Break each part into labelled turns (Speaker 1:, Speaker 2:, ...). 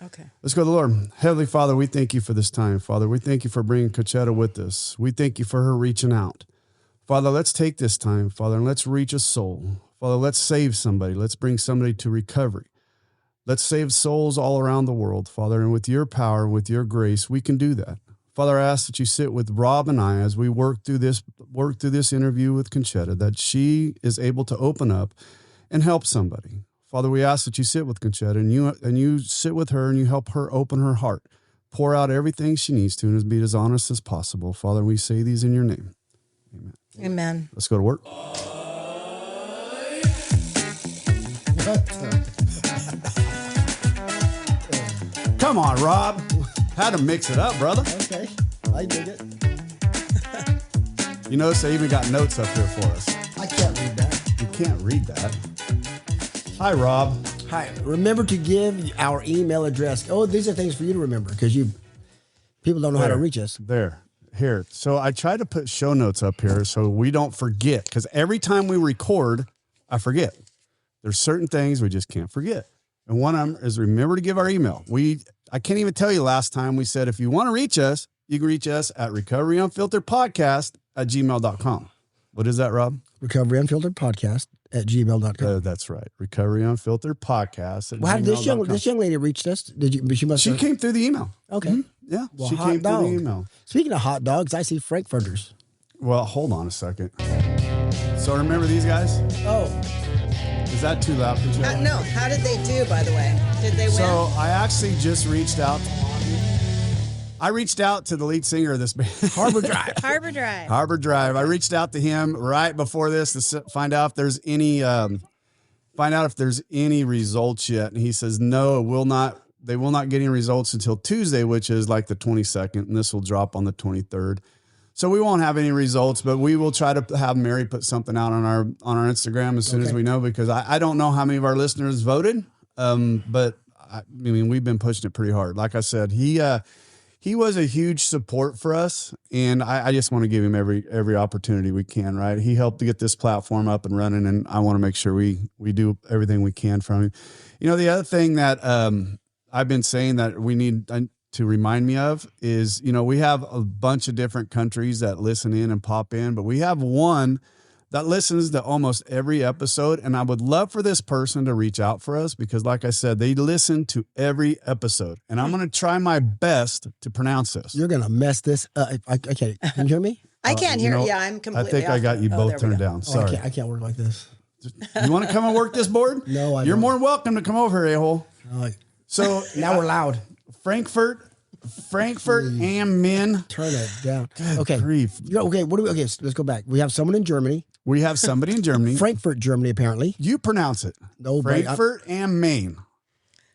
Speaker 1: Okay.
Speaker 2: Let's go to the Lord. Heavenly Father, we thank you for this time. Father, we thank you for bringing Concetta with us. We thank you for her reaching out. Father, let's take this time, Father, and let's reach a soul. Father, let's save somebody. Let's bring somebody to recovery. Let's save souls all around the world, Father, and with your power, with your grace, we can do that. Father, I ask that you sit with Rob and I as we work through this interview with Concetta, that she is able to open up and help somebody. Father, we ask that you sit with Concetta and you sit with her and you help her open her heart, pour out everything she needs to, and be as honest as possible. Father, we say these in your name. Amen.
Speaker 1: Amen.
Speaker 2: Let's go to work. Come on, Rob. Had to mix it up, brother.
Speaker 3: Okay, I dig it.
Speaker 2: You notice I even got notes up here for us.
Speaker 3: I can't read that.
Speaker 2: You can't read that. Hi, Rob.
Speaker 3: Hi. Remember to give our email address. Oh, these are things for you to remember because people don't know how to reach us.
Speaker 2: Here. So I tried to put show notes up here so we don't forget, because every time we record, I forget. There's certain things we just can't forget. And one of them is remember to give our email. I can't even tell you last time we said, if you want to reach us, you can reach us at recoveryunfilteredpodcast@gmail.com. What is that, Rob?
Speaker 3: recoveryunfilteredpodcast@gmail.com.
Speaker 2: That's right. recoveryunfilteredpodcast@gmail.com.
Speaker 3: Well, how did this young lady reached us?
Speaker 2: She came through the email.
Speaker 3: Okay.
Speaker 2: Mm-hmm. Yeah.
Speaker 3: Well,
Speaker 2: she came through the email.
Speaker 3: Speaking of hot dogs, I see frankfurters.
Speaker 2: Well, hold on a second. So remember these guys?
Speaker 3: Oh.
Speaker 2: Is that too loud for you?
Speaker 1: No. How did they do, by the way? Did they win?
Speaker 2: So I actually just reached out. I reached out to the lead singer of this band.
Speaker 3: Harbor Drive.
Speaker 1: Harbor Drive.
Speaker 2: Harbor Drive. I reached out to him right before this to find out if there's any results yet. And he says, no, they will not get any results until Tuesday, which is like the 22nd. And this will drop on the 23rd. So we won't have any results, but we will try to have Mary put something out on our Instagram as soon as we know, because I don't know how many of our listeners voted. But I mean, we've been pushing it pretty hard. Like I said, he was a huge support for us, and I just want to give him every opportunity we can, right? He helped to get this platform up and running, and I want to make sure we do everything we can from him. You know, the other thing that I've been saying that we need to remind me of is, you know, we have a bunch of different countries that listen in and pop in, but we have one that listens to almost every episode. And I would love for this person to reach out for us because, like I said, they listen to every episode. And I'm going to try my best to pronounce this.
Speaker 3: You're going to mess this up. I can't. Can you hear me?
Speaker 1: I can't hear. Yeah, I'm completely
Speaker 2: I think I got you both turned down. Sorry.
Speaker 3: I can't work like this.
Speaker 2: You want to come and work this board?
Speaker 3: No,
Speaker 2: You're more than welcome to come over here, a-hole. So
Speaker 3: now we're loud.
Speaker 2: Frankfurt am men.
Speaker 3: Turn it down.
Speaker 2: Good
Speaker 3: okay.
Speaker 2: grief.
Speaker 3: Okay, so let's go back. We have someone in Germany.
Speaker 2: We have somebody in Germany.
Speaker 3: Frankfurt, Germany, apparently.
Speaker 2: You pronounce it.
Speaker 3: No,
Speaker 2: Frankfurt am Main.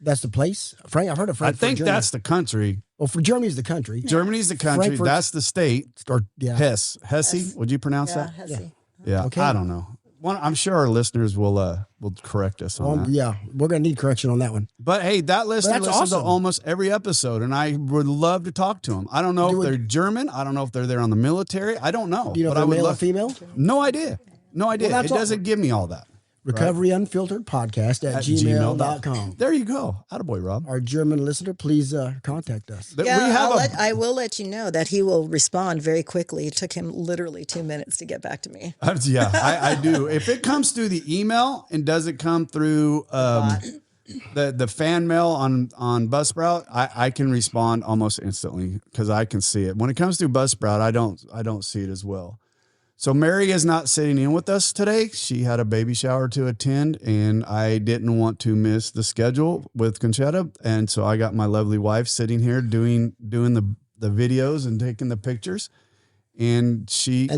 Speaker 3: That's the place? I've heard of Frankfurt,
Speaker 2: I think
Speaker 3: Germany.
Speaker 2: That's the country.
Speaker 3: Well, for Germany's the country.
Speaker 2: Germany's the country. That's the state.
Speaker 3: Or, yeah.
Speaker 2: Hesse. Would you pronounce that?
Speaker 1: Hesse.
Speaker 2: Yeah.
Speaker 3: Okay.
Speaker 2: I don't know. I'm sure our listeners will correct us on that.
Speaker 3: Yeah, we're going to need correction on that one.
Speaker 2: But hey, that listener listens
Speaker 3: awesome.
Speaker 2: to almost every episode, and I would love to talk to them. I don't know if they're German. I don't know if they're there on the military. I don't know.
Speaker 3: Do you know if they're male or female?
Speaker 2: No idea. Well, it doesn't give me all that.
Speaker 3: recoveryunfilteredpodcast@gmail.com.
Speaker 2: There you go. Attaboy, Rob.
Speaker 3: Our German listener, please contact us.
Speaker 1: Yeah, I will let you know that he will respond very quickly. It took him literally 2 minutes to get back to me.
Speaker 2: Yeah, I do. If it comes through the email and doesn't come through the fan mail on Buzzsprout, I can respond almost instantly because I can see it. When it comes through Buzzsprout, I don't see it as well. So Mary is not sitting in with us today. She had a baby shower to attend, and I didn't want to miss the schedule with Concetta. And so I got my lovely wife sitting here doing the videos and taking the pictures. And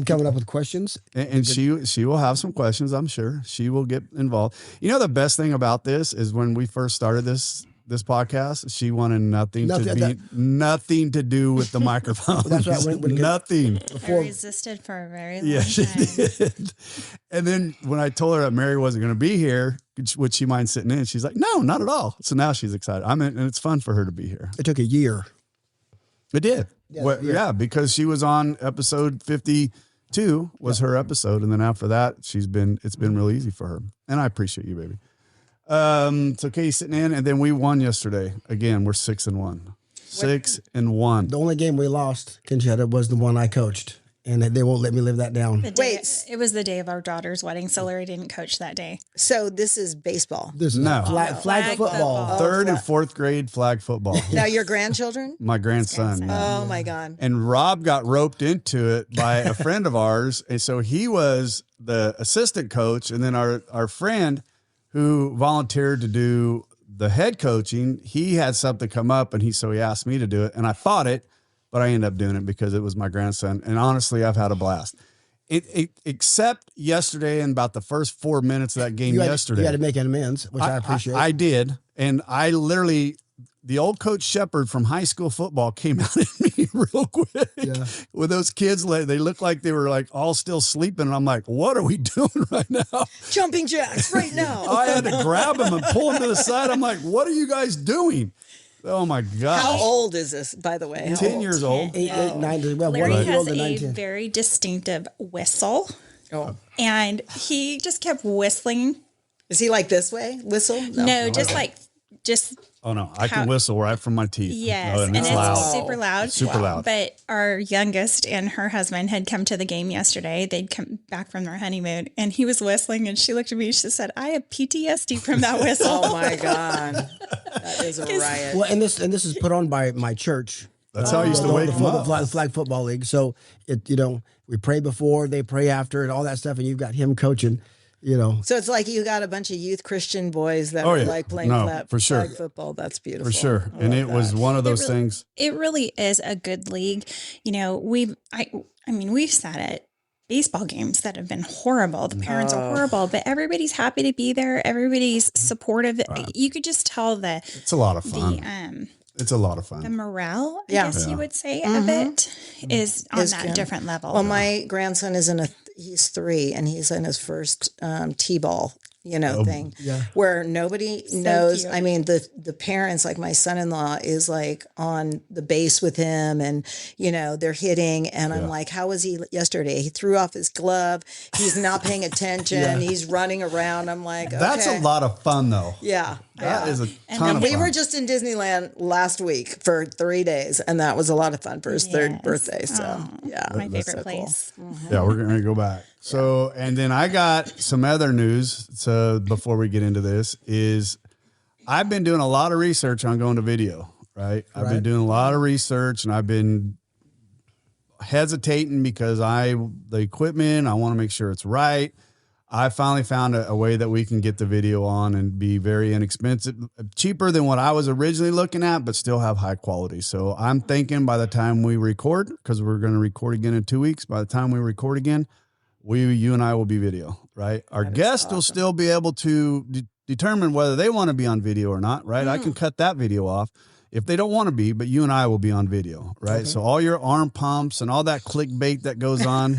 Speaker 3: coming up with questions.
Speaker 2: And she will have some questions, I'm sure. She will get involved. You know, the best thing about this is when we first started this podcast, she wanted nothing to do with the microphone.
Speaker 3: That's right.
Speaker 2: Nothing.
Speaker 4: I resisted for a very long time.
Speaker 2: She did. And then when I told her that Mary wasn't going to be here, would she mind sitting in? She's like, no, not at all. So now she's excited. And it's fun for her to be here.
Speaker 3: It took a year.
Speaker 2: It did. Yeah, because she was on episode 52 was her episode. And then after that, it's been real easy for her. And I appreciate you, baby. So Katie's sitting in, and then we won yesterday. Again, we're 6-1. 6-1.
Speaker 3: The only game we lost, Concetta, was the one I coached, and they won't let me live that down.
Speaker 4: It was the day of our daughter's wedding, so Larry didn't coach that day.
Speaker 1: So this is baseball.
Speaker 3: This is
Speaker 2: No.
Speaker 3: flag football.
Speaker 2: Third and fourth grade flag football.
Speaker 1: Now your grandchildren?
Speaker 2: My grandson. Yeah.
Speaker 1: Oh my God.
Speaker 2: And Rob got roped into it by a friend of ours. And so he was the assistant coach. And then our friend who volunteered to do the head coaching, he had something come up and so he asked me to do it. And I fought it, but I ended up doing it because it was my grandson. And honestly, I've had a blast. Except yesterday and about the first 4 minutes of that game yesterday.
Speaker 3: You had to make amends, which I appreciate.
Speaker 2: I did. And I literally, the old Coach Shepard from high school football came out at me real quick with those kids. They looked like they were like all still sleeping. And I'm like, what are we doing right now?
Speaker 1: Jumping jacks right now.
Speaker 2: I had to grab them and pull them to the side. I'm like, what are you guys doing? Oh my gosh.
Speaker 1: How old is this, by the way?
Speaker 2: 10 years old.
Speaker 3: 8, 9, well,
Speaker 4: Larry
Speaker 3: 1 year
Speaker 4: has
Speaker 3: old and 9,
Speaker 4: a
Speaker 3: 10.
Speaker 4: very distinctive whistle,
Speaker 1: Oh.
Speaker 4: and he just kept whistling.
Speaker 1: Is he like this way? Whistle?
Speaker 4: No, just
Speaker 2: Oh no, I can whistle right from my teeth.
Speaker 4: yes,
Speaker 2: Oh,
Speaker 4: and it's
Speaker 2: loud.
Speaker 4: super loud.
Speaker 2: It's super loud.
Speaker 4: But our youngest and her husband had come to the game yesterday. They'd come back from their honeymoon, and he was whistling, and she looked at me. She said, "I have PTSD from that whistle."
Speaker 1: Oh my God. That is a riot.
Speaker 3: Well, and this is put on by my church.
Speaker 2: That's how I used to wake them up.
Speaker 3: The flag football league. So we pray before, they pray after, and all that stuff. And you've got him coaching.
Speaker 1: So it's like you got a bunch of youth Christian boys that like playing flag football. That's beautiful.
Speaker 2: For sure. And it was one of those things.
Speaker 4: It really is a good league. We've sat at baseball games that have been horrible. The parents are horrible, but everybody's happy to be there. Everybody's supportive. You could just tell
Speaker 2: It's a lot of fun. It's a lot of fun.
Speaker 4: The morale, I guess you would say, of it is on that different level.
Speaker 1: Well, my grandson is he's 3 and he's in his first T-ball, thing where nobody knows.
Speaker 4: Cute.
Speaker 1: I mean, the parents, like my son-in-law is like on the base with him and, they're hitting. And I'm like, how was he yesterday? He threw off his glove. He's not paying attention. He's running around. I'm like, okay.
Speaker 2: That's a lot of fun though.
Speaker 1: Yeah.
Speaker 2: That is a ton of fun.
Speaker 1: We were just in Disneyland last week for 3 days, and that was a lot of fun for his 3rd birthday. So,
Speaker 4: my favorite place.
Speaker 1: Cool.
Speaker 2: Yeah, we're going to go back. So, and then I got some other news. So before we get into this is I've been doing a lot of research on going to video, right? I've been doing a lot of research and I've been hesitating because the equipment, I want to make sure it's right. I finally found a way that we can get the video on and be very inexpensive, cheaper than what I was originally looking at, but still have high quality. So I'm thinking by the time we record, because we're going to record again in 2 weeks, by the time we record again, you and I will be video, right? Our guests will still be able to determine whether they want to be on video or not, right? I can cut that video off if they don't want to be, but you and I will be on video, right? Okay. So all your arm pumps and all that clickbait that goes on,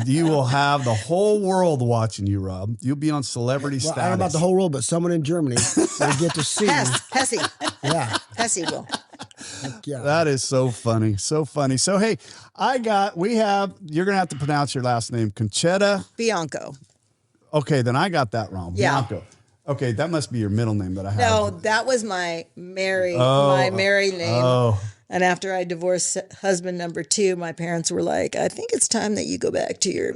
Speaker 2: you will have the whole world watching you, Rob. You'll be on celebrity status.
Speaker 3: I don't know about the whole world, but someone in Germany will get to see.
Speaker 1: Hesse.
Speaker 3: Yeah.
Speaker 1: Hesse will.
Speaker 3: Yeah.
Speaker 2: That is so funny. So funny. So, hey, you're going to have to pronounce your last name, Concetta.
Speaker 1: Bianco.
Speaker 2: Okay, then I got that wrong.
Speaker 1: Yeah.
Speaker 2: Bianco. Okay, that must be your middle name that I have.
Speaker 1: No, that was my married name.
Speaker 2: Oh.
Speaker 1: And after I divorced husband number 2, my parents were like, I think it's time that you go back to your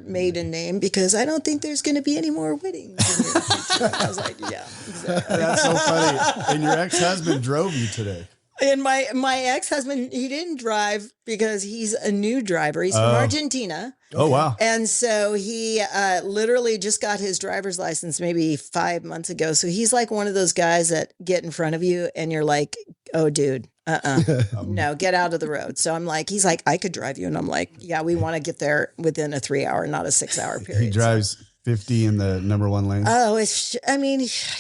Speaker 1: maiden name because I don't think there's going to be any more weddings in your future. I was like, yeah, exactly.
Speaker 2: That's so funny. And your ex-husband drove you today.
Speaker 1: And my ex-husband, he didn't drive because he's a new driver. He's from Argentina.
Speaker 2: Oh, wow.
Speaker 1: And so he literally just got his driver's license maybe 5 months ago. So he's like one of those guys that get in front of you and you're like, oh, dude, no, get out of the road. So I'm like, he's like, I could drive you. And I'm like, yeah, we want to get there within a 3-hour, not a 6-hour period.
Speaker 2: He drives 50 in the number 1 lane.
Speaker 1: Oh,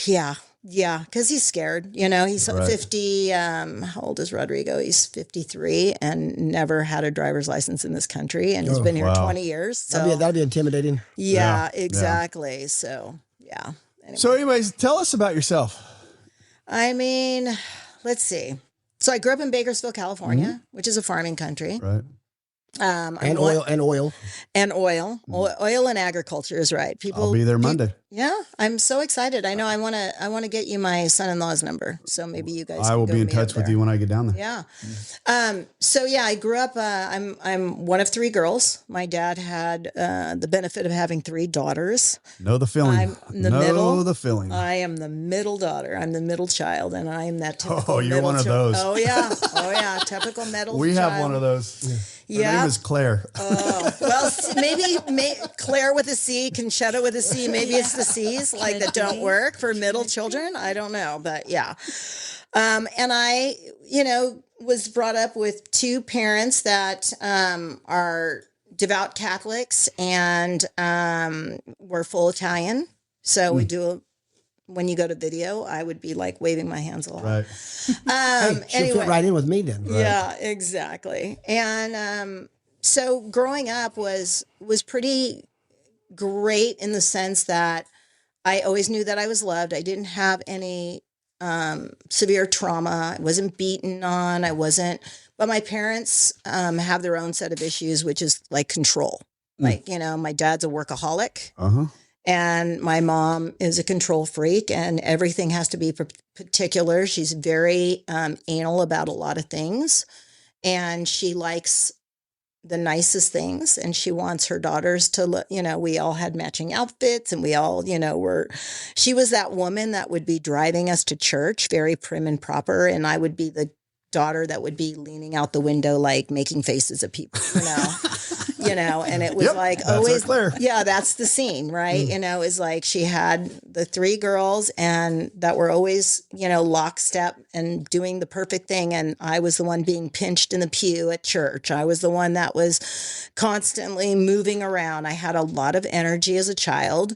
Speaker 1: yeah. Yeah, because he's scared. He's 50. How old is Rodrigo? He's 53 and never had a driver's license in this country. And he's been here 20 years. So
Speaker 3: that'd be intimidating.
Speaker 1: Yeah, exactly. Yeah. So, yeah.
Speaker 2: Anyway. So anyways, tell us about yourself.
Speaker 1: I mean, let's see. So I grew up in Bakersfield, California, which is a farming country.
Speaker 2: Right.
Speaker 3: Oil and
Speaker 1: oil and agriculture is right. People
Speaker 2: I'll be there Monday.
Speaker 1: Yeah, I'm so excited. I know I want to get you my son-in-law's number. So maybe you guys
Speaker 2: I will be in touch with you when I get down there.
Speaker 1: Yeah. So yeah, I grew up, I'm one of 3 girls. My dad had the benefit of having 3 daughters.
Speaker 2: Know the feeling.
Speaker 1: I'm the middle.
Speaker 2: The feeling.
Speaker 1: I am the middle daughter. I'm the middle child, and I am that typical
Speaker 2: you're one of those.
Speaker 1: Oh yeah. Typical middle
Speaker 2: We
Speaker 1: child.
Speaker 2: have one of those.
Speaker 1: Yeah.
Speaker 2: Her name is Claire.
Speaker 1: Oh, well, maybe Claire with a C, Concetta with a C. Maybe it's the C's like that don't work for middle children. I don't know, but yeah. And I, was brought up with 2 parents that are devout Catholics and we're full Italian. So we do when you go to video, I would be like waving my hands a lot.
Speaker 2: Right.
Speaker 3: She'll fit right in with me then. Right?
Speaker 1: Yeah, exactly. And so growing up was pretty great in the sense that I always knew that I was loved. I didn't have any severe trauma. I wasn't beaten on. But my parents have their own set of issues, which is like control. Like, my dad's a workaholic.
Speaker 2: Uh-huh.
Speaker 1: And my mom is a control freak, and everything has to be particular. She's very anal about a lot of things, and she likes the nicest things, and she wants her daughters to look, we all had matching outfits, and we all, she was that woman that would be driving us to church, very prim and proper, and I would be the daughter that would be leaning out the window, like making faces at people, and it was like always, yeah, that's the scene, right? Is like she had the 3 girls and that were always, lockstep and doing the perfect thing. And I was the one being pinched in the pew at church. I was the one that was constantly moving around. I had a lot of energy as a child.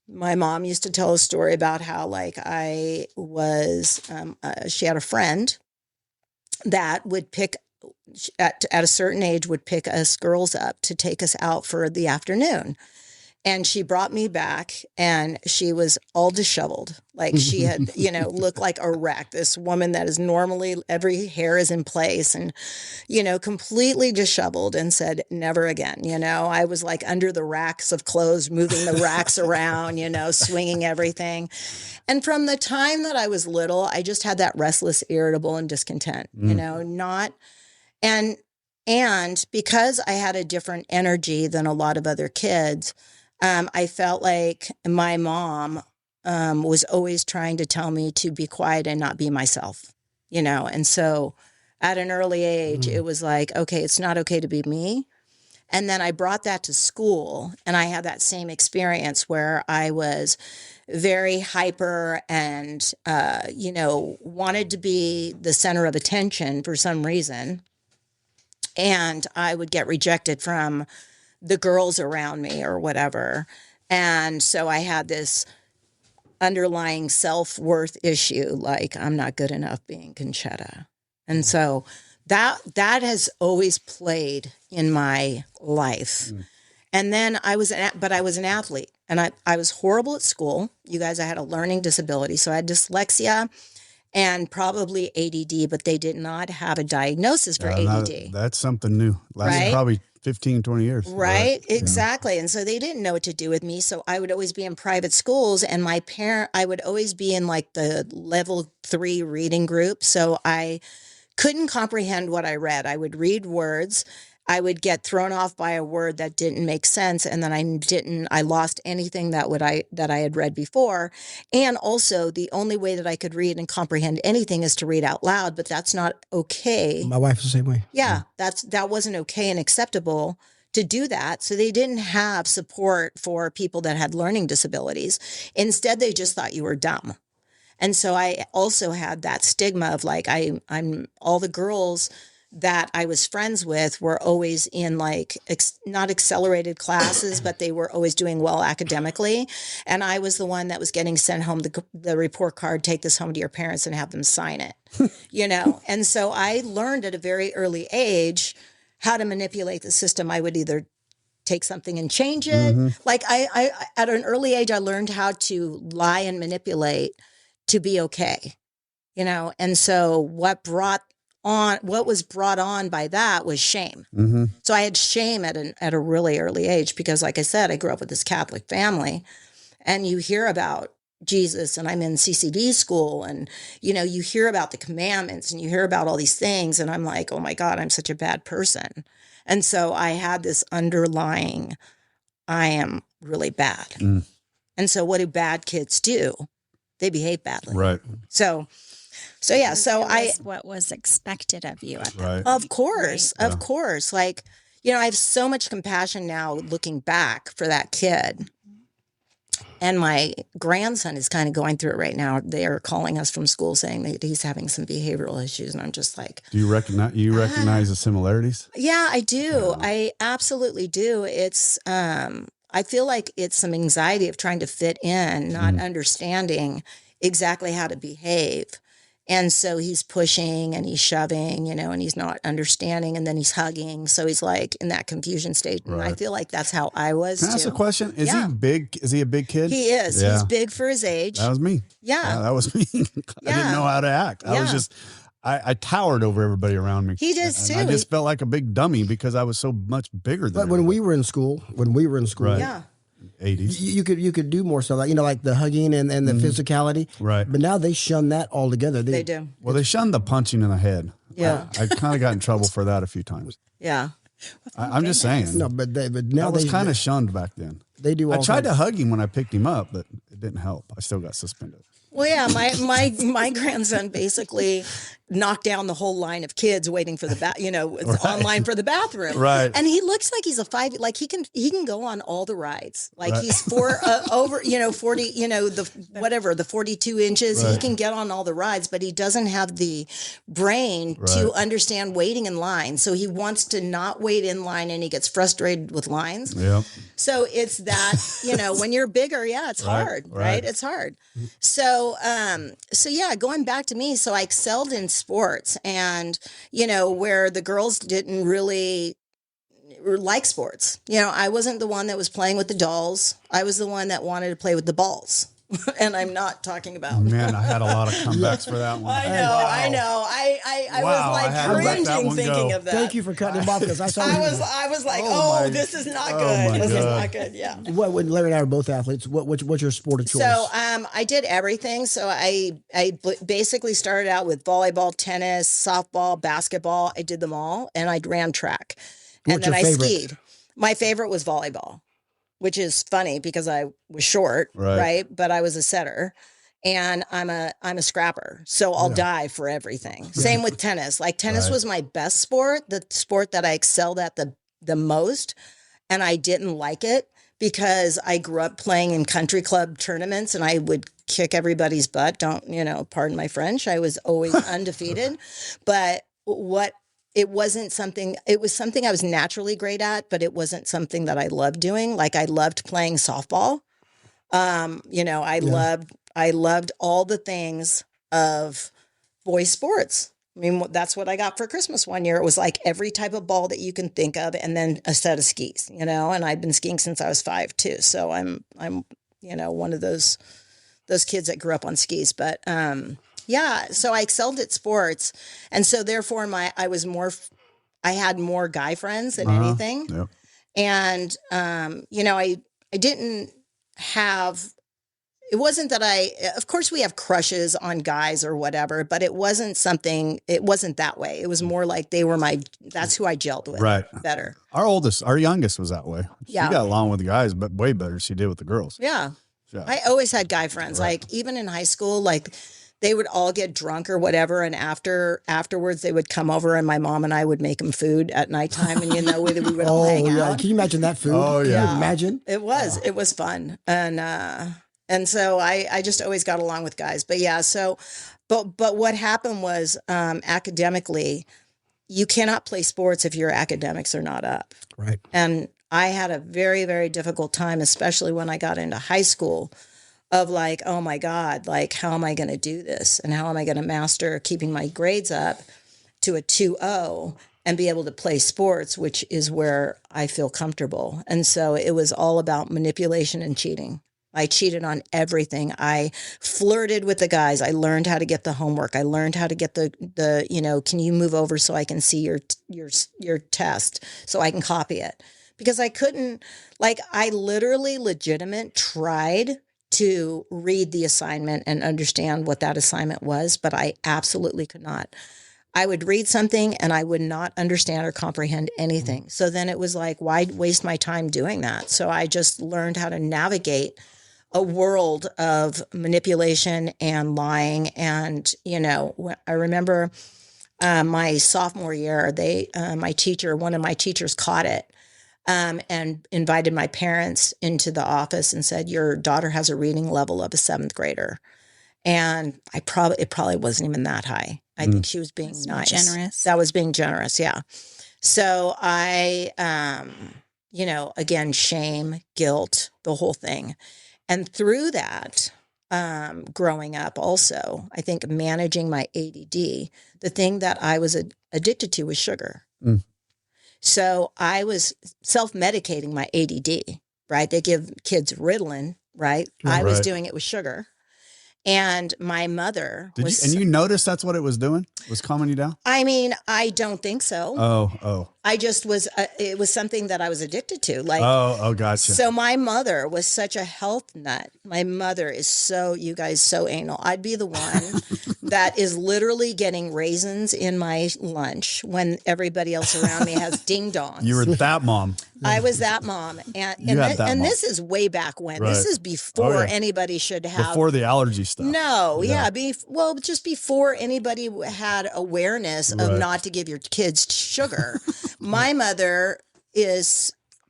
Speaker 1: My mom used to tell a story about how like I was, she had a friend that would pick at a certain age would pick us girls up to take us out for the afternoon. And she brought me back and she was all disheveled. Like she had, looked like a wreck. This woman that is normally every hair is in place and, completely disheveled, and said, never again. I was like under the racks of clothes, moving the racks around, swinging everything. And from the time that I was little, I just had that restless, irritable, and discontent, and because I had a different energy than a lot of other kids, I felt like my mom was always trying to tell me to be quiet and not be myself, and so at an early age, it was like, okay, it's not okay to be me. And then I brought that to school, and I had that same experience where I was very hyper and, wanted to be the center of attention for some reason. And I would get rejected from the girls around me or whatever. And so I had this underlying self-worth issue, like I'm not good enough being Concetta. And so that has always played in my life. And then I was an athlete, and I was horrible at school. You guys, I had a learning disability. So I had dyslexia and probably ADD, but they did not have a diagnosis for ADD.
Speaker 2: That's something new. Lasted probably 15, 20 years.
Speaker 1: Right, exactly. And so they didn't know what to do with me. So I would always be in private schools, and I would always be in like the level 3 reading group. So I couldn't comprehend what I read. I would read words. I would get thrown off by a word that didn't make sense, and then I lost anything that I had read before. And also, the only way that I could read and comprehend anything is to read out loud, but that's not okay.
Speaker 3: My wife's the same way.
Speaker 1: Yeah, that wasn't okay and acceptable to do that. So they didn't have support for people that had learning disabilities. Instead, they just thought you were dumb. And so I also had that stigma of like, I'm all the girls that I was friends with were always in like, not accelerated classes, but they were always doing well academically. And I was the one that was getting sent home the report card, take this home to your parents and have them sign it, And so I learned at a very early age how to manipulate the system. I would either take something and change it. Like I at an early age, I learned how to lie and manipulate to be okay, And so what was brought on by that was shame. So I had shame at a really early age because, like I said, I grew up with this Catholic family, and you hear about Jesus, and I'm in CCD school, and you hear about the commandments and you hear about all these things, and I'm like, oh my God, I'm such a bad person. And so I had this underlying, I am really bad. And so what do bad kids do? They behave badly.
Speaker 2: Right.
Speaker 1: So yeah, so
Speaker 4: what was expected of you at that
Speaker 2: Right.
Speaker 4: point.
Speaker 1: Of course.
Speaker 2: Right.
Speaker 1: Of course. Like, I have so much compassion now looking back for that kid. And my grandson is kind of going through it right now. They are calling us from school saying that he's having some behavioral issues. And I'm just like,
Speaker 2: do you recognize the similarities?
Speaker 1: Yeah, I do. I absolutely do. It's, I feel like it's some anxiety of trying to fit in, not understanding exactly how to behave. And so he's pushing and he's shoving, and he's not understanding, and then he's hugging. So he's like in that confusion state. And I feel like that's how I was.
Speaker 2: Can I ask a question? Is he big? Is he a big kid?
Speaker 1: He is. Yeah. He's big for his age.
Speaker 2: That was me.
Speaker 1: Yeah.
Speaker 2: That was me. I didn't know how to act. I was just, I towered over everybody around me.
Speaker 1: He does too.
Speaker 2: I just felt like a big dummy because I was so much bigger than
Speaker 3: But when we were in school,
Speaker 2: Right.
Speaker 1: Yeah.
Speaker 2: 80s.
Speaker 3: you could do more stuff, like like the hugging and the physicality.
Speaker 2: Right.
Speaker 3: But now they shun that altogether.
Speaker 1: They do.
Speaker 2: Well, they shunned the punching in the head.
Speaker 1: Yeah.
Speaker 2: I kind of got in trouble for that a few times.
Speaker 1: Yeah.
Speaker 2: I'm just saying.
Speaker 3: No, but now
Speaker 2: I was kind of shunned back then.
Speaker 3: They do.
Speaker 2: I
Speaker 3: All
Speaker 2: tried to hug him when I picked him up, but it didn't help. I still got suspended.
Speaker 1: Well, yeah, my grandson basically knocked down the whole line of kids waiting for the online for the bathroom.
Speaker 2: Right.
Speaker 1: And he looks like he's a 5, like he can go on all the rides. Like he's over 40, the 42 inches. He can get on all the rides, but he doesn't have the brain to understand waiting in line. So he wants to not wait in line, and he gets frustrated with lines.
Speaker 2: Yep.
Speaker 1: So it's that, when you're bigger, it's hard, right? It's hard. So yeah, going back to me, so I excelled in sports, and, where the girls didn't really like sports. I wasn't the one that was playing with the dolls. I was the one that wanted to play with the balls. And I'm not talking about.
Speaker 2: Man, I had a lot of comebacks for that one.
Speaker 1: I know. I was like cringing thinking of that.
Speaker 3: Thank you for cutting him off, because I
Speaker 1: was like, this is not good. This is not good. Yeah.
Speaker 3: When Larry and I are both athletes, what's your sport of choice?
Speaker 1: So I did everything. So I basically started out with volleyball, tennis, softball, basketball. I did them all, and I ran track.
Speaker 3: What's
Speaker 1: and then
Speaker 3: your
Speaker 1: I
Speaker 3: favorite?
Speaker 1: skied. My favorite was volleyball, which is funny because I was short, right? But I was a setter, and I'm a scrapper. So I'll die for everything. Same with tennis. Like tennis was my best sport, the sport that I excelled at the most. And I didn't like it because I grew up playing in country club tournaments, and I would kick everybody's butt. Pardon my French. I was always undefeated. But it was something I was naturally great at, but it wasn't something that I loved doing. Like I loved playing softball. I loved all the things of boys sports. I mean, that's what I got for Christmas one year. It was like every type of ball that you can think of, and then a set of skis, and I'd been skiing since I was 5 too. So I'm one of those kids that grew up on skis, but, yeah, so I excelled at sports, and so therefore I had more guy friends than anything.
Speaker 2: Yep.
Speaker 1: And I didn't have. It wasn't that of course we have crushes on guys or whatever, but it wasn't that way. It was more like that's who I gelled with.
Speaker 2: Right.
Speaker 1: Better.
Speaker 2: Our youngest was that way.
Speaker 1: Yeah.
Speaker 2: She got along with the guys, but way better than she did with the girls.
Speaker 1: Yeah. I always had guy friends. Like even in high school, like they would all get drunk or whatever, and afterwards they would come over, and my mom and I would make them food at nighttime, and we would all hang out.
Speaker 3: Can you imagine that food?
Speaker 2: Oh yeah.
Speaker 3: Can you imagine?
Speaker 1: It was fun, and so I just always got along with guys. But yeah, but what happened was academically, you cannot play sports if your academics are not up.
Speaker 3: Right.
Speaker 1: And I had a very, very difficult time, especially when I got into high school, of like, oh my God, like, how am I going to do this? And how am I going to master keeping my grades up to a 2.0 and be able to play sports, which is where I feel comfortable. And so it was all about manipulation and cheating. I cheated on everything. I flirted with the guys. I learned how to get the homework. I learned how to get the can you move over so I can see your test so I can copy it? Because I couldn't, like, I literally tried to read the assignment and understand what that assignment was, but I absolutely could not. I would read something and I would not understand or comprehend anything. So then it was like, why waste my time doing that? So I just learned how to navigate a world of manipulation and lying. And, you know, I remember my sophomore year, one of my teachers caught it and invited my parents into the office and said, your daughter has a reading level of a 7th grader. And it probably wasn't even that high. I think she was being nice.
Speaker 4: Generous.
Speaker 1: That was being generous. Yeah. So I, you know, again, shame, guilt, the whole thing. And through that, growing up also, I think managing my ADD, the thing that I was addicted to was sugar. So I was self-medicating my ADD, right? They give kids Ritalin, right? I was doing it with sugar. And my mother
Speaker 2: and you noticed that's what it was doing? Was calming you down?
Speaker 1: I mean, I don't think so.
Speaker 2: Oh.
Speaker 1: I just was, it was something that I was addicted to. Like,
Speaker 2: Gotcha.
Speaker 1: So my mother was such a health nut. My mother is so anal. I'd be the one that is literally getting raisins in my lunch when everybody else around me has ding dongs.
Speaker 2: You were that mom.
Speaker 1: I was that mom. And this is way back when. Right. This is before anybody should have.
Speaker 2: Before the allergy stuff.
Speaker 1: No, just before anybody had awareness of not to give your kids sugar. My mother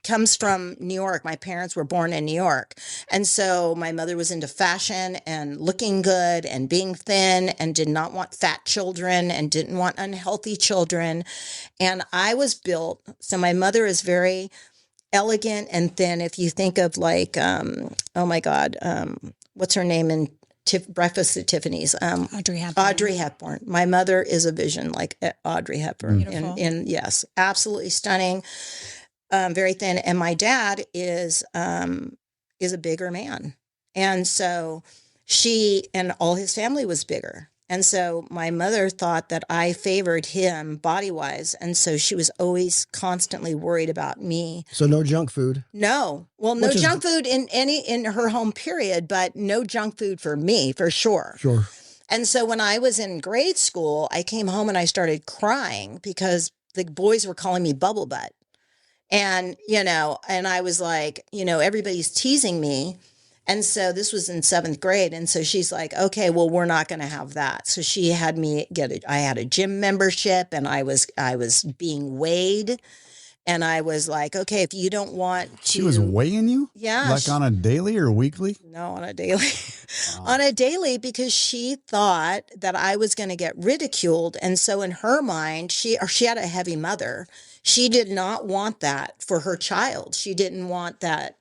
Speaker 1: comes from New York. My parents were born in New York. And so my mother was into fashion and looking good and being thin and did not want fat children and didn't want unhealthy children. And I was built, so my mother is very elegant and thin. If you think of like, oh my God, what's her name in Breakfast at Tiffany's?
Speaker 4: Audrey Hepburn.
Speaker 1: Audrey Hepburn. My mother is a vision like Audrey Hepburn. Yes, absolutely stunning. Very thin. And my dad is a bigger man. And so she and all his family was bigger. And so my mother thought that I favored him body-wise. And so she was always constantly worried about me.
Speaker 3: So no junk food?
Speaker 1: No. Well, no junk food in her home period, but no junk food for me, for sure.
Speaker 3: Sure.
Speaker 1: And so when I was in grade school, I came home and I started crying because the boys were calling me bubble butt. And, you know, and I was like, you know, everybody's teasing me. And so this was in 7th grade. And so she's like, okay, well, we're not going to have that. So she had me I had a gym membership and I was being weighed. And I was like, okay, if you don't want to.
Speaker 2: She was weighing you?
Speaker 1: Yeah.
Speaker 2: Like on a daily or weekly?
Speaker 1: No, on a daily. On a daily, because she thought that I was going to get ridiculed. And so in her mind, she had a heavy mother. She did not want that for her child. She didn't want that,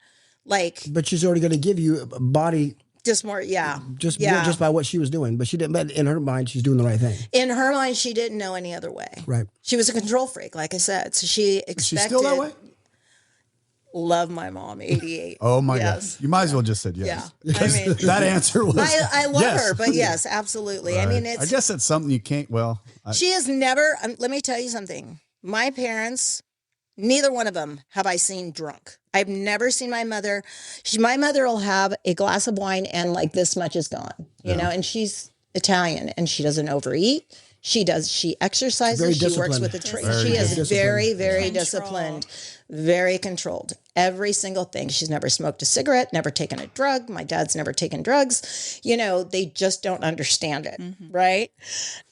Speaker 1: like.
Speaker 3: But she's already going to give you a body.
Speaker 1: Just more, yeah.
Speaker 3: Just by what she was doing. But she didn't. But in her mind, she's doing the right thing.
Speaker 1: In her mind, she didn't know any other way.
Speaker 3: Right.
Speaker 1: She was a control freak, like I said. So she expected.
Speaker 2: Is she still that way?
Speaker 1: Love my mom, 88.
Speaker 2: Oh my God. You might as well just said yes.
Speaker 1: Yeah. I mean,
Speaker 2: that answer was.
Speaker 1: I love
Speaker 2: yes.
Speaker 1: her, but yes, absolutely.
Speaker 2: Right.
Speaker 1: I mean,
Speaker 2: I guess it's something you can't. Well,
Speaker 1: she has never. Let me tell you something. My parents, neither one of them have I seen drunk. I've never seen my mother. My mother will have a glass of wine and like this much is gone, you know, and she's Italian and she doesn't overeat. She exercises. She works with the tree. She is very, very disciplined, very controlled. Every single thing. She's never smoked a cigarette, never taken a drug. My dad's never taken drugs. You know, they just don't understand it. Mm-hmm. Right.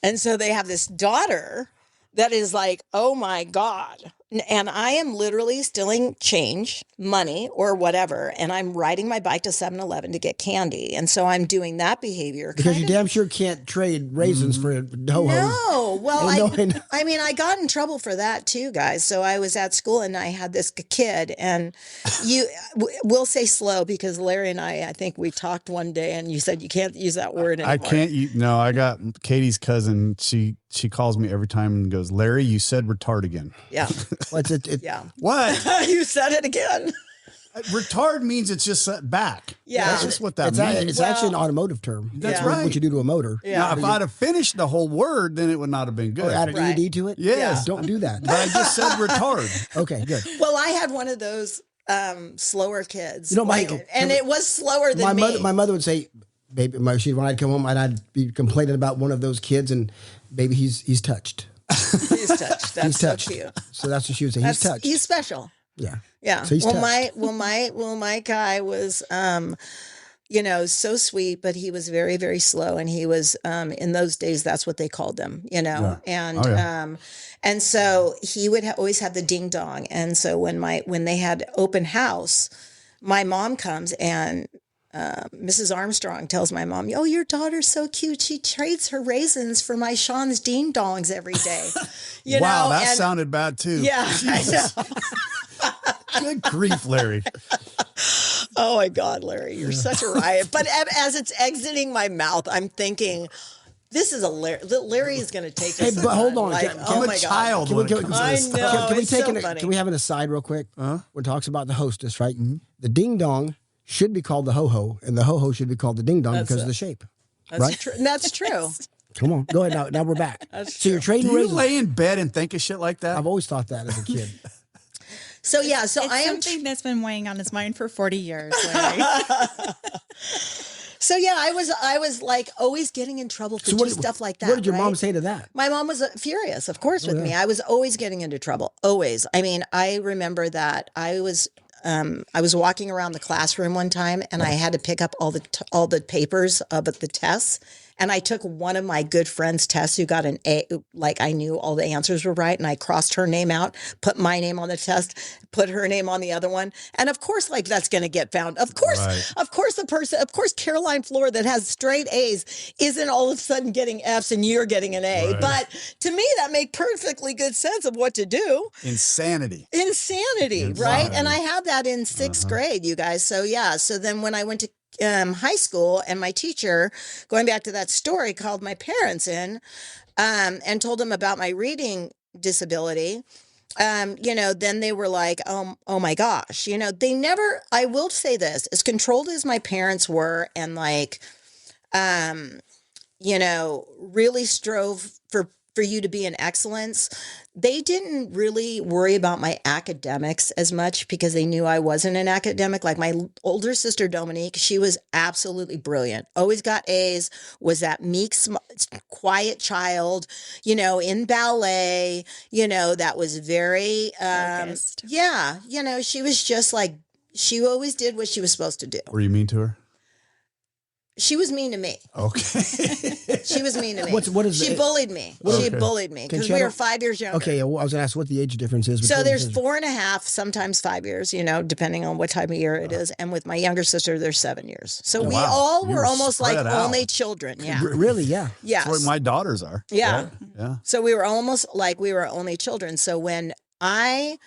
Speaker 1: And so they have this daughter that is like, oh my God. And I am literally stealing change, money, or whatever. And I'm riding my bike to 7-Eleven to get candy. And so I'm doing that behavior.
Speaker 3: Because you damn sure can't trade raisins for ho-hos.
Speaker 1: No. Well, I mean, I got in trouble for that too, guys. So I was at school and I had this kid and we'll say slow because Larry and I think we talked one day and you said you can't use that word anymore.
Speaker 2: I can't. No, I got Katie's cousin. She calls me every time and goes, Larry, you said retard again.
Speaker 1: Yeah.
Speaker 3: What's it?
Speaker 1: Yeah.
Speaker 2: What?
Speaker 1: You said it again.
Speaker 2: Retard means it's just set back.
Speaker 1: Yeah.
Speaker 2: That's just what that means.
Speaker 3: It's actually an automotive term.
Speaker 2: That's right.
Speaker 3: What you do to a motor.
Speaker 1: Yeah.
Speaker 2: Now, if I'd have finished the whole word, then it would not have been good.
Speaker 3: Or add an ED to it?
Speaker 2: Yes.
Speaker 3: Don't do that.
Speaker 2: But I just said retard.
Speaker 3: Okay, good.
Speaker 1: Well, I had one of those slower kids.
Speaker 3: You know,
Speaker 1: and it was slower than me.
Speaker 3: My mother would say, baby, when I'd come home and I'd be complaining about one of those kids, and baby, he's touched.
Speaker 1: He's touched. That's
Speaker 3: He's touched.
Speaker 1: so cute.
Speaker 3: So that's what she would say. He's touched.
Speaker 1: He's special.
Speaker 3: Yeah.
Speaker 1: Yeah.
Speaker 3: So he's touched.
Speaker 1: My guy was, so sweet, but he was very, very slow. And he was, in those days, that's what they called him, and so he would always have the ding dong. And so when they had open house, my mom comes and, Mrs. Armstrong tells my mom, "Oh, your daughter's so cute. She trades her raisins for my Sean's ding dongs every day."
Speaker 2: Wow, that sounded bad too.
Speaker 1: Yeah, I know.
Speaker 2: Good grief, Larry.
Speaker 1: Oh my God, Larry, you're such a riot. But as it's exiting my mouth, I'm thinking, this is Larry is going to take this.
Speaker 3: Hey, but hold on.
Speaker 1: Oh my
Speaker 2: child.
Speaker 1: God. I know.
Speaker 3: Can we have an aside real quick? When it talks about the hostess, right? Mm-hmm. The ding dong should be called the ho-ho, and the ho-ho should be called the ding dong because of the shape.
Speaker 1: That's
Speaker 3: right?
Speaker 1: That's true.
Speaker 3: Come on, go ahead. Now we're back. So you're trading
Speaker 2: Do you
Speaker 3: raisins.
Speaker 2: lay in bed and think of shit like that?
Speaker 3: I've always thought that as a kid.
Speaker 1: So I am
Speaker 4: something that's been weighing on his mind for 40 years. Larry.
Speaker 1: So I was like always getting in trouble for stuff like that.
Speaker 3: What did your mom say to that?
Speaker 1: My mom was furious, of course, with me. I was always getting into trouble. Always. I mean, I remember that I was walking around the classroom one time and I had to pick up all the papers about the tests. And I took one of my good friend's tests who got an A, like I knew all the answers were right. And I crossed her name out, put my name on the test, put her name on the other one. And of course, like that's going to get found. Of course, Caroline Floor that has straight A's isn't all of a sudden getting F's and you're getting an A.
Speaker 2: Right.
Speaker 1: But to me, that made perfectly good sense of what to do.
Speaker 2: Insanity,
Speaker 1: right? And I had that in sixth grade, you guys. So so then when I went to high school and my teacher, going back to that story, called my parents in and told them about my reading disability. Then they were like, oh my gosh, they never, I will say this, as controlled as my parents were and like, really strove for you to be in excellence. They didn't really worry about my academics as much because they knew I wasn't an academic. Like my older sister, Dominique, she was absolutely brilliant. Always got A's, was that meek, quiet child, in ballet, that was very, she was just like, she always did what she was supposed to do.
Speaker 2: Were you mean to her?
Speaker 1: She was mean to me.
Speaker 2: Okay.
Speaker 1: She was mean to me.
Speaker 3: What is
Speaker 1: she bullied me. She bullied me because we were 5 years younger.
Speaker 3: Okay, I was going to ask what the age difference is.
Speaker 1: So there's 4.5, sometimes 5 years, depending on what time of year it is. And with my younger sister, there's 7 years. So we all were almost like only children. Yeah.
Speaker 3: Really? Yeah.
Speaker 1: Yes.
Speaker 2: That's what my daughters are.
Speaker 1: Yeah.
Speaker 2: Yeah.
Speaker 1: So we were almost like we were only children. So when my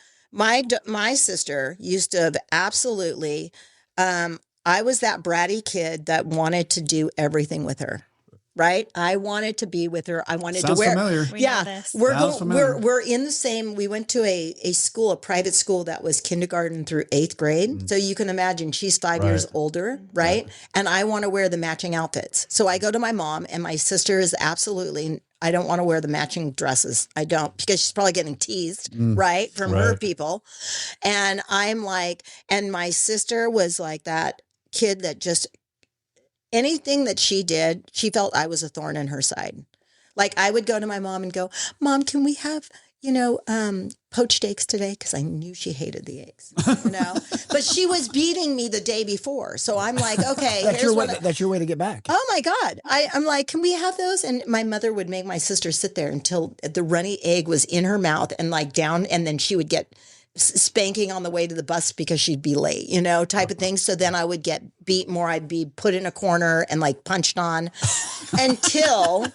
Speaker 1: sister used to have absolutely, I was that bratty kid that wanted to do everything with her. Right? I wanted to be with her. I wanted
Speaker 2: Sounds
Speaker 1: to wear.
Speaker 2: Familiar.
Speaker 1: We're in the same. We went to a private school that was kindergarten through 8th grade. Mm-hmm. So you can imagine she's 5 years older, right? And I want to wear the matching outfits. So I go to my mom, and my sister is absolutely. I don't want to wear the matching dresses. I don't, because she's probably getting teased, right, from her people. And I'm like, and my sister was like that kid that just. Anything that she did, she felt I was a thorn in her side. Like I would go to my mom and go, "Mom, can we have, poached eggs today?" Because I knew she hated the eggs, But she was beating me the day before. So I'm like, okay.
Speaker 3: That's your way to get back.
Speaker 1: Oh, my God. I'm like, can we have those? And my mother would make my sister sit there until the runny egg was in her mouth and like down. And then she would get spanking on the way to the bus because she'd be late, type of thing. So then I would get beat more. I'd be put in a corner and like punched on until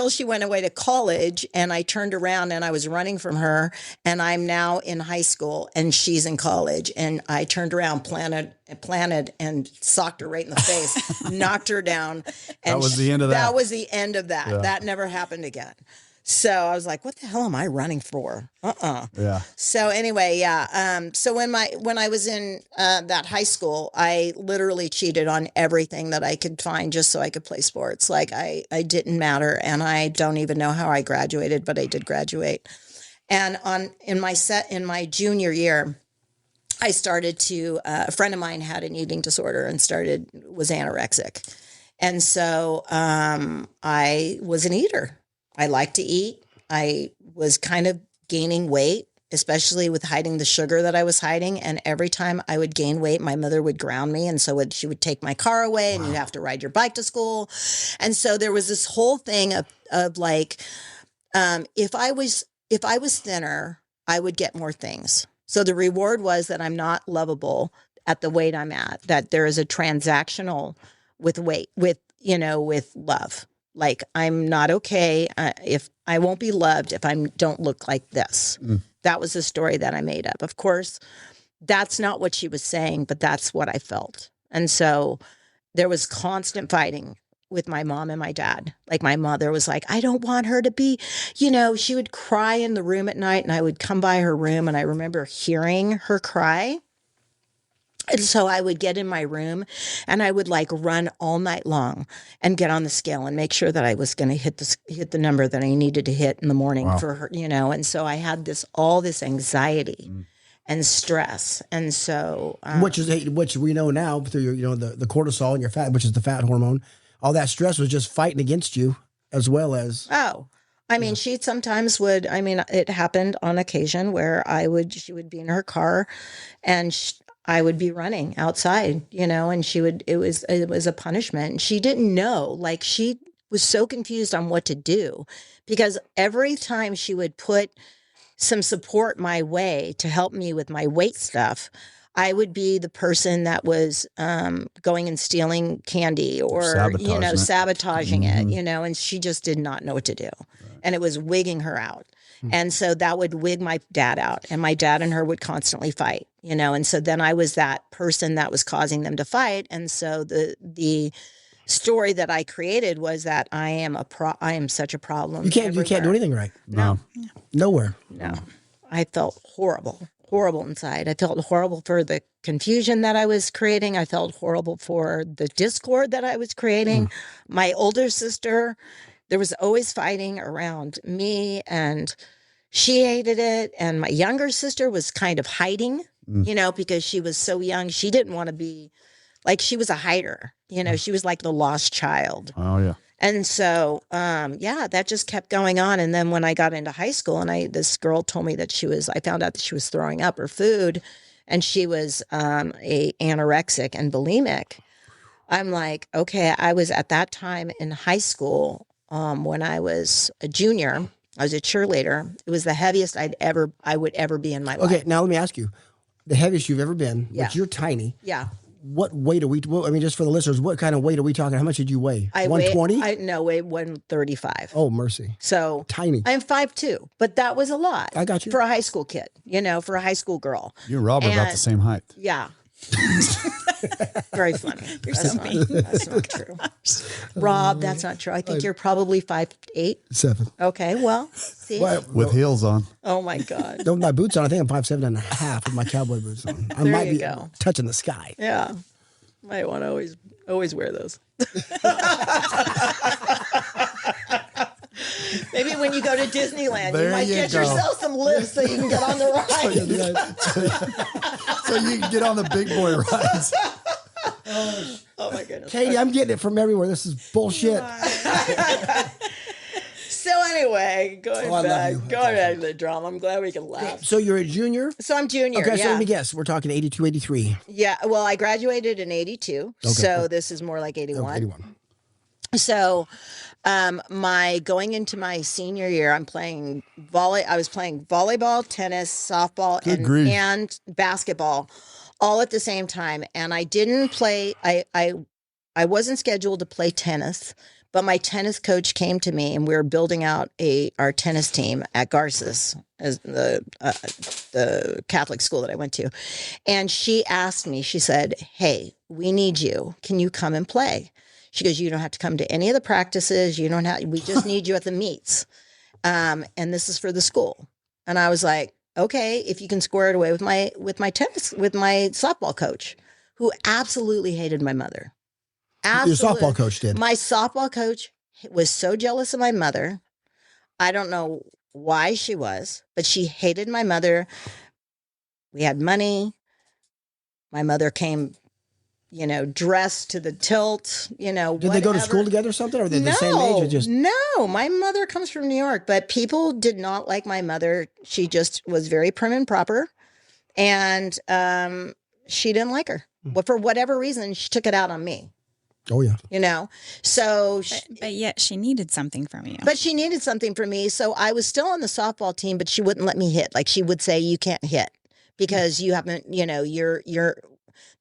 Speaker 1: she went away to college and I turned around and I was running from her and I'm now in high school and she's in college and I turned around, planted and socked her right in the face, knocked her down. And
Speaker 2: that was the end of that.
Speaker 1: That was the end of that. Yeah. That never happened again. So I was like, what the hell am I running for?
Speaker 2: Yeah.
Speaker 1: So anyway, yeah. So when I was in that high school, I literally cheated on everything that I could find just so I could play sports. Like I didn't matter. And I don't even know how I graduated, but I did graduate. And in my junior year, I started to, a friend of mine had an eating disorder and was anorexic. And so I was an eater. I liked to eat. I was kind of gaining weight, especially with hiding the sugar that I was hiding. And every time I would gain weight, my mother would ground me. And so she would take my car away and you have to ride your bike to school. And so there was this whole thing of like, if I was thinner, I would get more things. So the reward was that I'm not lovable at the weight I'm at, that there is a transactional with weight, with love. Like I'm not okay if I won't be loved if I don't look like this. That was the story that I made up. Of course, that's not what she was saying, but that's what I felt. And so there was constant fighting with my mom and my dad. Like my mother was like, I don't want her to be, she would cry in the room at night and I would come by her room and I remember hearing her cry. And so I would get in my room and I would like run all night long and get on the scale and make sure that I was going to hit the number that I needed to hit in the morning for her, And so I had all this anxiety and stress. And so,
Speaker 3: which we know now through the cortisol in your fat, which is the fat hormone, all that stress was just fighting against you as well as.
Speaker 1: Oh, I mean, she sometimes would, it happened on occasion where she would be in her car and I would be running outside, and it was a punishment. And she didn't know, like she was so confused on what to do because every time she would put some support my way to help me with my weight stuff, I would be the person that was going and stealing candy or, sabotaging it, and she just did not know what to do. Right. And it was wigging her out. And so that would wig my dad out and my dad and her would constantly fight, and so then I was that person that was causing them to fight. And so the story that I created was that I am such a problem.
Speaker 3: You can't do anything right.
Speaker 2: No.
Speaker 3: Nowhere.
Speaker 1: No. I felt horrible inside. I felt horrible for the confusion that I was creating. I felt horrible for the discord that I was creating. My older sister, there was always fighting around me and she hated it. And my younger sister was kind of hiding, because she was so young. She didn't want to be like, she was a hider, she was like the lost child.
Speaker 2: Oh yeah.
Speaker 1: And so, that just kept going on. And then when I got into high school and this girl told me that I found out that she was throwing up her food and she was a anorexic and bulimic. I'm like, okay, I was at that time in high school when I was a junior. I was a cheerleader. It was the heaviest I would ever be in my life.
Speaker 3: Okay, now let me ask you, the heaviest you've ever been,
Speaker 1: Yeah.
Speaker 3: which you're tiny.
Speaker 1: Yeah.
Speaker 3: What weight are we, just for the listeners, what kind of weight are we talking? How much did you weigh? 120?
Speaker 1: I weighed 135.
Speaker 3: Oh, mercy.
Speaker 1: So
Speaker 3: tiny.
Speaker 1: I'm 5'2", but that was a lot.
Speaker 3: I got you.
Speaker 1: For a high school kid, for a high school girl.
Speaker 2: You and Rob are about the same height.
Speaker 1: Yeah. Very funny.
Speaker 4: That's
Speaker 1: not true. Rob, that's not true. I think you're probably 5'8".
Speaker 3: 7.
Speaker 1: Okay, well, see.
Speaker 2: With heels on.
Speaker 1: Oh my God.
Speaker 3: With my boots on, I think I'm 5'7.5" with my cowboy boots on. I
Speaker 1: There
Speaker 3: might
Speaker 1: you
Speaker 3: be
Speaker 1: go.
Speaker 3: touching the sky.
Speaker 1: Yeah. Might want to always wear those. Maybe when you go to Disneyland, you might get yourself some lifts so you can get on the ride.
Speaker 2: So you can get on the big boy rides.
Speaker 1: Oh my goodness.
Speaker 3: Katie, I'm getting it from everywhere. This is bullshit.
Speaker 1: So anyway, going back to the drama. I'm glad we can laugh.
Speaker 3: So you're a junior?
Speaker 1: So I'm junior.
Speaker 3: Okay,
Speaker 1: yeah.
Speaker 3: so let me guess. We're talking 82, 83.
Speaker 1: Yeah. Well, I graduated in 82.
Speaker 3: Okay.
Speaker 1: So this is more like 81.
Speaker 3: Oh, 81.
Speaker 1: So going into my senior year, I was playing volleyball, tennis, softball, and basketball all at the same time. And I didn't play, I wasn't scheduled to play tennis, but my tennis coach came to me and we were building out our tennis team at Garces, as the Catholic school that I went to. And she asked me, she said, "Hey, we need you. Can you come and play?" She goes, "You don't have to come to any of the practices. We just need you at the meets. And this is for the school." And I was like, "Okay, if you can square it away with my softball coach," who absolutely hated my mother. Absolutely.
Speaker 3: Your softball coach did.
Speaker 1: My softball coach was so jealous of my mother. I don't know why she was, but she hated my mother. We had money. My mother came, dressed to the tilt,
Speaker 3: Did they go to school together or something? Or were they the same age? Or just...
Speaker 1: No, my mother comes from New York, but people did not like my mother. She just was very prim and proper. And she didn't like her. But for whatever reason, she took it out on me.
Speaker 3: Oh, yeah.
Speaker 1: So.
Speaker 4: But yet she needed something from you.
Speaker 1: But she needed something from me. So I was still on the softball team, but she wouldn't let me hit. Like she would say, you can't hit because you haven't, you're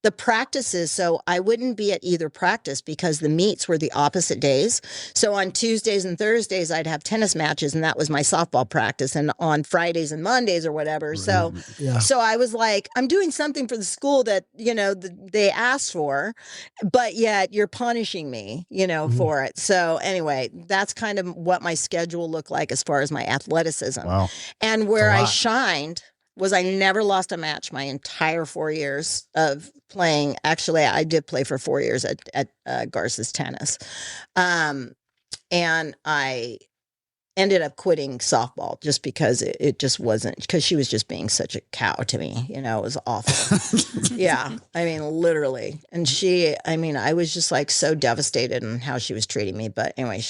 Speaker 1: the practices. So I wouldn't be at either practice because the meets were the opposite days. So on Tuesdays and Thursdays, I'd have tennis matches and that was my softball practice. And on Fridays and Mondays or whatever. So, so I was like, I'm doing something for the school that, they asked for, but yet you're punishing me, for it. So anyway, that's kind of what my schedule looked like as far as my athleticism.
Speaker 2: Wow.
Speaker 1: And where I shined was I never lost a match my entire 4 years of playing. Actually, I did play for 4 years at Garza's tennis. And I ended up quitting softball just because it just wasn't, because she was just being such a cow to me. It was awful. Yeah. I mean, literally. And I was just like so devastated in how she was treating me. But anyway,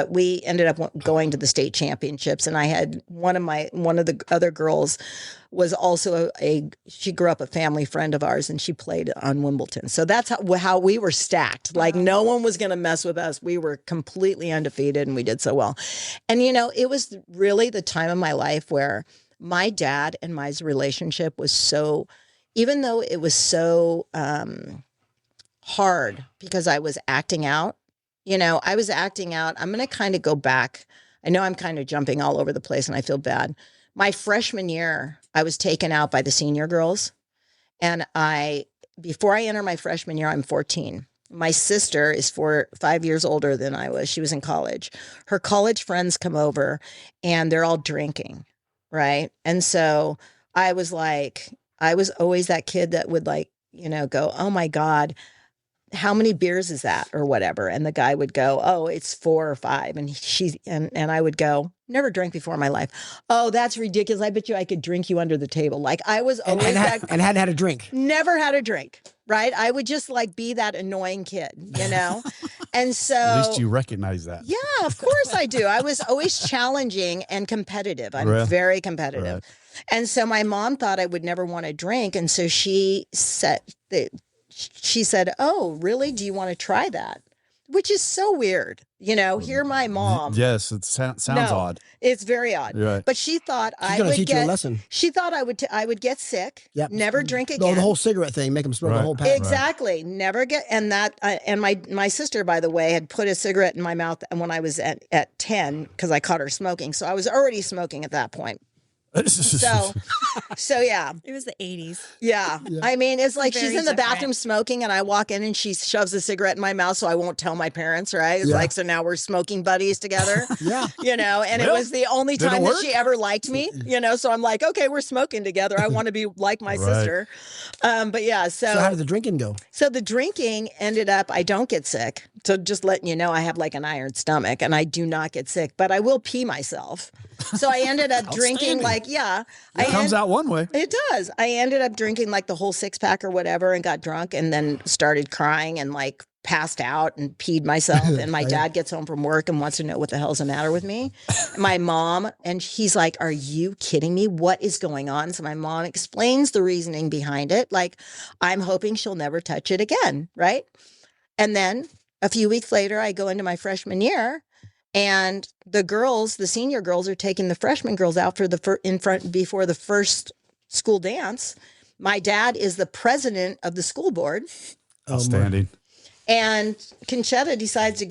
Speaker 1: we ended up going to the state championships. And I had one of the other girls was also she grew up a family friend of ours and she played on Wimbledon. So that's how we were stacked. Like no one was going to mess with us. We were completely undefeated and we did so well. And, it was really the time of my life where my dad and my relationship was so, even though it was so hard because I was acting out, I was acting out. I'm going to kind of go back. I know I'm kind of jumping all over the place and I feel bad. My freshman year, I was taken out by the senior girls. And before I enter my freshman year, I'm 14. My sister is 5 years older than I was. She was in college. Her college friends come over and they're all drinking, right? And so I was always that kid that would go, oh my God, how many beers is that or whatever? And the guy would go, oh, it's 4 or 5. And I would go, never drank before in my life. Oh, that's ridiculous. I bet you I could drink you under the table. Like I was always
Speaker 3: and hadn't had a drink.
Speaker 1: Never had a drink. Right. I would just be that annoying kid, And so
Speaker 2: at least you recognize that.
Speaker 1: Yeah, of course I do. I was always challenging and competitive. I'm very competitive. Right. And so my mom thought I would never want to drink. And so she said, oh, really? Do you want to try that? Which is so weird. Hear my mom.
Speaker 2: Yes, it sounds odd.
Speaker 1: It's very odd.
Speaker 2: Right.
Speaker 1: But she thought
Speaker 3: I would teach you a lesson.
Speaker 1: She thought I would get sick. Yep. Never drink again.
Speaker 3: The whole cigarette thing, make them smoke the whole pack.
Speaker 1: Exactly. Right. Never get. And that. And my sister, by the way, had put a cigarette in my mouth when I was at 10 because I caught her smoking. So I was already smoking at that point. So yeah.
Speaker 4: It was the 80s.
Speaker 1: Yeah. I mean, it's like she's in the bathroom smoking and I walk in and she shoves a cigarette in my mouth so I won't tell my parents, right? It's like, so now we're smoking buddies together. And it was the only time that she ever liked me, so I'm like, okay, we're smoking together. I want to be like my sister. But yeah, so
Speaker 3: how did the drinking go?
Speaker 1: So the drinking ended up, I don't get sick. So just letting you know, I have like an iron stomach and I do not get sick, but I will pee myself. So I ended up drinking
Speaker 2: it comes out one way.
Speaker 1: It does. I ended up drinking the whole 6-pack or whatever and got drunk and then started crying and passed out and peed myself. And my dad gets home from work and wants to know what the hell's the matter with me. My mom, and he's like, are you kidding me? What is going on? So my mom explains the reasoning behind it. I'm hoping she'll never touch it again. Right. And then a few weeks later, I go into my freshman year and the senior girls are taking the freshman girls out for before the first school dance. My dad is the president of the school board.
Speaker 2: Outstanding.
Speaker 1: And Concetta decides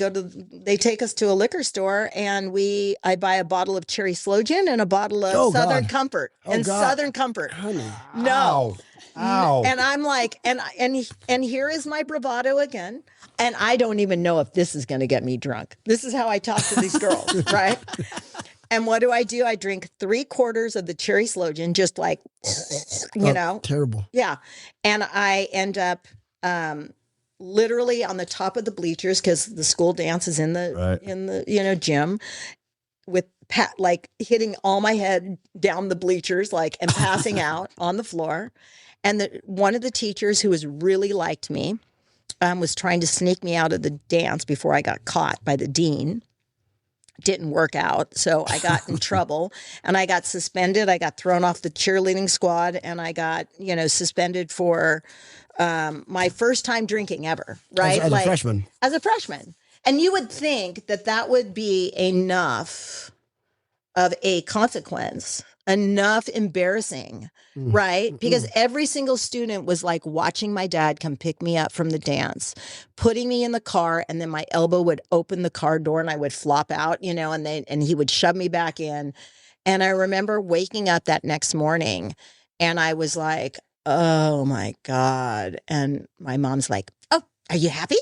Speaker 1: they take us to a liquor store and I buy a bottle of cherry sloe gin and a bottle of Southern Comfort. Southern Comfort.
Speaker 3: Honey.
Speaker 1: No.
Speaker 2: Ow.
Speaker 1: And I'm like, and here is my bravado again. And I don't even know if this is going to get me drunk. This is how I talk to these girls, right? And what do? I drink 3/4 of the cherry sloe gin, just
Speaker 3: Terrible.
Speaker 1: Yeah. And I end up literally on the top of the bleachers because the school dance is in the gym. like hitting all my head down the bleachers, like, and passing out on the floor. And one of the teachers who was really liked me was trying to sneak me out of the dance before I got caught by the dean. Didn't work out. So I got in trouble and I got suspended. I got thrown off the cheerleading squad and I got, suspended for my first time drinking ever. Right.
Speaker 3: As a freshman.
Speaker 1: As a freshman. And you would think that that would be enough of a consequence, enough embarrassing, right? Because every single student was like watching my dad come pick me up from the dance, putting me in the car, and then my elbow would open the car door and I would flop out, and he would shove me back in. And I remember waking up that next morning and I was like, oh my God. And my mom's like, oh, are you happy?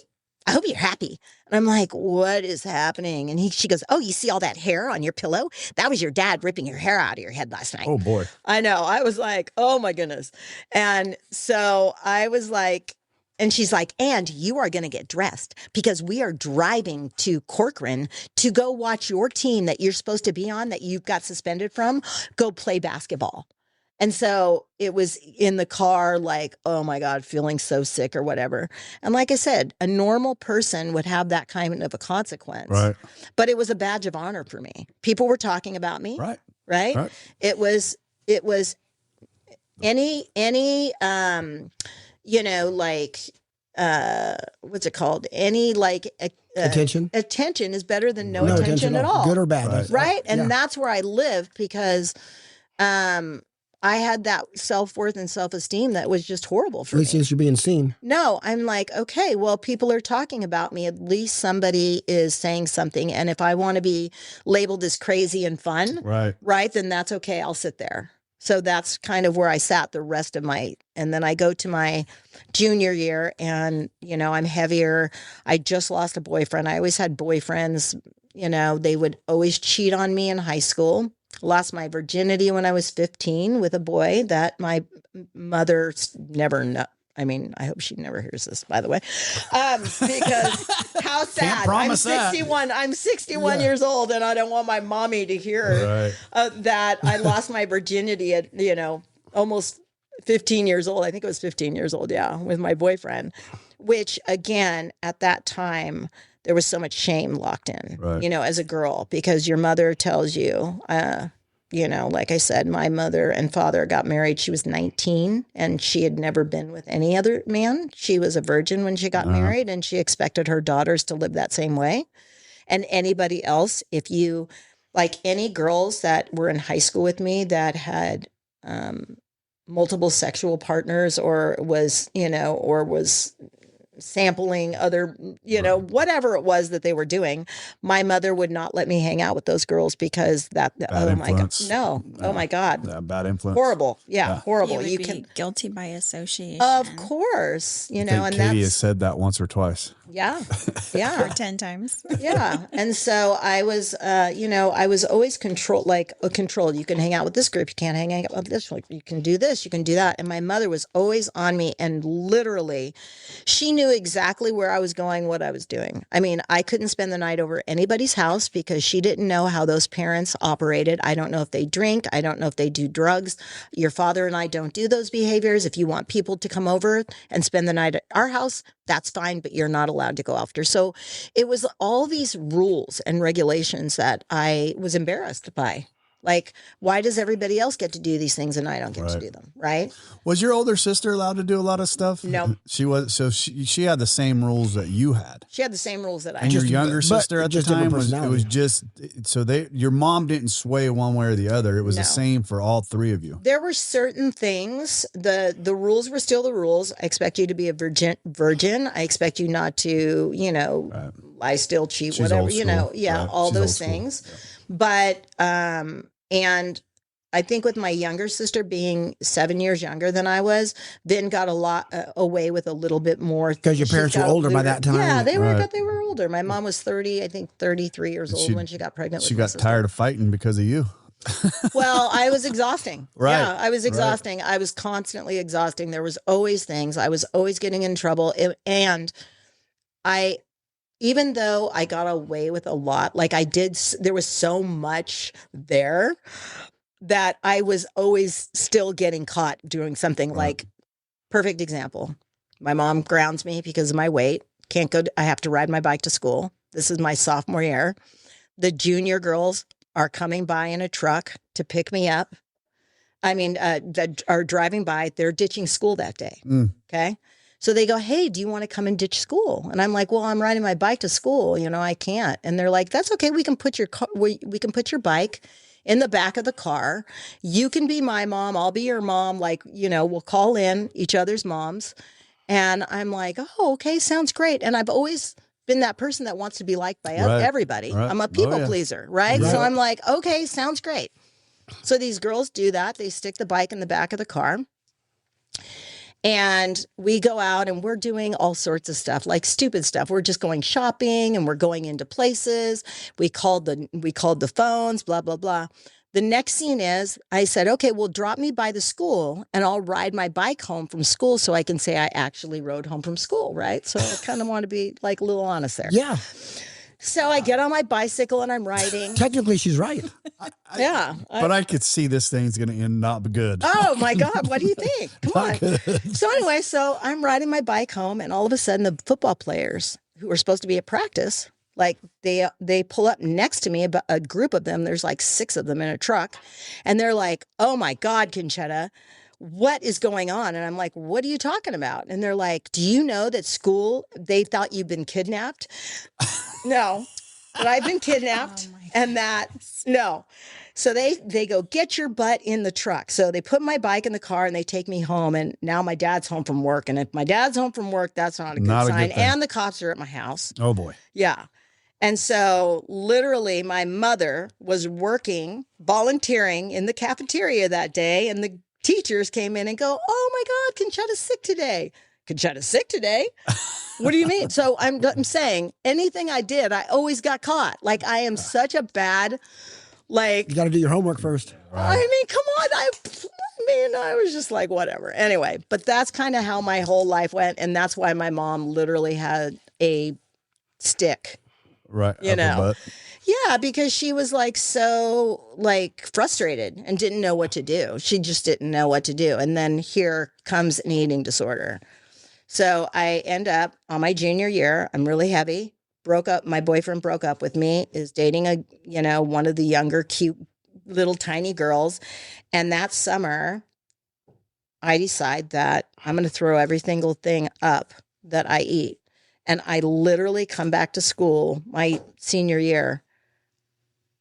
Speaker 1: I hope you're happy. And I'm like, what is happening? And she goes, oh, you see all that hair on your pillow? That was your dad ripping your hair out of your head last night.
Speaker 2: Oh, boy.
Speaker 1: I know. I was like, oh, my goodness. And so I was like, and she's like, and you are going to get dressed because we are driving to Corcoran to go watch your team that you're supposed to be on that you've got suspended from go play basketball. And so it was in the car, like, oh my God, feeling so sick or whatever. And like I said, a normal person would have that kind of a consequence.
Speaker 2: Right.
Speaker 1: But it was a badge of honor for me. People were talking about me.
Speaker 2: Right.
Speaker 1: Right. It was any like, what's it called? Any like,
Speaker 3: attention
Speaker 1: is better than no attention at all.
Speaker 3: Good or bad.
Speaker 1: Right. And that's where I lived because, I had that self-worth and self-esteem that was just horrible for me.
Speaker 3: At least you're being seen.
Speaker 1: No, I'm like, okay, well, people are talking about me. At least somebody is saying something. And if I want to be labeled as crazy and fun, right, then that's okay. I'll sit there. So that's kind of where I sat the rest of and then I go to my junior year and, I'm heavier. I just lost a boyfriend. I always had boyfriends, they would always cheat on me in high school. Lost my virginity when I was 15 with a boy that my mother never I mean, I hope she never hears this, by the way, because how sad. I'm 61. I'm 61 years old, and I don't want my mommy to hear that I lost my virginity at almost 15 years old. I think it was 15 years old, with my boyfriend. Which again, at that time, there was so much shame locked in, as a girl, because your mother tells you, like I said, my mother and father got married. She was 19 and she had never been with any other man. She was a virgin when she got married and she expected her daughters to live that same way. And anybody else, if you, like any girls that were in high school with me that had multiple sexual partners or was sampling other, whatever it was that they were doing, my mother would not let me hang out with those girls because
Speaker 2: bad influence.
Speaker 1: my God, no, oh my God,
Speaker 2: bad influence,
Speaker 1: horrible, horrible.
Speaker 4: You can guilty by association,
Speaker 1: of course,
Speaker 2: and Katie has said that once or twice,
Speaker 1: or
Speaker 4: 10 times,
Speaker 1: and so I was, I was always controlled. You can hang out with this group, you can't hang out with this, like you can do this, you can do that, and my mother was always on me, and literally, she knew exactly where I was going, what I was doing. I mean, I couldn't spend the night over anybody's house because she didn't know how those parents operated. I don't know if they drink. I don't know if they do drugs. Your father and I don't do those behaviors. If you want people to come over and spend the night at our house, that's fine, but you're not allowed to go after. So it was all these rules and regulations that I was embarrassed by. Like, why does everybody else get to do these things and I don't get to do them? Right.
Speaker 2: Was your older sister allowed to do a lot of stuff?
Speaker 1: No.
Speaker 2: She was. So she had the same rules that you had.
Speaker 1: She had the same rules that I had.
Speaker 2: And your younger sister at the time was just, so your mom didn't sway one way or the other. It was the same for all three of you.
Speaker 1: There were certain things, the rules were still the rules. I expect you to be a virgin. I expect you not to, lie, steal, cheat,
Speaker 2: She's
Speaker 1: whatever,
Speaker 2: old school.
Speaker 1: all
Speaker 2: She's
Speaker 1: those things.
Speaker 2: Yeah.
Speaker 1: But, and I think with my younger sister being 7 years younger than I was, then got a lot away with a little bit more.
Speaker 3: Because your parents were older by that time.
Speaker 1: Yeah, they were older. My mom was 33 years old when she got pregnant.
Speaker 2: She got tired of fighting because of you.
Speaker 1: Well, I was exhausting.
Speaker 2: Right.
Speaker 1: Yeah, I was exhausting. Right. I was constantly exhausting. There was always things. I was always getting in trouble. And even though I got away with a lot, like I did, there was so much there that I was always still getting caught doing something. Like, perfect example. My mom grounds me because of my weight. Can't go, I have to ride my bike to school. This is my sophomore year. The junior girls are coming by in a truck to pick me up. I mean, that are driving by, they're ditching school that day. Okay. So they go, hey, do you want to come and ditch school? And I'm like, well, I'm riding my bike to school. You know, I can't. And they're like, that's okay. We can put your we can put your bike in the back of the car. You can be my mom. I'll be your mom. Like, you know, we'll call in each other's moms. And I'm like, oh, okay. Sounds great. And I've always been that person that wants to be liked by everybody. I'm a people pleaser. Right. So I'm like, okay, sounds great. So these girls do that. They stick the bike in the back of the car. And we go out and we're doing all sorts of stuff, like stupid stuff. We're just going shopping and we're going into places. We called the phones, blah, blah, blah. The next scene is I said, okay, well, drop me by the school and I'll ride my bike home from school so I can say I actually rode home from school, right? So I kind of want to be like a little honest there.
Speaker 3: Yeah.
Speaker 1: So I get on my bicycle and I'm riding.
Speaker 3: Technically, she's right.
Speaker 2: But I could see this thing's going to end not good.
Speaker 1: Oh my God. What do you think? Come on. So anyway, so I'm riding my bike home and all of a sudden the football players who are supposed to be at practice, like they pull up next to me, about a group of them. There's like 6 of them in a truck. And they're like, oh my God, Concetta, what is going on? And I'm like, what are you talking about? And they're like, do you know that school, they thought you've been kidnapped? No, that I've been kidnapped and that, no. So they go, get your butt in the truck. So they put my bike in the car and they take me home. And now my dad's home from work. And if my dad's home from work, that's not a good sign. And the cops are at my house.
Speaker 2: Oh boy.
Speaker 1: Yeah. And so literally my mother was working, volunteering in the cafeteria that day. And the teachers came in and go, oh my God, Concetta's sick today. Concetta's sick today? What do you mean? So I'm saying anything I did, I always got caught. Like I am such a bad, like.
Speaker 3: You got to do your homework first.
Speaker 1: I mean, come on. I was just like, whatever. Anyway, but that's kind of how my whole life went. And that's why my mom literally had a stick.
Speaker 2: Right.
Speaker 1: You know? Yeah, because she was like so like frustrated and didn't know what to do. She just didn't know what to do. And then here comes an eating disorder. So I end up on my junior year. I'm really heavy. Broke up. My boyfriend broke up with me, is dating one of the younger, cute little tiny girls. And that summer, I decide that I'm going to throw every single thing up that I eat. And I literally come back to school my senior year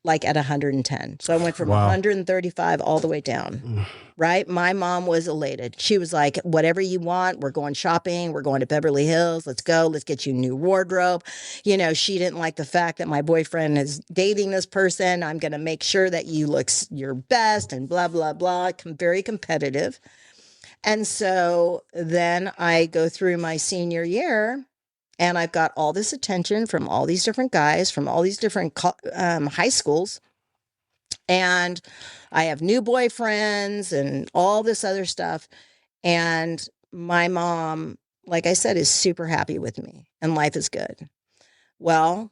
Speaker 1: like at 110. So I went from 135 all the way down, right? My mom was elated. She was like, whatever you want, we're going shopping. We're going to Beverly Hills. Let's go. Let's get you a new wardrobe. You know, she didn't like the fact that my boyfriend is dating this person. I'm going to make sure that you look your best and blah, blah, blah. Very competitive. And so then I go through my senior year and I've got all this attention from all these different guys, from all these different high schools. And I have new boyfriends and all this other stuff. And my mom, like I said, is super happy with me and life is good. Well,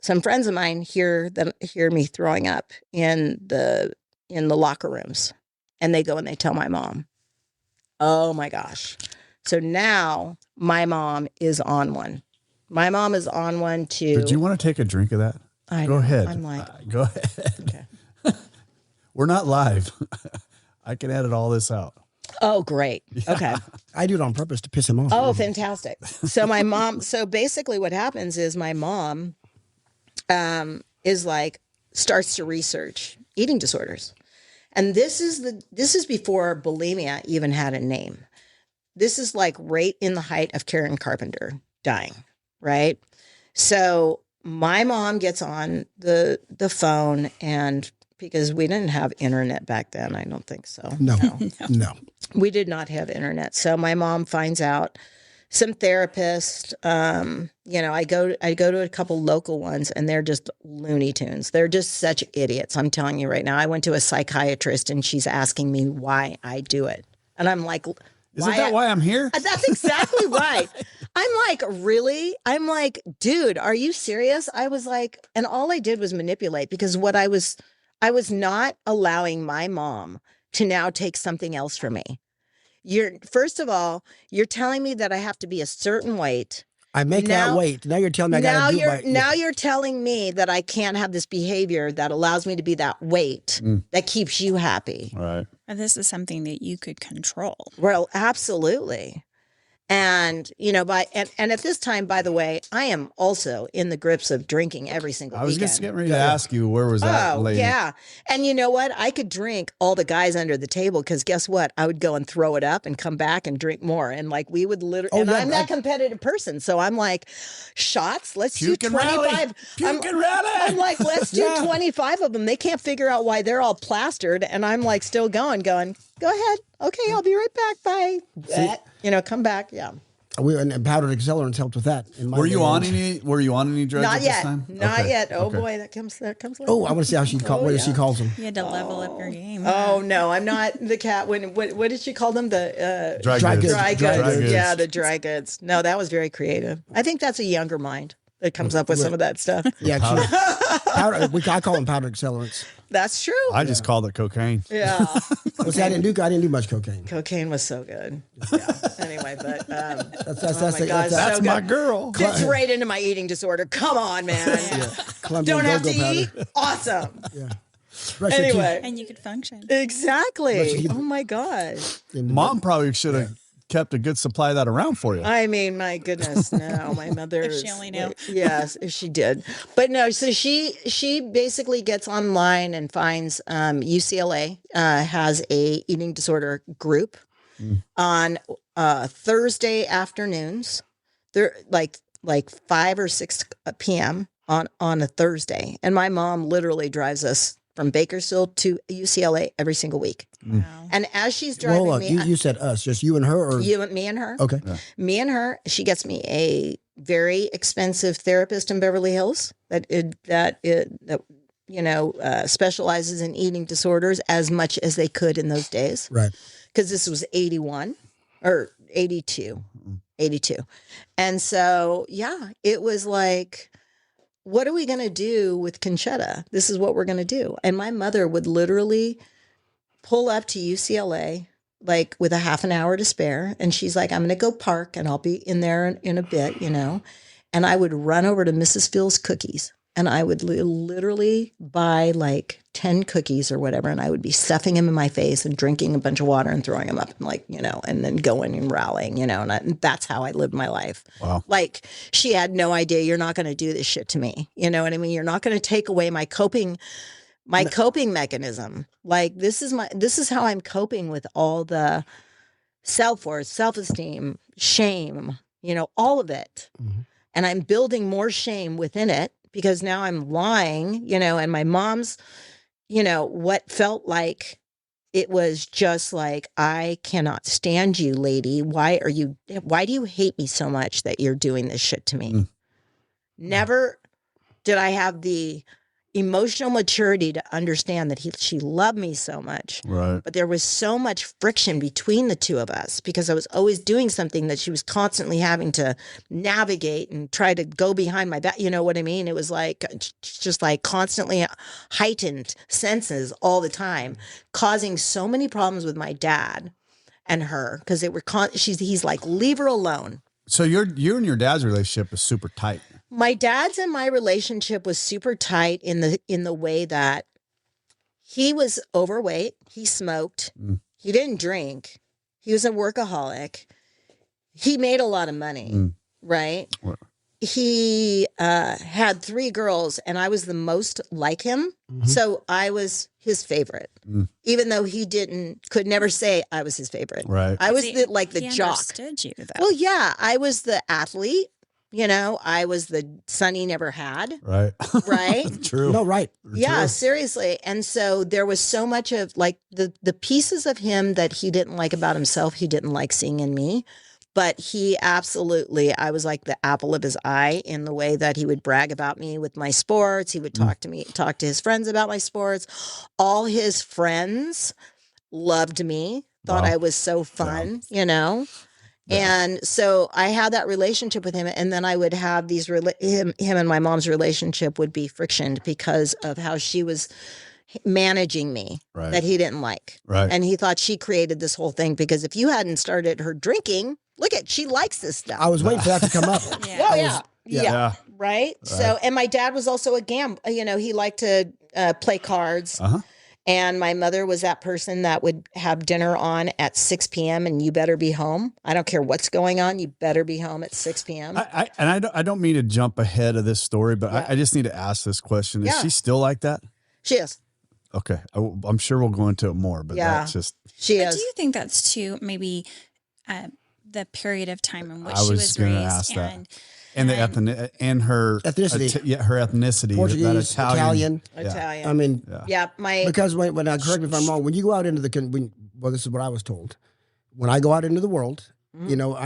Speaker 1: some friends of mine hear me throwing up in the locker rooms. And they go and they tell my mom. Oh my gosh. So now my mom is on one. My mom is on one too.
Speaker 2: Did you want to take a drink of that? Go ahead.
Speaker 1: I'm like,
Speaker 2: go ahead. Okay. We're not live. I can edit all this out.
Speaker 1: Oh, great. Yeah. Okay.
Speaker 3: I do it on purpose to piss him off.
Speaker 1: Oh, fantastic. So my mom, so basically what happens is my mom is like, starts to research eating disorders. And this is before bulimia even had a name. This is like right in the height of Karen Carpenter dying, right? So my mom gets on the phone, and because we didn't have internet back then, I don't think so.
Speaker 3: No.
Speaker 1: We did not have internet. So my mom finds out some therapist, I go to a couple local ones and they're just Looney Tunes. They're just such idiots. I'm telling you right now, I went to a psychiatrist and she's asking me why I do it. And I'm like,
Speaker 2: Isn't that why I'm here?
Speaker 1: That's exactly right. I'm like, really? I'm like, dude, are you serious? I was like, and all I did was manipulate because I was not allowing my mom to now take something else from me. First of all, you're telling me that I have to be a certain weight.
Speaker 3: I make that weight. Now you're telling me I got to do it.
Speaker 1: Now you're telling me that I can't have this behavior that allows me to be that weight that keeps you happy.
Speaker 2: Right.
Speaker 4: And this is something that you could control.
Speaker 1: Well, absolutely. And, you know, and at this time, by the way, I am also in the grips of drinking every single weekend.
Speaker 2: I was just getting ready to ask you, where was that lady?
Speaker 1: Yeah. And you know what? I could drink all the guys under the table because guess what? I would go and throw it up and come back and drink more. And like we would literally, I'm that competitive person. So I'm like, shots, let's do 25. I'm like, let's do 25 of them. They can't figure out why they're all plastered. And I'm like still going, go ahead. Okay, I'll be right back. Bye. You know, come back. Yeah.
Speaker 3: And powdered accelerants helped with that.
Speaker 2: Were you on any drugs
Speaker 1: Not
Speaker 2: at
Speaker 1: yet.
Speaker 2: this time?
Speaker 1: Not yet. Oh boy, that comes later.
Speaker 3: Oh, I want to see how she she calls them.
Speaker 4: You had to level up your game.
Speaker 1: Oh no, I'm not the cat. What did she call them? The
Speaker 2: dry goods.
Speaker 1: Dry goods. Yeah, the dry goods. No, that was very creative. I think that's a younger mind that comes up with some of that stuff.
Speaker 3: Yeah, I call them powdered accelerants.
Speaker 1: That's true.
Speaker 2: I just called it cocaine.
Speaker 1: Yeah.
Speaker 3: See, I didn't do much cocaine.
Speaker 1: Cocaine was so good. Yeah. Anyway, but
Speaker 3: that's
Speaker 1: so
Speaker 2: my girl.
Speaker 1: Fits right into my eating disorder. Come on, man. Don't have to eat. Awesome.
Speaker 3: Yeah.
Speaker 1: Anyway,
Speaker 4: and you could function.
Speaker 1: Exactly. Oh my God.
Speaker 2: Mom probably should have kept a good supply of that around for you.
Speaker 1: I mean, my goodness, no, my mother.
Speaker 4: If she only knew.
Speaker 1: Yes, if she did. But no, so she basically gets online and finds UCLA has a eating disorder group on Thursday afternoons. They're like 5 or 6 p.m. on a Thursday, and my mom literally drives us from Bakersfield to UCLA every single week.
Speaker 4: Wow.
Speaker 1: And as she's driving me,
Speaker 3: you said us, just you and her, or
Speaker 1: me and her.
Speaker 3: Okay,
Speaker 1: me and her. She gets me a very expensive therapist in Beverly Hills that specializes in eating disorders as much as they could in those days.
Speaker 3: Right.
Speaker 1: Because this was 81 or 82, and so it was like, what are we going to do with Concetta? This is what we're going to do. And my mother would literally pull up to UCLA like with a half an hour to spare. And she's like, I'm going to go park and I'll be in there in a bit, you know. And I would run over to Mrs. Phil's Cookies and I would literally buy like 10 cookies or whatever. And I would be stuffing them in my face and drinking a bunch of water and throwing them up and like, you know, and then going and rallying, you know, and that's how I lived my life.
Speaker 2: Wow. Like
Speaker 1: she had no idea, you're not going to do this shit to me. You know what I mean? You're not going to take away my coping mechanism. Like this is how I'm coping with all the self-worth, self-esteem, shame, you know, all of it. Mm-hmm. And I'm building more shame within it because now I'm lying, you know, and my mom's, you know, what felt like it was just like, I cannot stand you, lady. Why do you hate me so much that you're doing this shit to me? Never did I have the emotional maturity to understand that she loved me so much.
Speaker 2: Right.
Speaker 1: But there was so much friction between the two of us because I was always doing something that she was constantly having to navigate and try to go behind my back. You know what I mean? It was like just like constantly heightened senses all the time, causing so many problems with my dad and her because he's like, leave her alone.
Speaker 2: So you and your dad's relationship is super tight.
Speaker 1: My dad's and my relationship was super tight in the way that he was overweight. He smoked. He didn't drink. He was a workaholic. He made a lot of money, right? What? He had 3 girls, and I was the most like him. Mm-hmm. So I was his favorite, even though he could never say I was his favorite.
Speaker 2: Right.
Speaker 1: I was the jock.
Speaker 4: Understood you, though.
Speaker 1: Well, yeah, I was the athlete. You know, I was the son he never had.
Speaker 2: Right.
Speaker 1: Right.
Speaker 2: True.
Speaker 3: No, right.
Speaker 1: Yeah, seriously. And so there was so much of like the pieces of him that he didn't like about himself, he didn't like seeing in me. But he absolutely, I was like the apple of his eye in the way that he would brag about me with my sports. He would talk to his friends about my sports. All his friends loved me thought
Speaker 2: Wow.
Speaker 1: I was so fun, you know? And so I had that relationship with him, and then I would have these him and my mom's relationship would be frictioned because of how she was managing me that he didn't like.
Speaker 2: Right.
Speaker 1: And he thought she created this whole thing because if you hadn't started her drinking, look at, she likes this stuff.
Speaker 3: I was waiting for that to come up.
Speaker 1: Yeah. Right. So, and my dad was also a gambler. You know, he liked to play cards. And my mother was that person that would have dinner on at 6 p.m. and you better be home. I don't care what's going on. You better be home at 6 p.m.
Speaker 2: I don't mean to jump ahead of this story, but I just need to ask this question. Is she still like that?
Speaker 1: She is.
Speaker 2: Okay. I'm sure we'll go into it more, but that's just.
Speaker 1: She
Speaker 4: But
Speaker 1: is.
Speaker 4: do you think that's too, maybe the period of time in which
Speaker 2: I
Speaker 4: she
Speaker 2: was
Speaker 4: was
Speaker 2: gonna
Speaker 4: raised
Speaker 2: ask that. And the and her
Speaker 3: ethnicity.
Speaker 2: her ethnicity,
Speaker 3: Portuguese,
Speaker 2: that
Speaker 3: Italian.
Speaker 1: Italian.
Speaker 3: I mean,
Speaker 1: because
Speaker 3: when I correct me if I'm wrong, when you go out into well, this is what I was told. When I go out into the world, you know,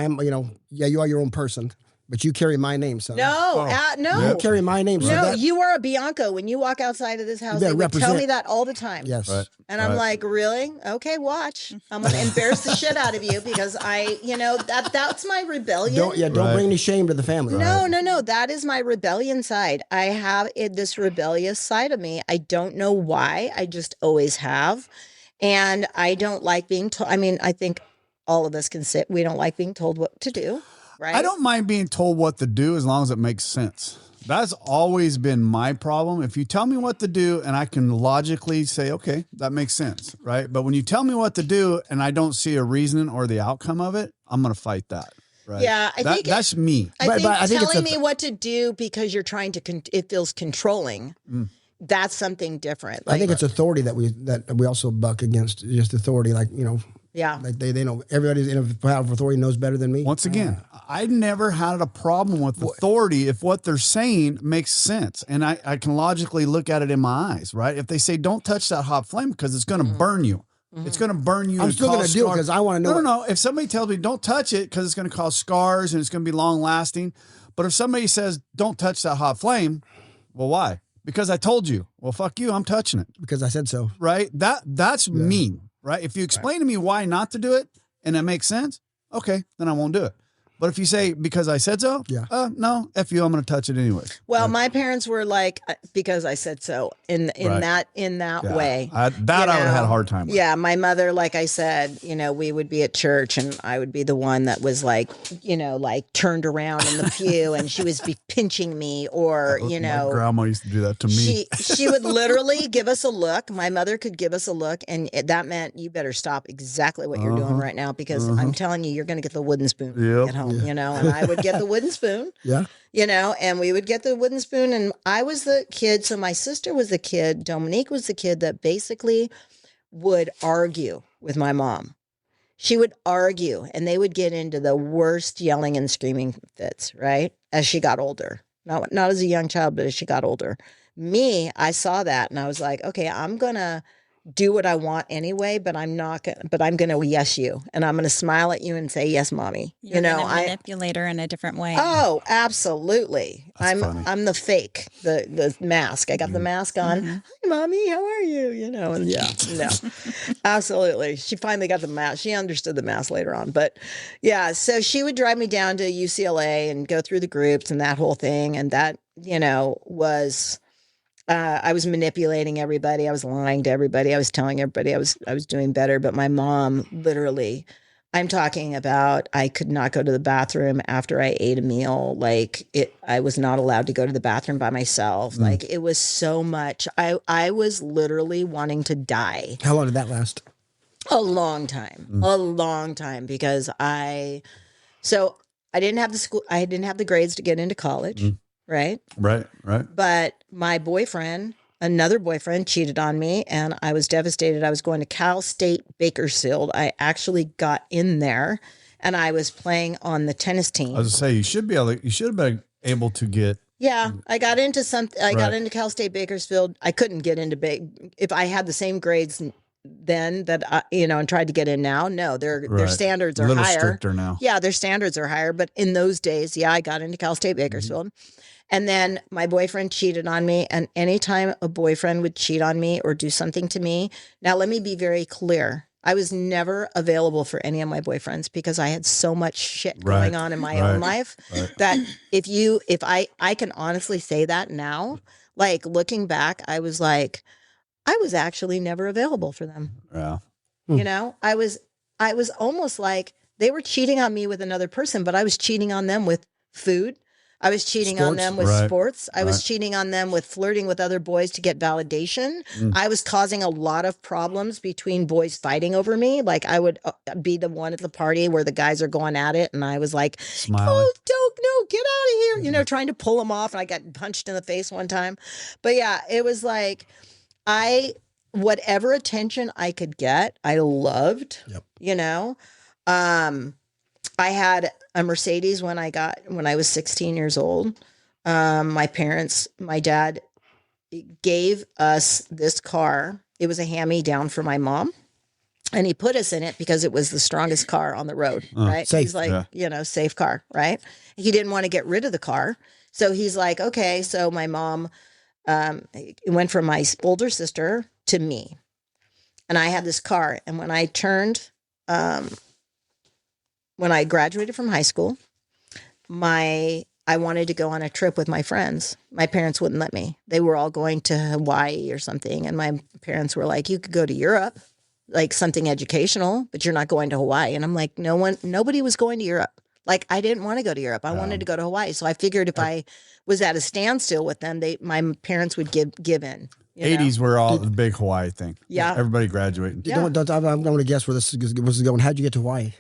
Speaker 3: you are your own person, but you carry my name, son.
Speaker 1: no.
Speaker 3: You carry my name, son.
Speaker 1: No, you are a Bianco. When you walk outside of this house, they would tell me that all the time.
Speaker 3: Yes.
Speaker 2: Right.
Speaker 1: And I'm like, really? Okay, watch. I'm going to embarrass the shit out of you because that's my rebellion.
Speaker 3: Don't bring any shame to the family.
Speaker 1: No. That is my rebellion side. I have this rebellious side of me. I don't know why. I just always have. And I don't like being told. I mean, I think all of us can sit. We don't like being told what to do. Right?
Speaker 2: I don't mind being told what to do as long as it makes sense. That's always been my problem. If you tell me what to do and I can logically say, okay, that makes sense, right? But when you tell me what to do and I don't see a reason or the outcome of it, I'm going to fight that. Right?
Speaker 1: Yeah, I think
Speaker 2: that's me.
Speaker 1: I think telling me what to do because you're trying to, it feels controlling. That's something different. Like,
Speaker 3: I think it's authority that we also buck against. Just authority, like, you know.
Speaker 1: Yeah.
Speaker 3: Like they know everybody's in a power of authority knows better than me.
Speaker 2: Once again, I never had a problem with authority if what they're saying makes sense. And I can logically look at it in my eyes, right? If they say, don't touch that hot flame because it's going to burn you. It's going to burn you.
Speaker 3: I'm still going to do it because I want to know.
Speaker 2: No. If somebody tells me don't touch it because it's going to cause scars and it's going to be long lasting. But if somebody says, don't touch that hot flame, well, why? Because I told you. Well, fuck you. I'm touching it.
Speaker 3: Because I said so.
Speaker 2: Right? That's mean. Right? If you explain to me why not to do it and it makes sense, okay, then I won't do it. But if you say, because I said so, no, F you, I'm going to touch it anyway.
Speaker 1: Well, my parents were like, because I said so in that way.
Speaker 2: I would have had a hard time with.
Speaker 1: Yeah. My mother, like I said, we would be at church and I would be the one that was like, like turned around in the pew and she was be pinching me or,
Speaker 2: My grandma used to do that to me.
Speaker 1: She would literally give us a look. My mother could give us a look and that meant you better stop exactly what you're doing right now because I'm telling you, you're going to get the wooden spoon at home. And I would get the wooden spoon, and we would get the wooden spoon. And I was the kid. So my sister was the kid. Dominique was the kid that basically would argue with my mom. She would argue and they would get into the worst yelling and screaming fits, right? As she got older, not as a young child, but as she got older. Me, I saw that and I was like, okay, I'm going to do what I want anyway, but I'm going to yes you. And I'm going to smile at you and say, yes, mommy.
Speaker 4: You're gonna manipulate her in a different way.
Speaker 1: Oh, absolutely.
Speaker 2: That's funny.
Speaker 1: I'm the fake, the mask. I got the mask on. Hi, mommy. How are you? No, absolutely. She finally got the mask. She understood the mask later on, but yeah. So she would drive me down to UCLA and go through the groups and that whole thing. And that, was, I was manipulating everybody. I was lying to everybody. I was telling everybody I was doing better. But my mom, literally, I'm talking about I could not go to the bathroom after I ate a meal. I was not allowed to go to the bathroom by myself. Like it was so much. I was literally wanting to die.
Speaker 3: How long did that last?
Speaker 1: A long time because I didn't have the grades to get into college. Right. But my another boyfriend cheated on me and I was devastated. I was going to Cal State Bakersfield. I actually got in there and I was playing on the tennis team.
Speaker 2: I was going to say, you should have been able to get.
Speaker 1: Yeah. I got into got into Cal State Bakersfield. I couldn't get into if I had the same grades then that and tried to get in now. No, their standards are
Speaker 2: a little
Speaker 1: higher.
Speaker 2: Stricter now.
Speaker 1: Yeah, their standards are higher. But in those days, I got into Cal State Bakersfield. And then my boyfriend cheated on me. And anytime a boyfriend would cheat on me or do something to me, now let me be very clear. I was never available for any of my boyfriends because I had so much shit going on in my own life that if I can honestly say that now, like looking back, I was like, I was actually never available for them.
Speaker 2: Yeah.
Speaker 1: You know, I was almost like they were cheating on me with another person, but I was cheating on them with food. I was cheating on them with sports. I was cheating on them with flirting with other boys to get validation. I was causing a lot of problems between boys fighting over me. Like I would be the one at the party where the guys are going at it. And I was like,
Speaker 2: smiling.
Speaker 1: Oh, no, get out of here. You know, trying to pull them off. And I got punched in the face one time. But yeah, it was like, whatever attention I could get, I loved, you know. I had a Mercedes when I was 16 years old. My dad gave us this car. It was a hand-me-down for my mom. And he put us in it because it was the strongest car on the road, right?
Speaker 3: Safe.
Speaker 1: He's like, you know, safe car, right? He didn't want to get rid of the car. So he's like, okay. So my mom went from my older sister to me. And I had this car. And when I graduated from high school, I wanted to go on a trip with my friends. My parents wouldn't let me. They were all going to Hawaii or something. And my parents were like, you could go to Europe, like something educational, but you're not going to Hawaii. And I'm like, nobody was going to Europe. Like, I didn't want to go to Europe. I wanted to go to Hawaii. So I figured if I was at a standstill with them, my parents would give in.
Speaker 2: 80s were all the big Hawaii thing.
Speaker 1: Yeah.
Speaker 2: Everybody graduating.
Speaker 3: I'm going to guess where this is going. How'd you get to Hawaii?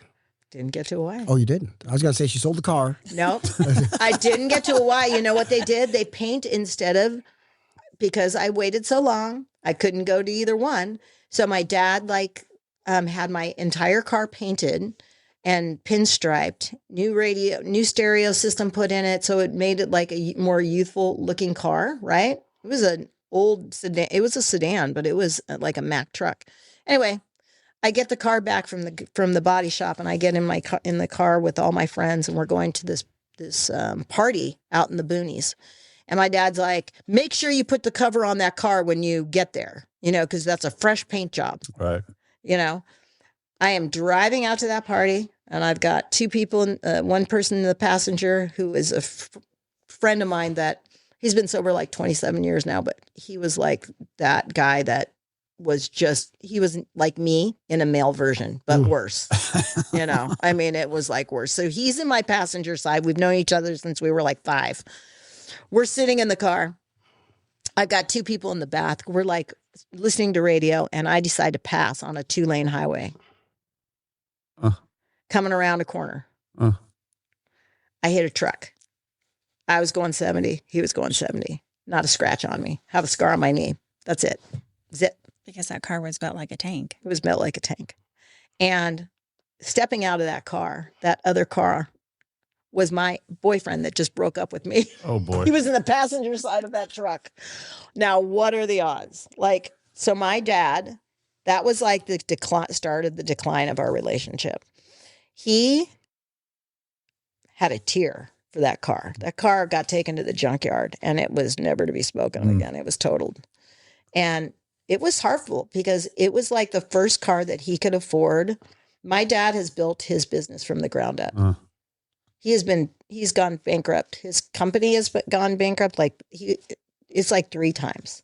Speaker 1: Didn't get to Hawaii.
Speaker 3: Oh, you didn't? I was going to say she sold the car.
Speaker 1: No, I didn't get to Hawaii. You know what they did? They paint because I waited so long, I couldn't go to either one. So my dad had my entire car painted and pinstriped, new stereo system put in it. So it made it like a more youthful looking car, right? It was an old sedan. It was a sedan, but it was like a Mack truck. Anyway, I get the car back from the body shop, and I get in the car with all my friends, and we're going to this party out in the boonies. And my dad's like, make sure you put the cover on that car when you get there, you know, because that's a fresh paint job.
Speaker 2: Right.
Speaker 1: You know, I am driving out to that party, and I've got two people, one person in the passenger who is a friend of mine that he's been sober like 27 years now, but he was like that guy that he was like me in a male version, but worse, you know, I mean, it was like worse. So he's in my passenger side. We've known each other since we were like 5. We're sitting in the car. I've got two people in the back. We're like listening to radio, and I decide to pass on a 2-lane highway. Coming around a corner. I hit a truck. I was going 70. He was going 70. Not a scratch on me. Have a scar on my knee. That's it. Zip.
Speaker 4: Because that car was built like a tank.
Speaker 1: It was built like a tank. And stepping out of that car, that other car, was my boyfriend that just broke up with me.
Speaker 2: Oh, boy.
Speaker 1: He was in the passenger side of that truck. Now, what are the odds? Like, so my dad, that was like the started the decline of our relationship. He had a tear for that car. That car got taken to the junkyard, and it was never to be spoken of again. It was totaled. And it was hurtful because it was like the first car that he could afford. My dad has built his business from the ground up. He's gone bankrupt. His company has gone bankrupt. It's like 3 times,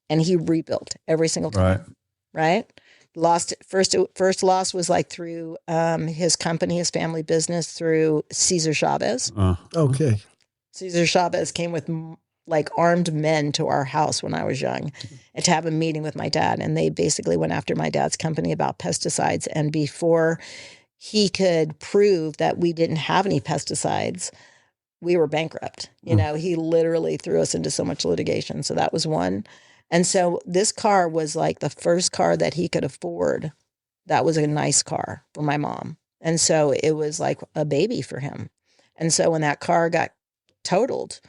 Speaker 1: and he rebuilt every single time. Right? Lost first loss was like through his company, his family business, through Cesar Chavez.
Speaker 3: Okay.
Speaker 1: Cesar Chavez came with like armed men to our house when I was young and to have a meeting with my dad. And they basically went after my dad's company about pesticides. And before he could prove that we didn't have any pesticides, we were bankrupt. You know, he literally threw us into so much litigation. So that was one. And so this car was like the first car that he could afford. That was a nice car for my mom. And so it was like a baby for him. And so when that car got totaled,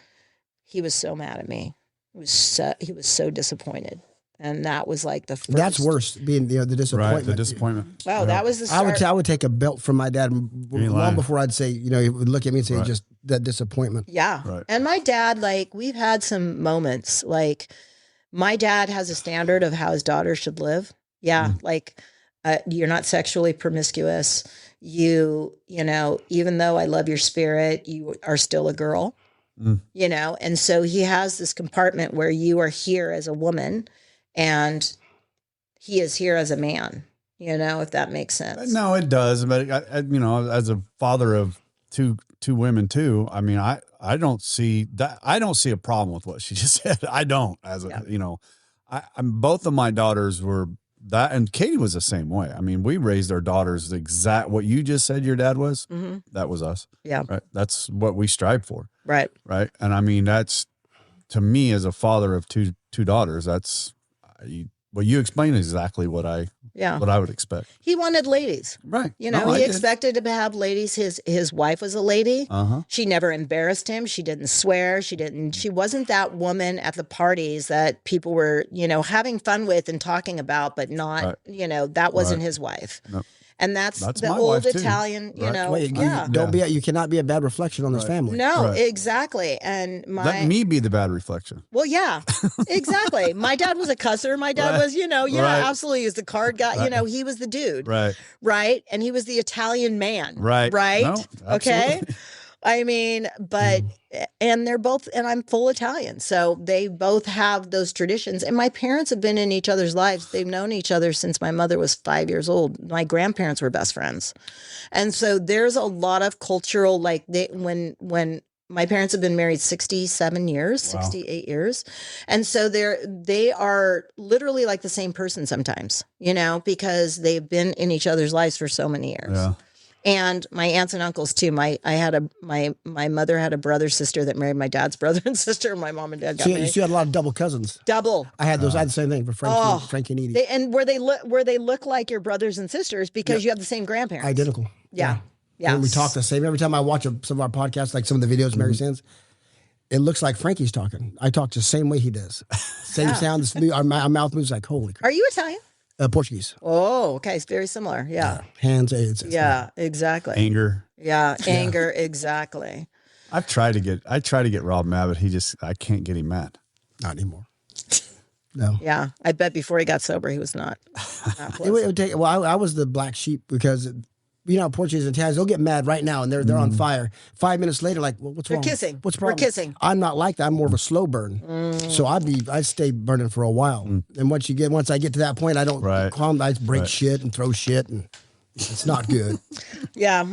Speaker 1: he was so mad at me. He was so disappointed. And that was like the first.
Speaker 3: That's worse, being the disappointment.
Speaker 2: Right, the disappointment.
Speaker 1: Oh, that was the start.
Speaker 3: I would take a belt from my dad long before I'd say, you know, he would look at me and say, just that disappointment.
Speaker 1: Yeah.
Speaker 2: Right.
Speaker 1: And my dad, like, we've had some moments. Like, my dad has a standard of how his daughter should live. Yeah. Like, You're not sexually promiscuous. You know, even though I love your spirit, you are still a girl, you know? And so he has this compartment where you are here as a woman and he is here as a man, you know, if that makes sense.
Speaker 2: No, it does. But I, you know, as a father of two women too, I mean, I don't see that. I don't see a problem with what she just said. I don't, as a, you know, I'm both of my daughters were that, and Katie was the same way. I mean, we raised our daughters exact what you just said your dad was. That was us. Yeah. Right. That's what we strive for.
Speaker 1: Right.
Speaker 2: Right. And I mean, that's, to me as a father of two daughters, that's, well, you explained exactly what I would expect.
Speaker 1: He wanted ladies.
Speaker 2: Right.
Speaker 1: You know, he expected to have ladies. His wife was a lady. She never embarrassed him. She didn't swear. She wasn't that woman at the parties that people were, you know, having fun with and talking about, but not, you know, that wasn't his wife. Nope. And that's the old Italian, you know.
Speaker 3: Well, you cannot be a bad reflection on this family.
Speaker 1: No, exactly. And
Speaker 2: let me be the bad reflection.
Speaker 1: Well, yeah, exactly. My dad was a cusser. My dad was, you know, absolutely. He was the card guy. You know, he was the dude. Right. And he was the Italian man. Right. No, okay. I mean, but, and they're both, and I'm full Italian. So they both have those traditions. And my parents have been in each other's lives. They've known each other since my mother was 5 years old. My grandparents were best friends. And so there's a lot of cultural, like when my parents have been married 67 years, 68 years. And so they are literally like the same person sometimes, you know, because they've been in each other's lives for so many years. Yeah. And my aunts and uncles too. My mother had a brother sister that married my dad's brother and sister. My mom and dad got married.
Speaker 3: You had a lot of double cousins.
Speaker 1: Double.
Speaker 3: I had those. I had the same thing for Frankie and Edie.
Speaker 1: And where they look like your brothers and sisters because you have the same grandparents.
Speaker 3: Identical.
Speaker 1: Yeah.
Speaker 3: And we talk the same. Every time I watch some of our podcasts, like some of the videos Mary sends, it looks like Frankie's talking. I talk the same way he does. Same sound. Our mouth moves like holy crap.
Speaker 1: Are you Italian?
Speaker 3: Portuguese.
Speaker 1: Oh, okay. It's very similar. Yeah.
Speaker 3: Hands.
Speaker 1: Exactly.
Speaker 2: Anger.
Speaker 1: Yeah. Anger. Exactly.
Speaker 2: I try to get Rob mad, but I can't get him mad.
Speaker 3: Not anymore. No.
Speaker 1: Yeah. I bet before he got sober, he was not.
Speaker 3: It would take, I was the black sheep because, you know, Portuguese and Italians, they'll get mad right now and they're on fire. 5 minutes later, like, what's wrong?
Speaker 1: They're kissing.
Speaker 3: What's the problem?
Speaker 1: We're kissing.
Speaker 3: I'm not like that. I'm more of a slow burn. So I'd stay burning for a while. And once I get to that point, I don't calm. I break shit and throw shit, and it's not good.
Speaker 1: Yeah,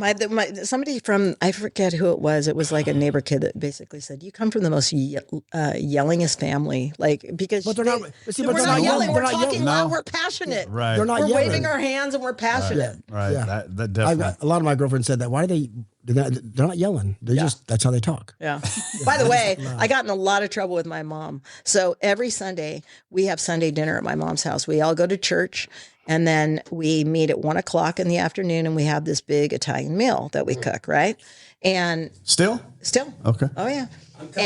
Speaker 1: somebody from, I forget who it was. It was like a neighbor kid that basically said, "You come from the most yellingest family," like because
Speaker 3: but they're not.
Speaker 1: We're not yelling. We're talking loud. We're passionate.
Speaker 2: Right.
Speaker 3: They're not
Speaker 1: We're
Speaker 3: yelling.
Speaker 1: waving our hands and we're passionate.
Speaker 2: Right. Yeah. That definitely.
Speaker 3: A lot of my girlfriends said that. Why do they're not yelling. They that's how they talk.
Speaker 1: Yeah. By the way, I got in a lot of trouble with my mom. So every Sunday we have Sunday dinner at my mom's house. We all go to church. And then we meet at 1:00 in the afternoon and we have this big Italian meal that we cook, right? And
Speaker 2: Still? Okay.
Speaker 1: Oh yeah.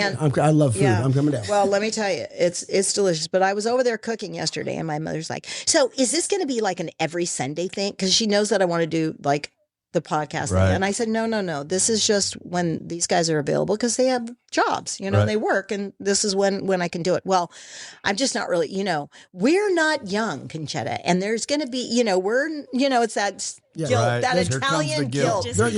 Speaker 3: I love food. I'm coming down.
Speaker 1: Well, let me tell you, it's delicious. But I was over there cooking yesterday and my mother's like, "So is this going to be like an every Sunday thing?" Because she knows that I want to do like the podcast thing. And I said, no. This is just when these guys are available because they have jobs, they work. And this is when I can do it. Well, I'm just not really, we're not young, Concetta. And there's going to be, it's that guilt, that Italian guilt.
Speaker 3: There's going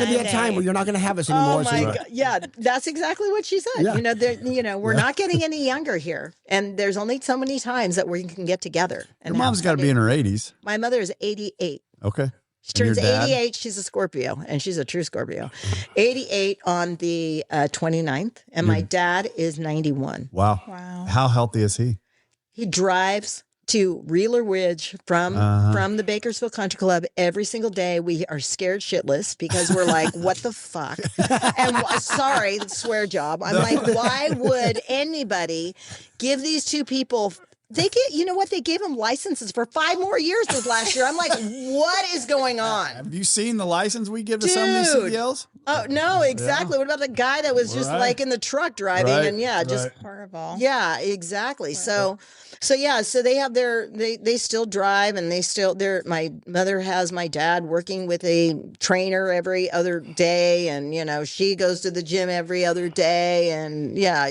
Speaker 3: to be a time where you're not going to have us anymore.
Speaker 1: Oh my God. Yeah, that's exactly what she said.
Speaker 3: Yeah.
Speaker 1: We're not getting any younger here. And there's only so many times that we can get together. And
Speaker 2: your mom's got to be in her 80s.
Speaker 1: My mother is 88.
Speaker 2: Okay.
Speaker 1: She turns 88. She's a Scorpio, and she's a true Scorpio. 88 on the 29th, and my dad is 91.
Speaker 2: Wow. How healthy is he?
Speaker 1: He drives to Reeler Ridge from the Bakersfield Country Club every single day. We are scared shitless because we're like, what the fuck? And sorry, swear job. I'm like, why would anybody give these two people... They gave him licenses for 5 more years this last year. I'm like, what is going on?
Speaker 2: Have you seen the license we give to some of these CDLs?
Speaker 1: Oh no, exactly. What about the guy that was just
Speaker 2: Right.
Speaker 1: like in the truck driving
Speaker 2: Right,
Speaker 1: and just
Speaker 2: right.
Speaker 4: Horrible.
Speaker 1: yeah, exactly. So yeah, so they have they still drive and my mother has my dad working with a trainer every other day, and she goes to the gym every other day, and yeah,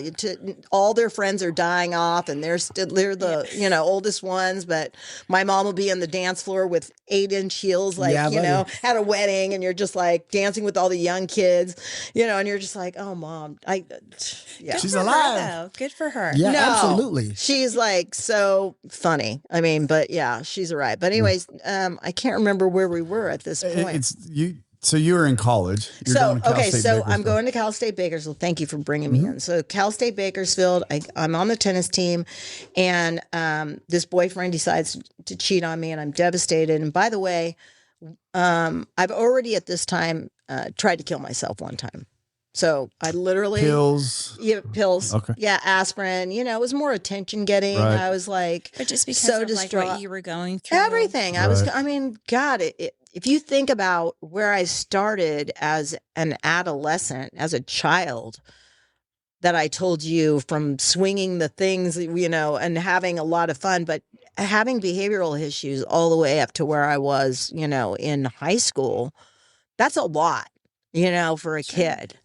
Speaker 1: all their friends are dying off and they're the oldest ones, but my mom will be on the dance floor with 8-inch heels like
Speaker 3: Yeah, buddy.
Speaker 1: at a wedding, and you're just like dancing with all the young kids, and you're just like, oh mom, yeah.
Speaker 3: She's
Speaker 4: For her,
Speaker 3: alive.
Speaker 4: though. Good for her.
Speaker 3: Yeah,
Speaker 1: No,
Speaker 3: absolutely.
Speaker 1: she's like so funny. I mean, but yeah, she's all right. But anyways, I can't remember where we were at this point.
Speaker 2: It's you. So you were in college. You're
Speaker 1: So
Speaker 2: going to Cal
Speaker 1: okay,
Speaker 2: State
Speaker 1: so I'm
Speaker 2: Bakersfield.
Speaker 1: going to Cal State Bakersfield. Thank you for bringing me in. So Cal State Bakersfield, I'm on the tennis team, and this boyfriend decides to cheat on me, and I'm devastated. And by the way, I've already at this time tried to kill myself one time. So I literally
Speaker 2: pills.
Speaker 1: Yeah, pills.
Speaker 2: Okay.
Speaker 1: Yeah, aspirin. It was more attention getting.
Speaker 2: Right.
Speaker 1: I was like,
Speaker 4: But just because
Speaker 1: so
Speaker 4: of like
Speaker 1: distraught.
Speaker 4: what you were going through.
Speaker 1: Everything.
Speaker 2: Right.
Speaker 1: I mean, God, if you think about where I started as an adolescent, as a child, that I told you, from swinging the things, and having a lot of fun, but having behavioral issues all the way up to where I was, in high school, that's a lot, for a kid.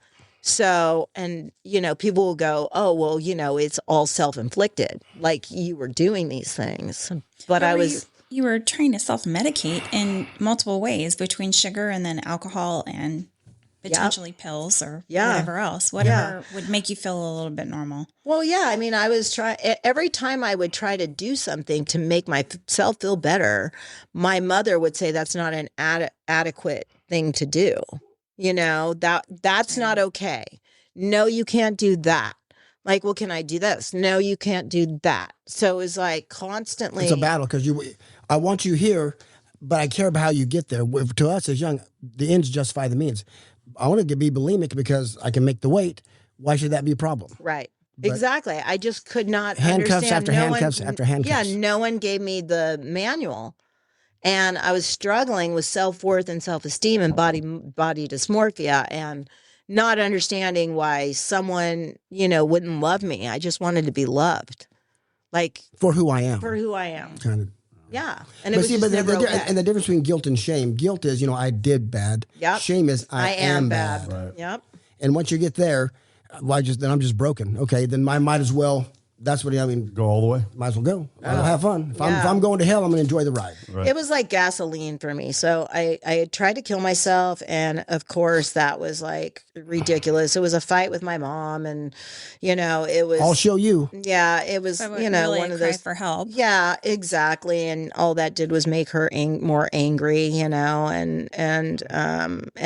Speaker 1: So, and, people will go, oh, well, it's all self-inflicted, like you were doing these things. But I was...
Speaker 4: You were trying to self-medicate in multiple ways, between sugar and then alcohol and potentially pills or whatever else. Whatever would make you feel a little bit normal.
Speaker 1: Well, yeah. I mean, I was trying... Every time I would try to do something to make myself feel better, my mother would say that's not an adequate thing to do. That's not okay. No, you can't do that. Like, well, can I do this? No, you can't do that. So it's like constantly.
Speaker 3: It's a battle because I want you here, but I care about how you get there. To us as young, the ends justify the means. I want to be bulimic because I can make the weight. Why should that be a problem?
Speaker 1: Right. Exactly. I just could not
Speaker 3: handcuffs
Speaker 1: understand.
Speaker 3: after handcuffs after handcuffs.
Speaker 1: Yeah, no one gave me the manual. And I was struggling with self-worth and self-esteem and body dysmorphia, and not understanding why someone, wouldn't love me. I just wanted to be loved. Like,
Speaker 3: for who I am.
Speaker 1: Kind of. Yeah. And it
Speaker 3: But
Speaker 1: was
Speaker 3: see,
Speaker 1: just never okay.
Speaker 3: and the difference between guilt and shame. Guilt is, I did bad.
Speaker 1: Yep.
Speaker 3: Shame is I am bad.
Speaker 2: Right.
Speaker 1: Yep.
Speaker 3: And once you get there, then I'm just broken. Okay, then I might as well. That's what I mean.
Speaker 2: Go all the way.
Speaker 3: Might as well go. I'll have fun. If I'm going to hell, I'm going to enjoy the ride.
Speaker 2: Right.
Speaker 1: It was like gasoline for me. So I had tried to kill myself, and of course that was like ridiculous. It was a fight with my mom, and it was.
Speaker 3: I'll show you.
Speaker 1: Yeah, it was.
Speaker 4: Really
Speaker 1: one of
Speaker 4: cry
Speaker 1: those
Speaker 4: for help.
Speaker 1: Yeah, exactly. And all that did was make her more angry, and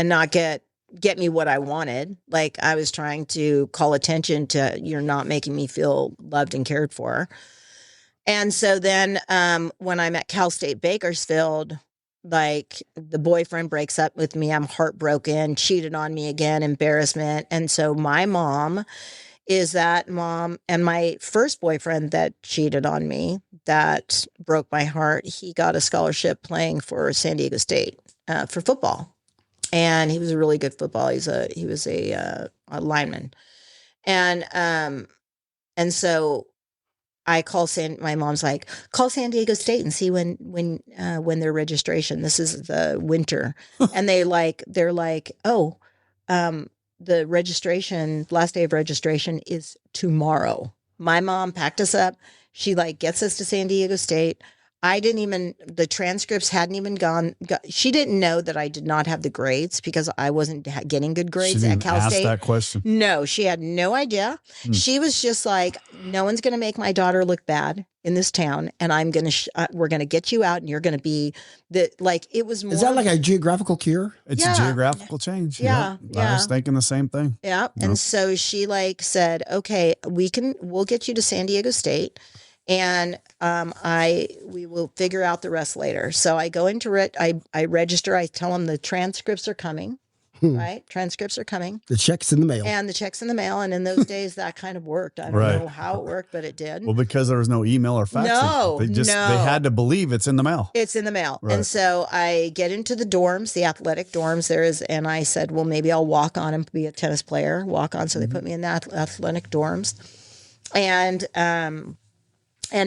Speaker 1: not get me what I wanted. Like, I was trying to call attention to, you're not making me feel loved and cared for. And so then when I'm at Cal State Bakersfield, like, the boyfriend breaks up with me. I'm heartbroken, cheated on me again, embarrassment. And so my mom is that mom, and my first boyfriend that cheated on me, that broke my heart, he got a scholarship playing for San Diego State for football. And he was a really good football. He was a lineman, and so I call my mom's like, call San Diego State and see when their registration. This is the winter, and they're like, oh, the registration, last day of registration is tomorrow. My mom packed us up. She gets us to San Diego State. The transcripts hadn't even gone. She didn't know that I did not have the grades because I wasn't getting good grades at Cal State.
Speaker 2: That question.
Speaker 1: No, she had no idea. She was just like, no one's going to make my daughter look bad in this town, and we're going to get you out, and you're going to be it was more.
Speaker 3: Is that like a geographical cure?
Speaker 2: It's a geographical change.
Speaker 1: Yeah.
Speaker 2: I was thinking the same thing.
Speaker 1: Yeah. And so she said, okay, we'll get you to San Diego State. And we will figure out the rest later. So I go into it. I register. I tell them the transcripts are coming. right? Transcripts are coming.
Speaker 3: The check's in the mail.
Speaker 1: And the check's in the mail. And in those days, that kind of worked. I don't know how it worked, but it did.
Speaker 2: Well, because there was no email or fax. They had to believe it's in the mail.
Speaker 1: It's in the mail.
Speaker 2: Right.
Speaker 1: And so I get into the dorms, the athletic dorms and I said, well, maybe I'll walk on and be a tennis player, walk on. So they put me in the athletic dorms. And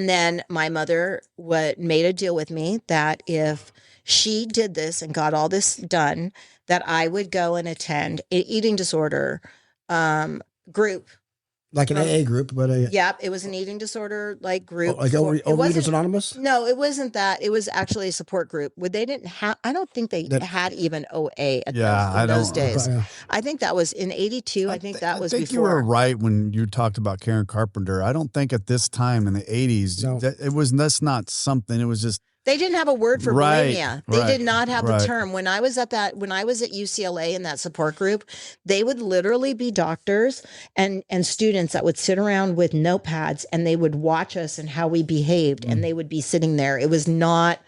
Speaker 1: then my mother made a deal with me that if she did this and got all this done, that I would go and attend an eating disorder group.
Speaker 3: Like an AA group, but
Speaker 1: it was an eating disorder group.
Speaker 3: Like Overeaters Anonymous?
Speaker 1: No, it wasn't that. It was actually a support group. They didn't have. I don't think they had even OA at those days. I think that was in '82. I think that was before. I think
Speaker 2: you were right when you talked about Karen Carpenter. I don't think at this time in the '80s that's not something. It was just.
Speaker 1: They didn't have a word for bulimia. They did not have
Speaker 2: a
Speaker 1: term. When I was at UCLA in that support group, they would literally be doctors and students that would sit around with notepads and they would watch us and how we behaved and they would be sitting there. It was not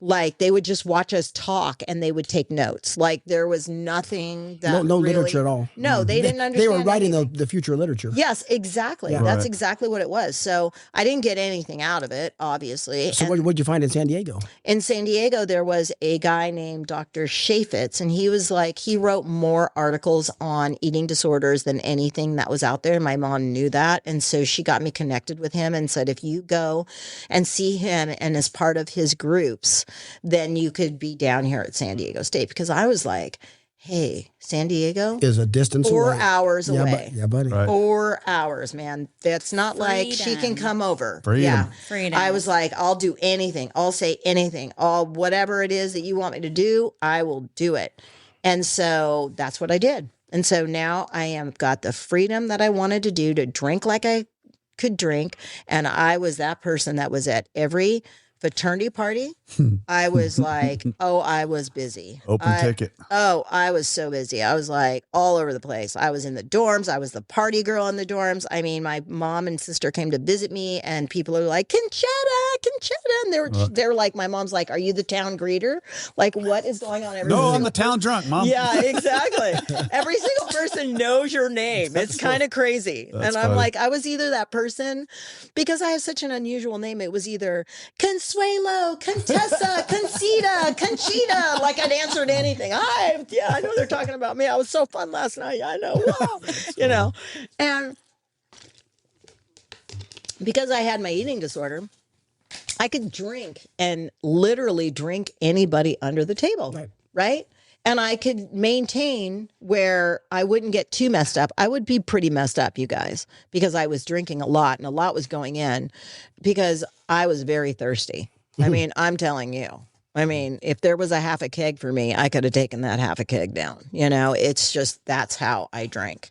Speaker 1: like they would just watch us talk and they would take notes. Like there was nothing that
Speaker 3: no really, literature at all.
Speaker 1: No, they didn't understand.
Speaker 3: They were writing the future literature.
Speaker 1: Yes, exactly. Yeah. That's exactly what it was. So I didn't get anything out of it, obviously.
Speaker 3: So what did you find in San Diego?
Speaker 1: In San Diego, there was a guy named Dr. Chaffetz, and he wrote more articles on eating disorders than anything that was out there. My mom knew that. And so she got me connected with him and said, if you go and see him and as part of his groups, then you could be down here at San Diego State. Because I was like, hey, San Diego
Speaker 3: is a distance
Speaker 1: 4
Speaker 3: away.
Speaker 1: hours away.
Speaker 3: Yeah, buddy.
Speaker 2: Right.
Speaker 1: 4 hours, man. That's not like she can come over.
Speaker 2: Freedom.
Speaker 1: Yeah.
Speaker 4: Freedom.
Speaker 1: I was like, I'll do anything. I'll say anything. Whatever it is that you want me to do, I will do it. And so that's what I did. And so now I am got the freedom that I wanted to do, to drink like I could drink. And I was that person that was at every fraternity party. I was like, I was busy.
Speaker 2: Open ticket.
Speaker 1: I was so busy. I was like all over the place. I was in the dorms. I was the party girl in the dorms. I mean, my mom and sister came to visit me and people are like, Concetta. And they're like, my mom's like, are you the town greeter? Like, what is going on?
Speaker 2: No, I'm the town drunk, Mom.
Speaker 1: Yeah, exactly. Every single person knows your name. It's kind of crazy. And I'm like, I was either that person, because I have such an unusual name. It was either Consuelo, Contessa, Concetta, Conchita. Like I'd answer to anything. I know they're talking about me. I was so fun last night. I know. Wow. And because I had my eating disorder, I could drink and literally drink anybody under the table. Right? And I could maintain where I wouldn't get too messed up. I would be pretty messed up, you guys, because I was drinking a lot and a lot was going in because I was very thirsty. I mean, I'm telling you. I mean, if there was a half a keg for me, I could have taken that half a keg down. It's just, that's how I drank.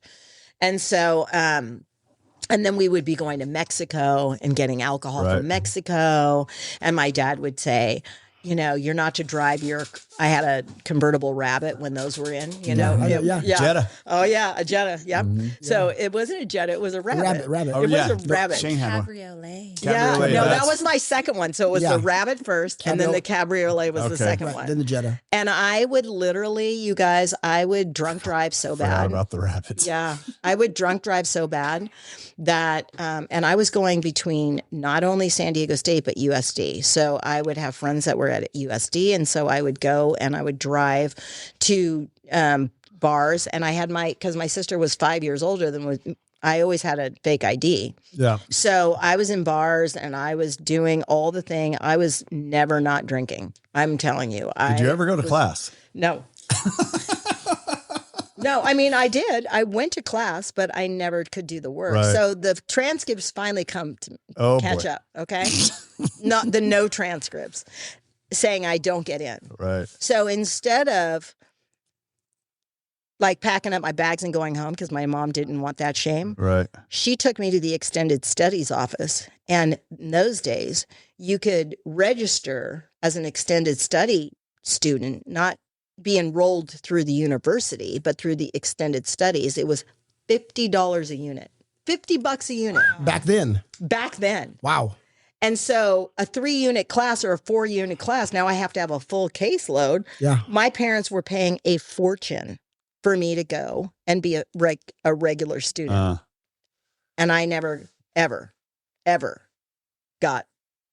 Speaker 1: And so, and then we would be going to Mexico and getting alcohol from Mexico. And my dad would say, you're not to drive I had a convertible Rabbit when those were in,
Speaker 2: Jetta.
Speaker 1: Oh yeah, a Jetta. Yep. Mm-hmm. So it wasn't a Jetta, it was a Rabbit.
Speaker 3: Rabbit.
Speaker 1: It was a Rabbit.
Speaker 4: Cabriolet.
Speaker 1: Yeah. No, that was my second one. So it was the Rabbit first, and then the Cabriolet was the second one.
Speaker 3: Then the Jetta.
Speaker 1: And I would literally, you guys, I would drunk drive so bad.
Speaker 2: Forgot about the Rabbits.
Speaker 1: Yeah. I would drunk drive so bad that, and I was going between not only San Diego State, but USD. So I would have friends that were at USD. And so I would go and I would drive to bars. And I had because my sister was 5 years older than I always had a fake ID.
Speaker 2: Yeah.
Speaker 1: So I was in bars and I was doing all the thing. I was never not drinking. I'm telling you.
Speaker 2: Did you ever go to class?
Speaker 1: No. No, I mean, I did. I went to class, but I never could do the work.
Speaker 2: Right.
Speaker 1: So the transcripts finally come to catch up, okay? Not the no transcripts saying I don't get in.
Speaker 2: Right.
Speaker 1: So instead of like packing up my bags and going home because my mom didn't want that shame,
Speaker 2: right,
Speaker 1: she took me to the extended studies office. And in those days, you could register as an extended study student, not be enrolled through the university, but through the extended studies. It was $50 a unit, $50 a unit.
Speaker 3: Back then.
Speaker 1: Wow. And so a 3-unit class or a 4-unit class, now I have to have a full caseload.
Speaker 3: Yeah.
Speaker 1: My parents were paying a fortune for me to go and be a regular student. And I never, ever, ever got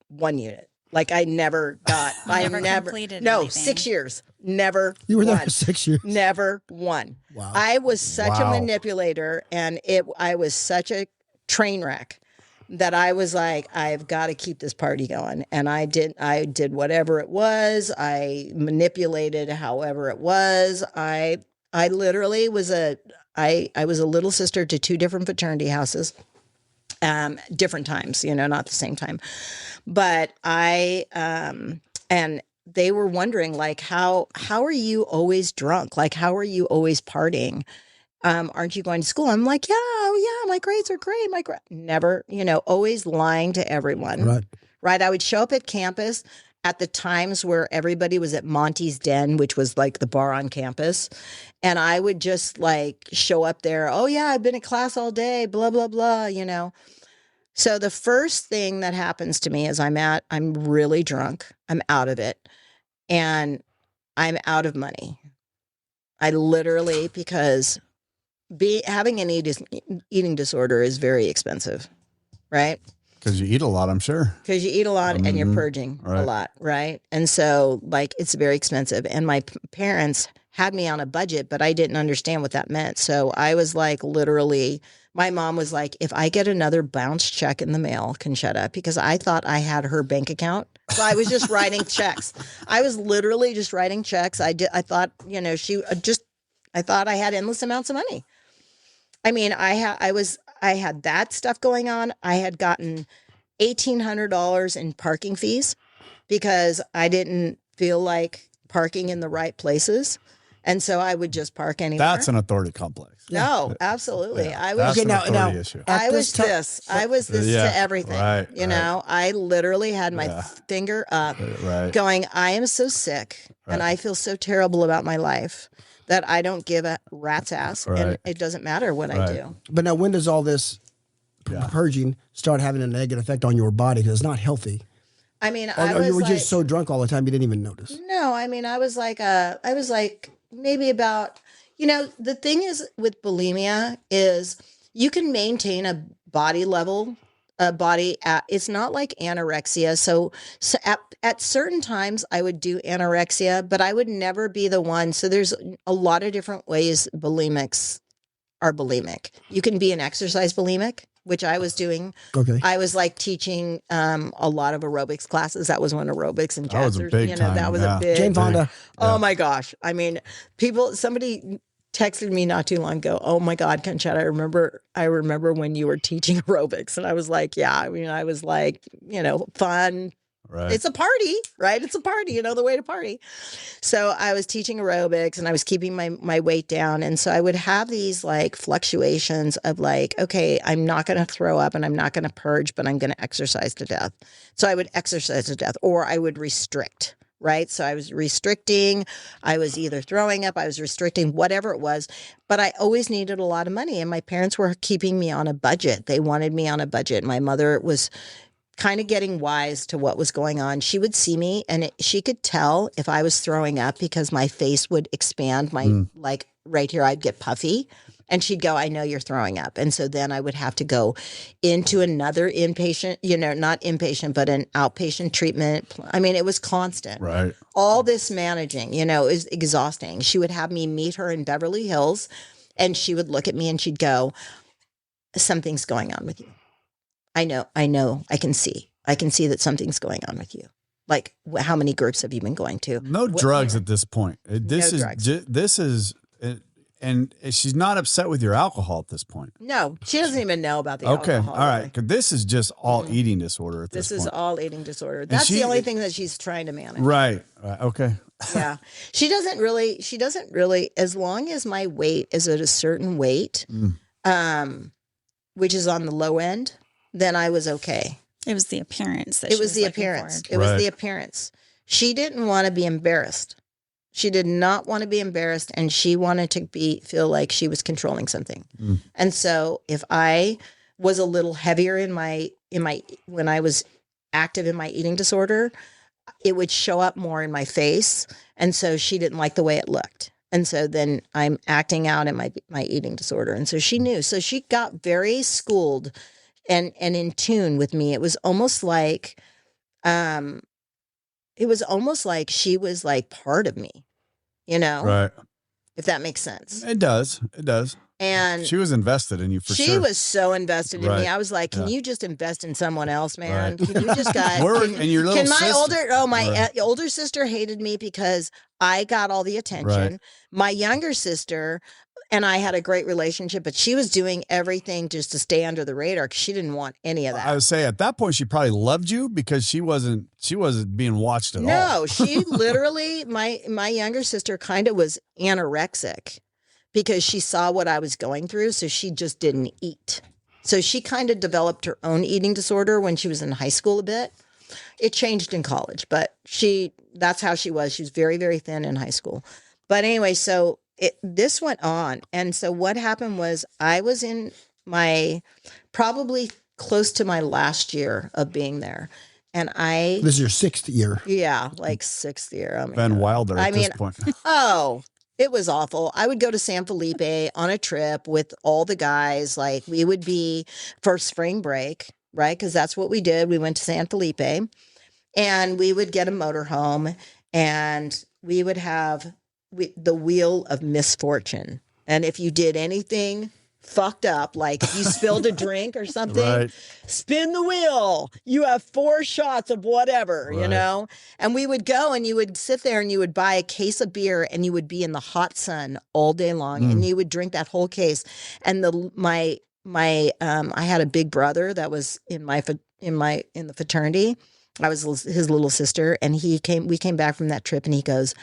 Speaker 1: 1 unit. Like I never got, I never
Speaker 4: completed
Speaker 1: no,
Speaker 4: anything.
Speaker 1: 6 years, never.
Speaker 3: You were there
Speaker 1: won.
Speaker 3: for 6 years.
Speaker 1: Never won.
Speaker 3: Wow.
Speaker 1: I was such a manipulator, and I was such a train wreck that I was like, I've got to keep this party going. And I did whatever it was. I manipulated however it was. I literally was I was a little sister to 2 different fraternity houses. Different times, not the same time. But and they were wondering, like, how are you always drunk? Like, how are you always partying? Aren't you going to school? I'm like, yeah, my grades are great. Never, always lying to everyone. Right. I would show up at campus at the times where everybody was at Monty's Den, which was like the bar on campus. And I would just like show up there. Oh yeah, I've been in class all day, blah, blah, blah, So the first thing that happens to me is I'm really drunk. I'm out of it. And I'm out of money. I literally, because having an eating disorder is very expensive, right?
Speaker 2: Because you eat a lot, I'm sure.
Speaker 1: Because you eat a lot and you're purging a lot, right? And so, like, it's very expensive. And my parents had me on a budget, but I didn't understand what that meant. So I was like, literally, my mom was like, if I get another bounce check in the mail, Concetta, because I thought I had her bank account. So I was just writing checks. I was literally just writing checks. I thought, I thought I had endless amounts of money. I mean, I had that stuff going on. I had gotten $1,800 in parking fees because I didn't feel like parking in the right places. And so I would just park anywhere.
Speaker 2: That's an authority complex.
Speaker 1: No, absolutely.
Speaker 2: Yeah,
Speaker 1: I was
Speaker 2: that's an authority issue.
Speaker 1: I was this to everything.
Speaker 2: Right,
Speaker 1: I literally had my finger up going, I am so sick and I feel so terrible about my life that I don't give a rat's ass and it doesn't matter what I do.
Speaker 3: But now when does all this purging start having a negative effect on your body? Because it's not healthy.
Speaker 1: I mean,
Speaker 3: or you were just so drunk all the time you didn't even notice.
Speaker 1: No, I mean, I was like maybe about, the thing is with bulimia is you can maintain a body level, it's not like anorexia. So at certain times I would do anorexia, but I would never be the one. So there's a lot of different ways bulimics are bulimic. You can be an exercise bulimic, which I was doing.
Speaker 3: Okay.
Speaker 1: I was like teaching a lot of aerobics classes. That was when aerobics and jazz.
Speaker 2: That was a big time.
Speaker 1: That was a big.
Speaker 3: Jane Fonda.
Speaker 1: Oh my gosh! I mean, somebody texted me not too long ago. Oh my God, Concetta, I remember when you were teaching aerobics, and I was like, yeah. I mean, I was like, fun.
Speaker 2: Right.
Speaker 1: It's a party, right? It's a party, the way to party. So I was teaching aerobics and I was keeping my weight down. And so I would have these like fluctuations of like, okay, I'm not going to throw up and I'm not going to purge, but I'm going to exercise to death. So I would exercise to death or I would restrict, right? So I was restricting. I was either throwing up, I was restricting, whatever it was. But I always needed a lot of money. And my parents were keeping me on a budget. They wanted me on a budget. My mother was kind of getting wise to what was going on. She would see me and she could tell if I was throwing up because my face would expand. Like right here, I'd get puffy and she'd go, I know you're throwing up. And so then I would have to go into another inpatient, not inpatient, but an outpatient treatment. I mean, it was constant.
Speaker 2: Right.
Speaker 1: All this managing, is exhausting. She would have me meet her in Beverly Hills and she would look at me and she'd go, something's going on with you. I know, I can see that something's going on with you. Like, how many groups have you been going to?
Speaker 2: No drugs at this point. This is, and she's not upset with your alcohol at this point.
Speaker 1: No, she doesn't even know about the alcohol.
Speaker 2: All right. Because this is just all eating disorder at this point.
Speaker 1: This is all eating disorder. That's the only thing that she's trying to manage.
Speaker 2: Right. Okay.
Speaker 1: Yeah. She doesn't really, as long as my weight is at a certain weight, which is on the low end, then I was okay.
Speaker 4: It was the appearance.
Speaker 1: It was the appearance. It was the appearance. She didn't want to be embarrassed. She did not want to be embarrassed, and she wanted to feel like she was controlling something. And so, if I was a little heavier when I was active in my eating disorder, it would show up more in my face, and so she didn't like the way it looked. And so then I'm acting out in my eating disorder. And so she knew. So she got very schooled and in tune with me. It was almost like she was like part of me, you know?
Speaker 2: Right.
Speaker 1: If that makes sense.
Speaker 2: It does. It does.
Speaker 1: And
Speaker 2: she was invested in you for sure.
Speaker 1: She was so invested in
Speaker 2: Right.
Speaker 1: me. I was like, can you just invest in someone else, man?
Speaker 2: Right.
Speaker 1: Can you just guys
Speaker 2: and your little
Speaker 1: can my
Speaker 2: sister,
Speaker 1: older sister hated me because I got all the attention.
Speaker 2: Right.
Speaker 1: My younger sister and I had a great relationship, but she was doing everything just to stay under the radar because she didn't want any of that.
Speaker 2: I would say at that point she probably loved you because she wasn't being watched at all.
Speaker 1: No, she literally my younger sister kind of was anorexic because she saw what I was going through, so she just didn't eat. So she kind of developed her own eating disorder when she was in high school a bit. It changed in college, but that's how she was. She was very, very thin in high school. But anyway, so this went on. And so what happened was I was in probably close to my last year of being there. And this
Speaker 3: is your 6th year.
Speaker 1: Yeah, like 6th year. Oh
Speaker 2: Van Wilder at this point.
Speaker 1: It was awful. I would go to San Felipe on a trip with all the guys. Like we would be for spring break, right? Because that's what we did. We went to San Felipe and we would get a motorhome and we would have the wheel of misfortune. And if you did anything fucked up, like if you spilled a drink or something,
Speaker 2: right.
Speaker 1: Spin the wheel. You have 4 shots of whatever, right. You know? And we would go and you would sit there and you would buy a case of beer and you would be in the hot sun all day long and you would drink that whole case. And I had a big brother that was in the fraternity. I was his little sister and we came back from that trip and he goes,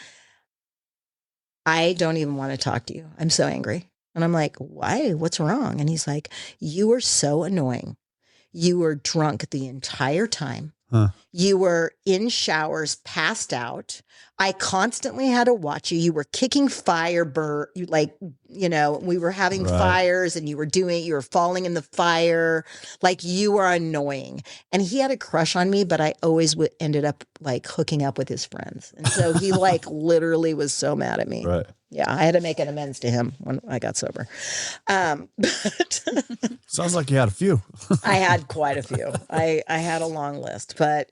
Speaker 1: I don't even want to talk to you. I'm so angry. And I'm like, why? What's wrong? And he's like, you were so annoying. You were drunk the entire time. Huh. You were in showers, passed out. I constantly had to watch you. You were kicking fire, we were having fires and you were falling in the fire. Like you were annoying. And he had a crush on me, but I always ended up like hooking up with his friends. And so he like literally was so mad at me.
Speaker 2: Right.
Speaker 1: Yeah, I had to make an amends to him when I got sober. But
Speaker 2: sounds like you had a few.
Speaker 1: I had quite a few. I had a long list, but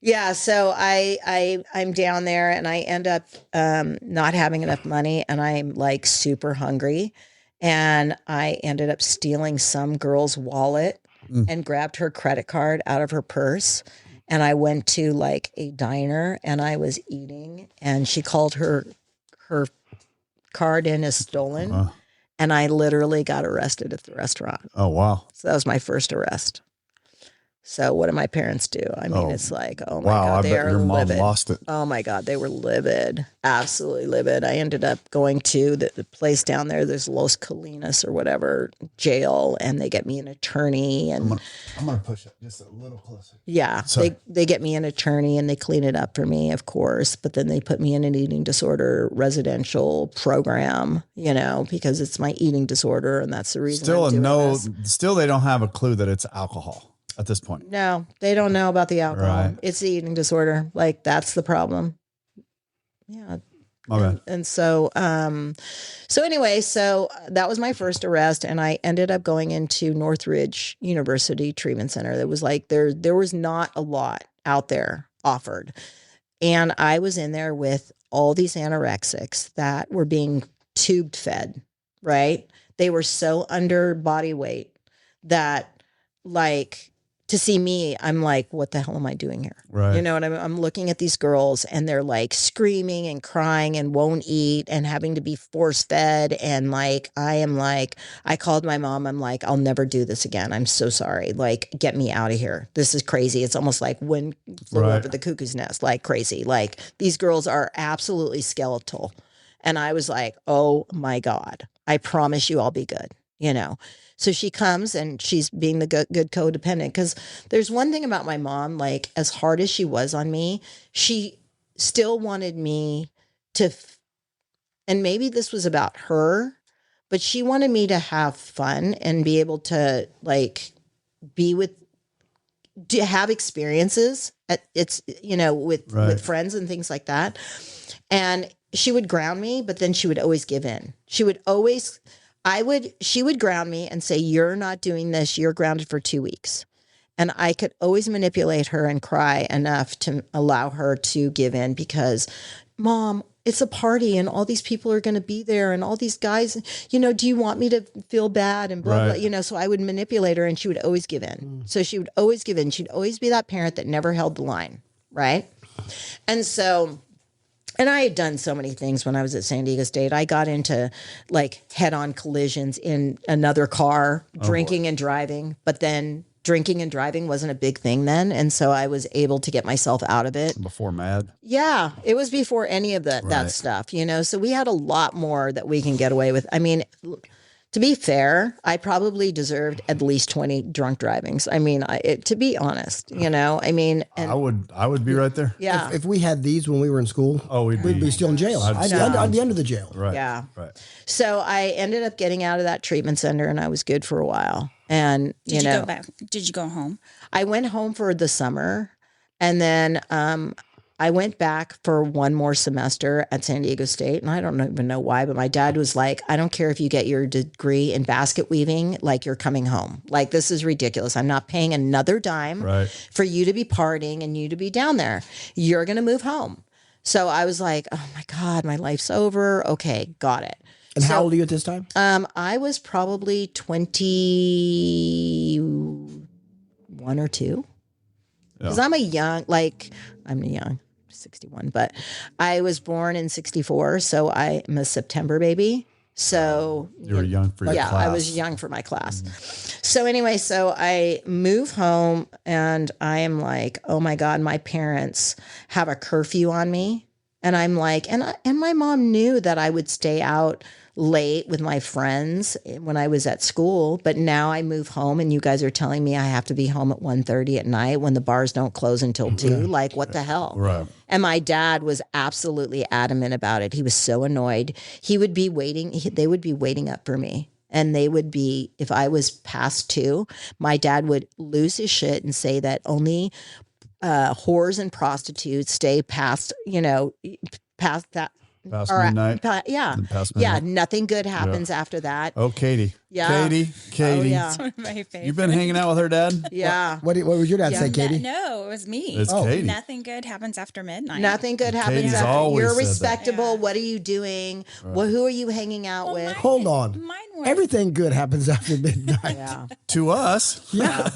Speaker 1: yeah. So I'm down there and I end up not having enough money, and I'm like super hungry, and I ended up stealing some girl's wallet and grabbed her credit card out of her purse. And I went to like a diner and I was eating, and she called her card in as stolen, and I literally got arrested at the restaurant.
Speaker 2: Oh wow!
Speaker 1: So that was my first arrest. So what do my parents do? I mean, it's like, oh my God,
Speaker 2: I bet your mom
Speaker 1: livid.
Speaker 2: lost it.
Speaker 1: Oh my God, they were livid, absolutely livid. I ended up going to the place down there. There's Los Colinas or whatever jail, and they get me an attorney. And
Speaker 2: I'm gonna push it just a little closer.
Speaker 1: Yeah, they get me an attorney and they clean it up for me, of course. But then they put me in an eating disorder residential program, because it's my eating disorder, and that's the reason.
Speaker 2: Still they don't have a clue that it's alcohol at this point.
Speaker 1: No, they don't know about the alcohol.
Speaker 2: Right.
Speaker 1: It's the eating disorder. Like that's the problem. Yeah.
Speaker 2: Okay.
Speaker 1: And so anyway, that was my first arrest, and I ended up going into Northridge University Treatment Center. There was like, there was not a lot out there offered. And I was in there with all these anorexics that were being tube fed, right? They were so under body weight that like, to see me, I'm like, what the hell am I doing here?
Speaker 2: Right.
Speaker 1: You know what I mean? I'm looking at these girls and they're like screaming and crying and won't eat and having to be force fed. And like, I called my mom. I'm like, I'll never do this again. I'm so sorry. Like, get me out of here. This is crazy. It's almost like when flew over the cuckoo's nest, like crazy. Like these girls are absolutely skeletal. And I was like, oh my God, I promise you I'll be good, So she comes and she's being the good codependent, because there's one thing about my mom, like as hard as she was on me, she still wanted me to, and maybe this was about her, but she wanted me to have fun and be able to like to have experiences with friends and things like that. And she would ground me, but then she would always give in. She would ground me and say, you're not doing this. You're grounded for 2 weeks. And I could always manipulate her and cry enough to allow her to give in because, Mom, it's a party and all these people are going to be there and all these guys, do you want me to feel bad and blah, blah, so I would manipulate her and she would always give in. So she would always give in. She'd always be that parent that never held the line. Right. And so, and I had done so many things when I was at San Diego State. I got into like head-on collisions in another car, drinking and driving, but then drinking and driving wasn't a big thing then. And so I was able to get myself out of it.
Speaker 2: Before MAD?
Speaker 1: Yeah, it was before any of that stuff, so we had a lot more that we can get away with. I mean, to be fair, I probably deserved at least 20 drunk drivings. I mean, to be honest, and
Speaker 2: I would be right there.
Speaker 1: Yeah.
Speaker 3: If we had these when we were in school, we'd be still in jail. I'd be under the jail.
Speaker 2: Right.
Speaker 1: Yeah.
Speaker 2: Right.
Speaker 1: So I ended up getting out of that treatment center and I was good for a while. And,
Speaker 4: Did you go back? Did you go home?
Speaker 1: I went home for the summer and then I went back for one more semester at San Diego State. And I don't even know why, but my dad was like, I don't care if you get your degree in basket weaving, like you're coming home. Like, this is ridiculous. I'm not paying another dime for you to be partying and you to be down there. You're going to move home. So I was like, oh my God, my life's over. Okay, got it.
Speaker 3: And how old are you at this time?
Speaker 1: I was probably 21 or 2. Because I'm young, 61, but I was born in 64. So I'm a September baby. So
Speaker 2: you were young for your class.
Speaker 1: Yeah, I was young for my class. So anyway, so I move home and I am like, oh my God, my parents have a curfew on me. And I'm like, and my mom knew that I would stay out late with my friends when I was at school, but now I move home and you guys are telling me I have to be home at 1:30 at night when the bars don't close until 2. Like, what the hell?
Speaker 2: Right.
Speaker 1: And my dad was absolutely adamant about it. He was so annoyed. He would be waiting. They would be waiting up for me. And they would be, if I was past 2, my dad would lose his shit and say that only whores and prostitutes stay past that.
Speaker 2: Past midnight.
Speaker 1: Past midnight. Nothing good happens after that.
Speaker 2: Oh, Katie.
Speaker 1: Yeah.
Speaker 2: Katie.
Speaker 1: Oh, yeah.
Speaker 4: It's one of my favorites.
Speaker 2: You've been hanging out with her dad?
Speaker 1: Yeah.
Speaker 3: What would your dad say, Katie?
Speaker 4: No, it was me.
Speaker 2: It's Katie.
Speaker 4: Nothing good happens after midnight.
Speaker 1: Nothing good happens
Speaker 2: Katie's
Speaker 1: after.
Speaker 2: always
Speaker 1: You're
Speaker 2: said that.
Speaker 1: respectable. What are you doing? Well, who are you hanging out with?
Speaker 3: Hold on.
Speaker 4: Mine was
Speaker 3: Everything good happens after midnight.
Speaker 1: Yeah.
Speaker 2: To us.
Speaker 3: Yeah.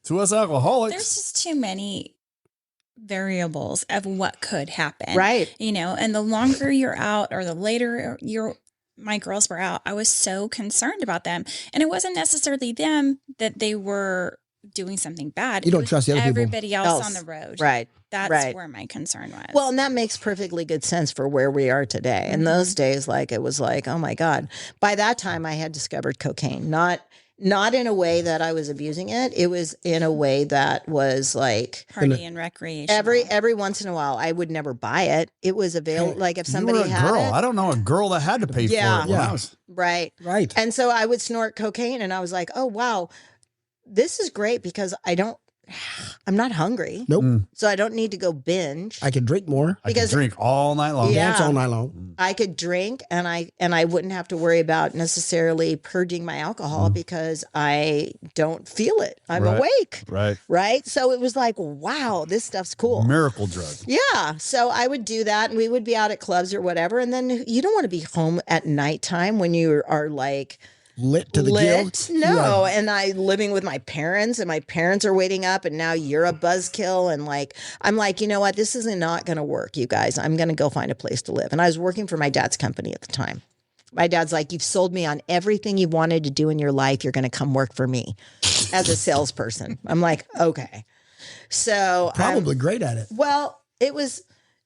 Speaker 2: To us alcoholics.
Speaker 4: There's just too many variables of what could happen.
Speaker 1: Right.
Speaker 4: And the longer you're out or the later my girls were out, I was so concerned about them. And it wasn't necessarily them that they were doing something bad.
Speaker 3: You don't trust the other people.
Speaker 4: Everybody else on the road.
Speaker 1: Right.
Speaker 4: That's where my concern was.
Speaker 1: Well, and that makes perfectly good sense for where we are today. In those days, it was like, oh my God. By that time, I had discovered cocaine, not in a way that I was abusing it. It was in a way that was like
Speaker 4: party and recreation.
Speaker 1: Every once in a while, I would never buy it. It was available. Like if somebody
Speaker 2: you were a
Speaker 1: had
Speaker 2: girl.
Speaker 1: it.
Speaker 2: I don't know a girl that had to pay for it.
Speaker 3: Yeah.
Speaker 1: Right.
Speaker 3: Right.
Speaker 1: And so I would snort cocaine and I was like, oh, wow, this is great because I'm not hungry.
Speaker 3: Nope.
Speaker 1: So I don't need to go binge.
Speaker 3: I could drink more.
Speaker 2: I could drink all night long.
Speaker 1: Yeah.
Speaker 3: Dance all night long.
Speaker 1: I could drink and I wouldn't have to worry about necessarily purging my alcohol because I don't feel it. I'm awake.
Speaker 2: Right.
Speaker 1: Right. So it was like, wow, this stuff's cool.
Speaker 2: Miracle drug.
Speaker 1: Yeah. So I would do that and we would be out at clubs or whatever. And then you don't want to be home at nighttime when you are like
Speaker 3: lit to the
Speaker 1: lit.
Speaker 3: gills.
Speaker 1: No. And I living with my parents and my parents are waiting up and now you're a buzzkill. And I'm like, you know what? This is not going to work, you guys. I'm going to go find a place to live. And I was working for my dad's company at the time. My dad's like, you've sold me on everything you wanted to do in your life. You're going to come work for me as a salesperson. I'm like, okay. So
Speaker 3: Probably great at it.
Speaker 1: well, it was,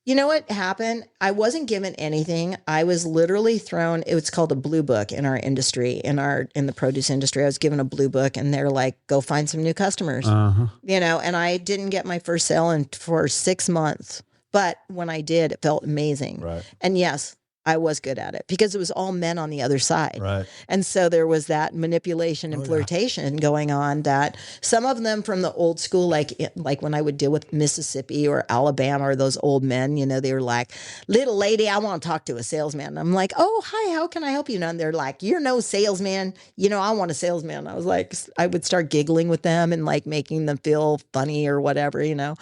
Speaker 1: you know what happened? I wasn't given anything. I was literally thrown. It was called a blue book in our industry, in the produce industry. I was given a blue book and they're like, go find some new customers, and I didn't get my first sale for 6 months. But when I did, it felt amazing.
Speaker 2: Right.
Speaker 1: And yes, I was good at it because it was all men on the other side.
Speaker 2: Right.
Speaker 1: And so there was that manipulation and flirtation going on, that some of them from the old school, like when I would deal with Mississippi or Alabama or those old men, you know, they were like, little lady, I want to talk to a salesman. And I'm like, oh, hi, how can I help you? And they're like, you're no salesman. You know, I want a salesman. I was like, I would start giggling with them and like making them feel funny or whatever, you know,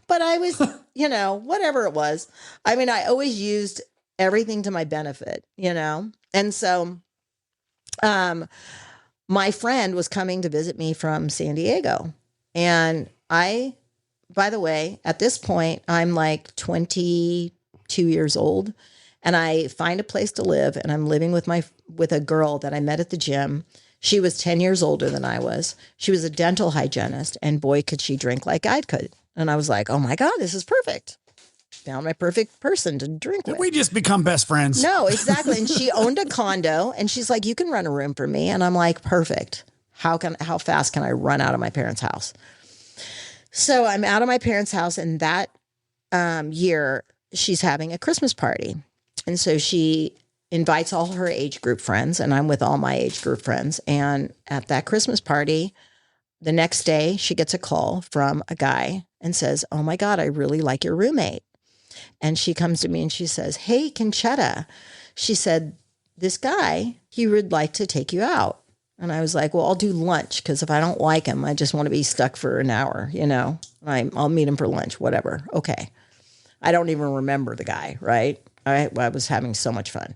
Speaker 1: but I was, you know, whatever it was. I mean, I always used everything to my benefit, you know? And so, my friend was coming to visit me from San Diego. And by the way, at this point, I'm like 22 years old, and I find a place to live, and I'm living with a girl that I met at the gym. She was 10 years older than I was. She was a dental hygienist, and boy, could she drink like I could. And I was like, oh my God, this is perfect. Found my perfect person to drink with.
Speaker 2: We just become best friends.
Speaker 1: No, exactly. And she owned a condo, and she's like, you can rent a room for me. And I'm like, perfect. How fast can I run out of my parents' house? So I'm out of my parents' house, and that year she's having a Christmas party. And so she invites all her age group friends, and I'm with all my age group friends. And at that Christmas party, the next day she gets a call from a guy and says, oh my God, I really like your roommate. And she comes to me and she says, hey, Concetta, she said, this guy, he would like to take you out. And I was like, well, I'll do lunch, because if I don't like him, I just want to be stuck for an hour, you know, I'll meet him for lunch, whatever. Okay. I don't even remember the guy, right? I was having so much fun.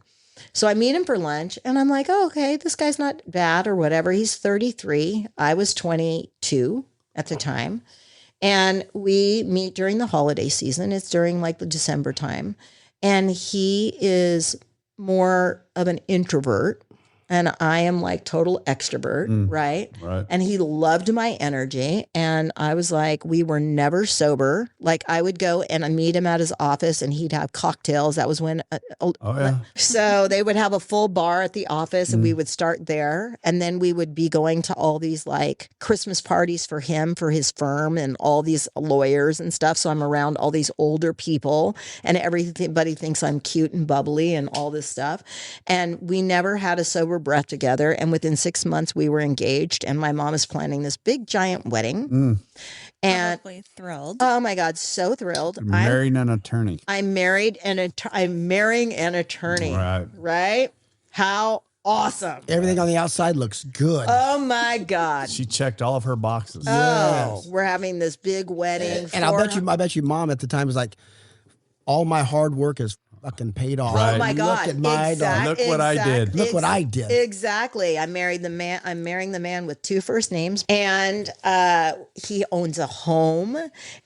Speaker 1: So I meet him for lunch, and I'm like, oh, okay, this guy's not bad or whatever. He's 33. I was 22 at the time. And we meet during the holiday season. It's during like the December time. And he is more of an introvert, and I am like total extrovert, right?
Speaker 2: Right.
Speaker 1: And he loved my energy. And I was like, we were never sober. Like I would go and I meet him at his office, and he'd have cocktails. That was when, so they would have a full bar at the office, and we would start there. And then we would be going to all these like Christmas parties for him, for his firm, and all these lawyers and stuff. So I'm around all these older people, and everybody thinks I'm cute and bubbly and all this stuff. And we never had a sober breath together. And within 6 months we were engaged, and my mom is planning this big giant wedding. And
Speaker 4: Probably thrilled.
Speaker 1: oh my God, so thrilled.
Speaker 2: Marrying an attorney.
Speaker 1: I'm marrying an attorney. Right? How awesome.
Speaker 3: Everything on the outside looks good.
Speaker 1: Oh my God.
Speaker 2: She checked all of her boxes.
Speaker 1: Oh, we're having this big wedding.
Speaker 3: And I bet you mom at the time was like, all my hard work is fucking paid off.
Speaker 1: Oh my God.
Speaker 3: Look at my dog.
Speaker 2: Look what I did.
Speaker 3: Look what I did.
Speaker 1: Exactly. I'm marrying the man with 2 first names, and he owns a home,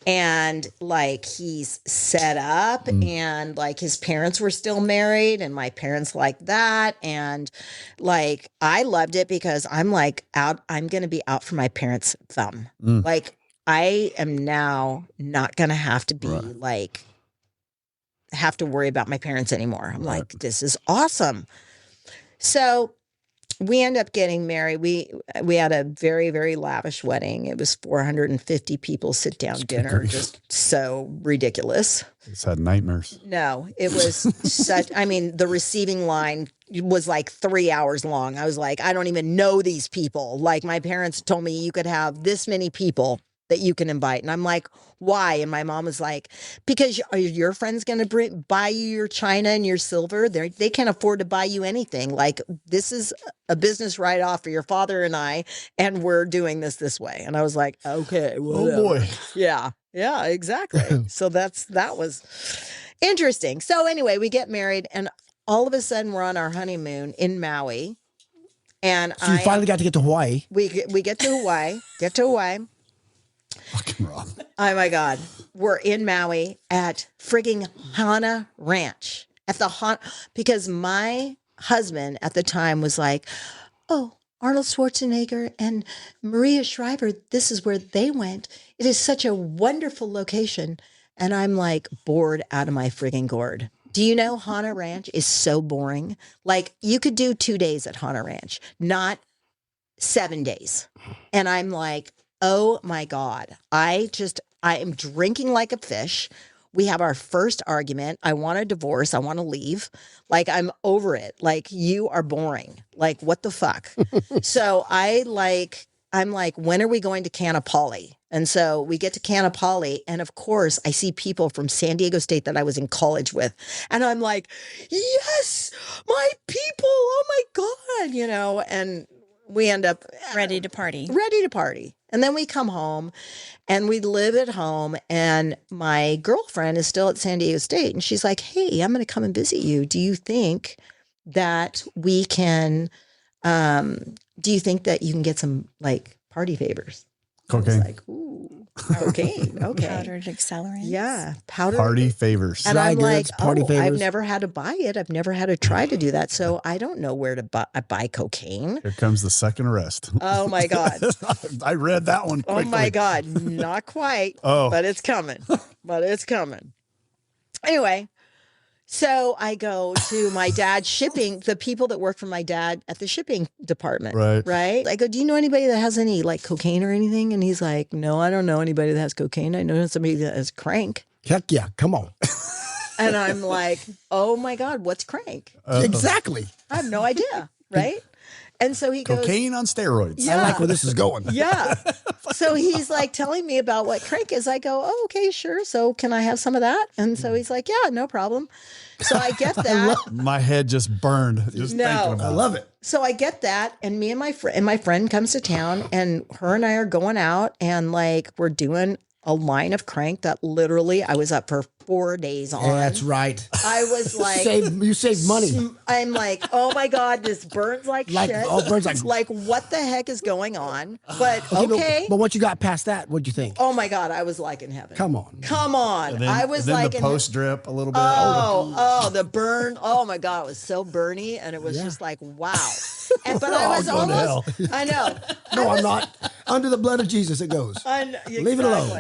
Speaker 1: and like he's set up, and like his parents were still married, and my parents like that. And like, I loved it because I'm like I'm going to be out for my parents' thumb. Like I am now not going to have to be have to worry about my parents anymore. I'm like, this is awesome. So we end up getting married. We had a very, very lavish wedding. It was 450 people sit down dinner, just so ridiculous.
Speaker 2: It's had nightmares.
Speaker 1: No, it was such, I mean, the receiving line was like 3 hours long. I was like, I don't even know these people. Like my parents told me you could have this many people that you can invite. And I'm like, why? And my mom was like, because are your friends going to buy you your china and your silver? They can't afford to buy you anything. Like, this is a business write-off for your father and I, and we're doing this way. And I was like, okay, whatever.
Speaker 2: Oh boy.
Speaker 1: Yeah, exactly. So that was interesting. So anyway, we get married, and all of a sudden we're on our honeymoon in Maui. And
Speaker 3: so you finally got to get to Hawaii.
Speaker 1: We get to Hawaii.
Speaker 2: Fucking wrong.
Speaker 1: Oh my God. We're in Maui at frigging Hana Ranch because my husband at the time was like, oh, Arnold Schwarzenegger and Maria Shriver, this is where they went. It is such a wonderful location. And I'm like bored out of my frigging gourd. Do you know Hana Ranch is so boring? Like you could do 2 days at Hana Ranch, not 7 days. And I'm like, oh my God, I am drinking like a fish. We have our first argument. I want a divorce. I want to leave. Like, I'm over it. Like, you are boring. Like, what the fuck? So I'm like, when are we going to Canapali? And so we get to Canapali, and of course I see people from San Diego State that I was in college with. And I'm like, yes, my people. Oh my God, and we end up
Speaker 4: Ready to party.
Speaker 1: And then we come home and we live at home, and my girlfriend is still at San Diego State, and she's like, hey, I'm going to come and visit you. Do you think that we can, do you think that you can get some like party favors?
Speaker 2: Cocaine.
Speaker 1: I was like, ooh, cocaine. Okay.
Speaker 4: Powdered accelerants.
Speaker 1: Yeah. Powder.
Speaker 2: Party favors.
Speaker 1: And
Speaker 3: Dry
Speaker 1: I'm like,
Speaker 3: goods, party
Speaker 1: I've
Speaker 3: favors.
Speaker 1: never had to buy it. I've never had to try to do that. So I don't know where to buy cocaine.
Speaker 2: Here comes the second arrest.
Speaker 1: Oh my God.
Speaker 2: I read that one quickly.
Speaker 1: Oh my God. Not quite.
Speaker 2: Oh.
Speaker 1: But it's coming. Anyway. So I go to my dad's shipping, the people that work for my dad at the shipping department. Right. I go, do you know anybody that has any like cocaine or anything? And he's like, no, I don't know anybody that has cocaine. I know somebody that has crank.
Speaker 3: Heck yeah, come on.
Speaker 1: And I'm like, oh my God, what's crank?
Speaker 3: Exactly.
Speaker 1: I have no idea. Right. And so he goes,
Speaker 2: Cocaine on steroids.
Speaker 1: Yeah.
Speaker 3: I like where this is going.
Speaker 1: Yeah. So he's like telling me about what crank is. I go, oh, okay, sure. So can I have some of that? And so he's like, yeah, no problem. So I get that.
Speaker 2: My head just burned just thinking about it.
Speaker 3: I love it.
Speaker 1: So I get that. And me and my friend comes to town, and her and I are going out, and like, we're doing a line of crank that literally I was up for 4 days on.
Speaker 3: That's right.
Speaker 1: I was like,
Speaker 3: You saved money.
Speaker 1: I'm like, oh my God, this burns like shit.
Speaker 3: Burns like
Speaker 1: what the heck is going on? But okay.
Speaker 3: But once you got past that, what'd you think?
Speaker 1: Oh my God, I was like in heaven.
Speaker 3: Come on.
Speaker 2: And then,
Speaker 1: I was
Speaker 2: then
Speaker 1: like
Speaker 2: the
Speaker 1: in
Speaker 2: post drip a little bit.
Speaker 1: the burn. Oh my God, it was so burny, and it was just like, wow. But I was
Speaker 3: going to
Speaker 1: almost, I know.
Speaker 3: No, I'm not. Under the blood of Jesus, it goes. Leave it alone.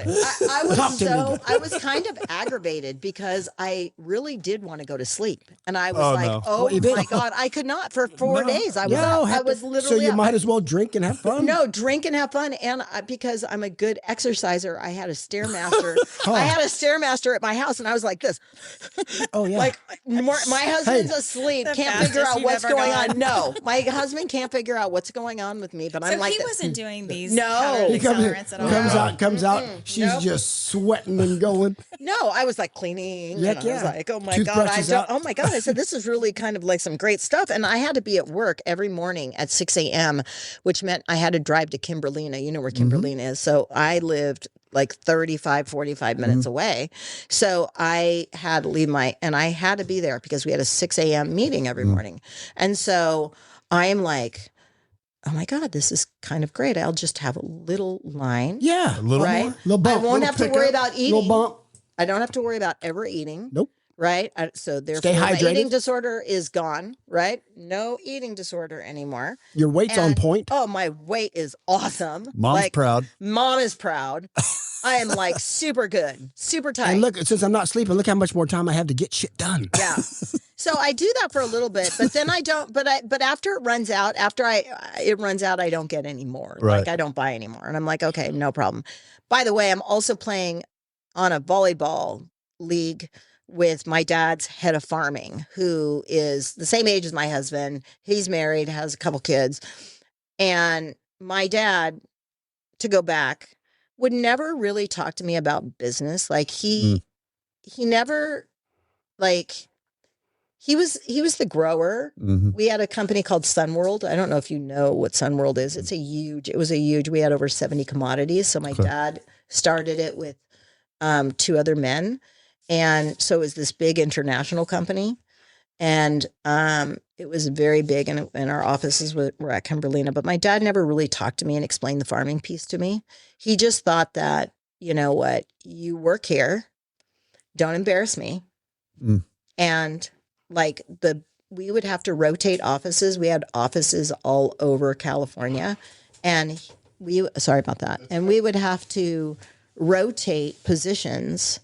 Speaker 1: I was kind of aggravated because I really did want to go to sleep, and I was like,
Speaker 2: no.
Speaker 1: oh my God, I could not for 4 days. I was literally.
Speaker 3: So you
Speaker 1: up.
Speaker 3: might as well drink and have fun.
Speaker 1: No, drink and have fun, and because I'm a good exerciser, I had a stairmaster. I had a stairmaster at my house, and I was like this.
Speaker 3: Oh yeah.
Speaker 1: Like my husband's asleep, can't figure out what's going on. No, my husband can't figure out what's going on with me. But I'm like,
Speaker 4: he wasn't doing these.
Speaker 1: No.
Speaker 4: powdered
Speaker 3: He
Speaker 4: accelerants at all.
Speaker 3: comes out. She's just sweating and going.
Speaker 1: No, I was like cleaning.
Speaker 3: Heck
Speaker 1: And I was
Speaker 3: yeah.
Speaker 1: like, oh my
Speaker 3: Toothbrush
Speaker 1: God.
Speaker 3: is out.
Speaker 1: Oh my God. I said, this is really kind of like some great stuff. And I had to be at work every morning at 6 a.m., which meant I had to drive to Kimberlina. You know where Kimberlina is. So I lived like 45 minutes away. So I had to leave and I had to be there because we had a 6 a.m. meeting every morning. And so I am like, oh my God, this is kind of great. I'll just have a little line.
Speaker 3: Yeah.
Speaker 2: A little
Speaker 1: Right?
Speaker 2: more.
Speaker 3: Little bump.
Speaker 1: I won't
Speaker 3: little
Speaker 1: have to
Speaker 3: pickup,
Speaker 1: worry about eating.
Speaker 3: Little bump.
Speaker 1: I don't have to worry about ever eating.
Speaker 3: Nope.
Speaker 1: Right. So therefore,
Speaker 3: Stay
Speaker 1: my
Speaker 3: hydrated.
Speaker 1: eating disorder is gone. Right. No eating disorder anymore.
Speaker 3: Your weight's on
Speaker 1: And-
Speaker 3: point.
Speaker 1: Oh, my weight is awesome.
Speaker 2: Mom's proud.
Speaker 1: Mom is proud. I am like super good, super tight.
Speaker 3: And look, since I'm not sleeping, look how much more time I have to get shit done.
Speaker 1: Yeah. So I do that for a little bit, but then I don't. But after it runs out, I don't get any more.
Speaker 2: Right.
Speaker 1: Like I don't buy anymore, and I'm like, okay, no problem. By the way, I'm also playing on a volleyball league with my dad's head of farming, who is the same age as my husband. He's married, has a couple kids, and my dad, to go back, would never really talk to me about business. Like he never, like he was the grower.
Speaker 2: Mm-hmm.
Speaker 1: We had a company called Sunworld. I don't know if you know what Sunworld is. We had over 70 commodities. So my dad started it with 2 other men. And so it was this big international company. And it was very big, and our offices were at Kimberlina. But my dad never really talked to me and explained the farming piece to me. He just thought that, you know what, you work here, don't embarrass me. And like we would have to rotate offices. We had offices all over California, and sorry about that. And we would have to rotate positions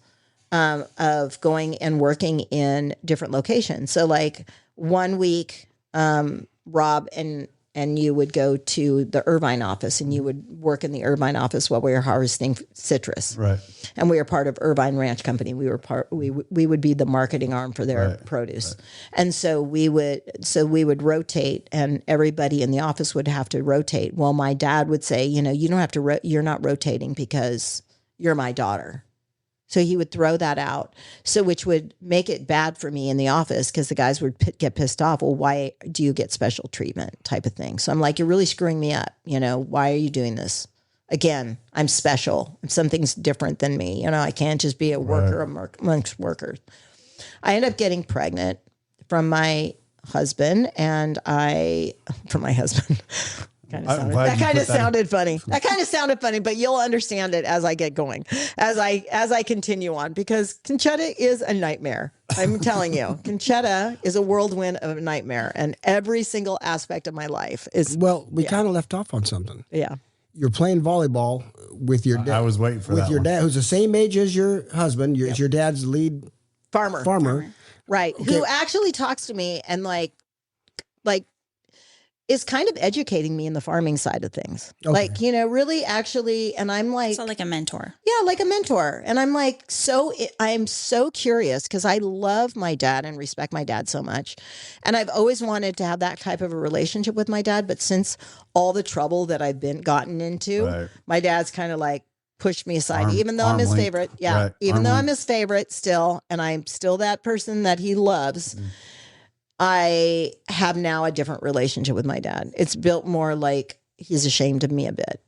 Speaker 1: of going and working in different locations. So like 1 week, Rob and and you would go to the Irvine office and you would work in the Irvine office while we were harvesting citrus.
Speaker 2: Right.
Speaker 1: And we were part of Irvine Ranch Company. We would be the marketing arm for their produce. Right. And so we would rotate, and everybody in the office would have to rotate. Well, my dad would say, you don't have to, you're not rotating because you're my daughter. So he would throw that out. So which would make it bad for me in the office because the guys would get pissed off. Well, why do you get special treatment type of thing? So I'm like, you're really screwing me up. Why are you doing this? Again, I'm special. Something's different than me. I can't just be a worker amongst workers. I ended up getting pregnant from my husband That kind of sounded funny, but you'll understand it as I get going, as I continue on, because Concetta is a nightmare. I'm telling you, Concetta is a whirlwind of a nightmare, and every single aspect of my life is. Well,
Speaker 3: we kind of left off on something.
Speaker 1: Yeah.
Speaker 3: You're playing volleyball with your dad.
Speaker 2: I was waiting for that.
Speaker 3: With your dad, who's the same age as your husband. It's your dad's lead farmer.
Speaker 1: Right. Okay. Who actually talks to me and like is kind of educating me in the farming side of things. Okay. Really actually. And I'm like.
Speaker 4: So like a mentor.
Speaker 1: Yeah, like a mentor. And I'm like, I'm so curious because I love my dad and respect my dad so much. And I've always wanted to have that type of a relationship with my dad. But since all the trouble that I've gotten into, my dad's kind of like pushed me aside, even though I'm his favorite. Yeah. Right. Even though I'm his favorite still, and I'm still that person that he loves. I have now a different relationship with my dad. It's built more like he's ashamed of me a bit,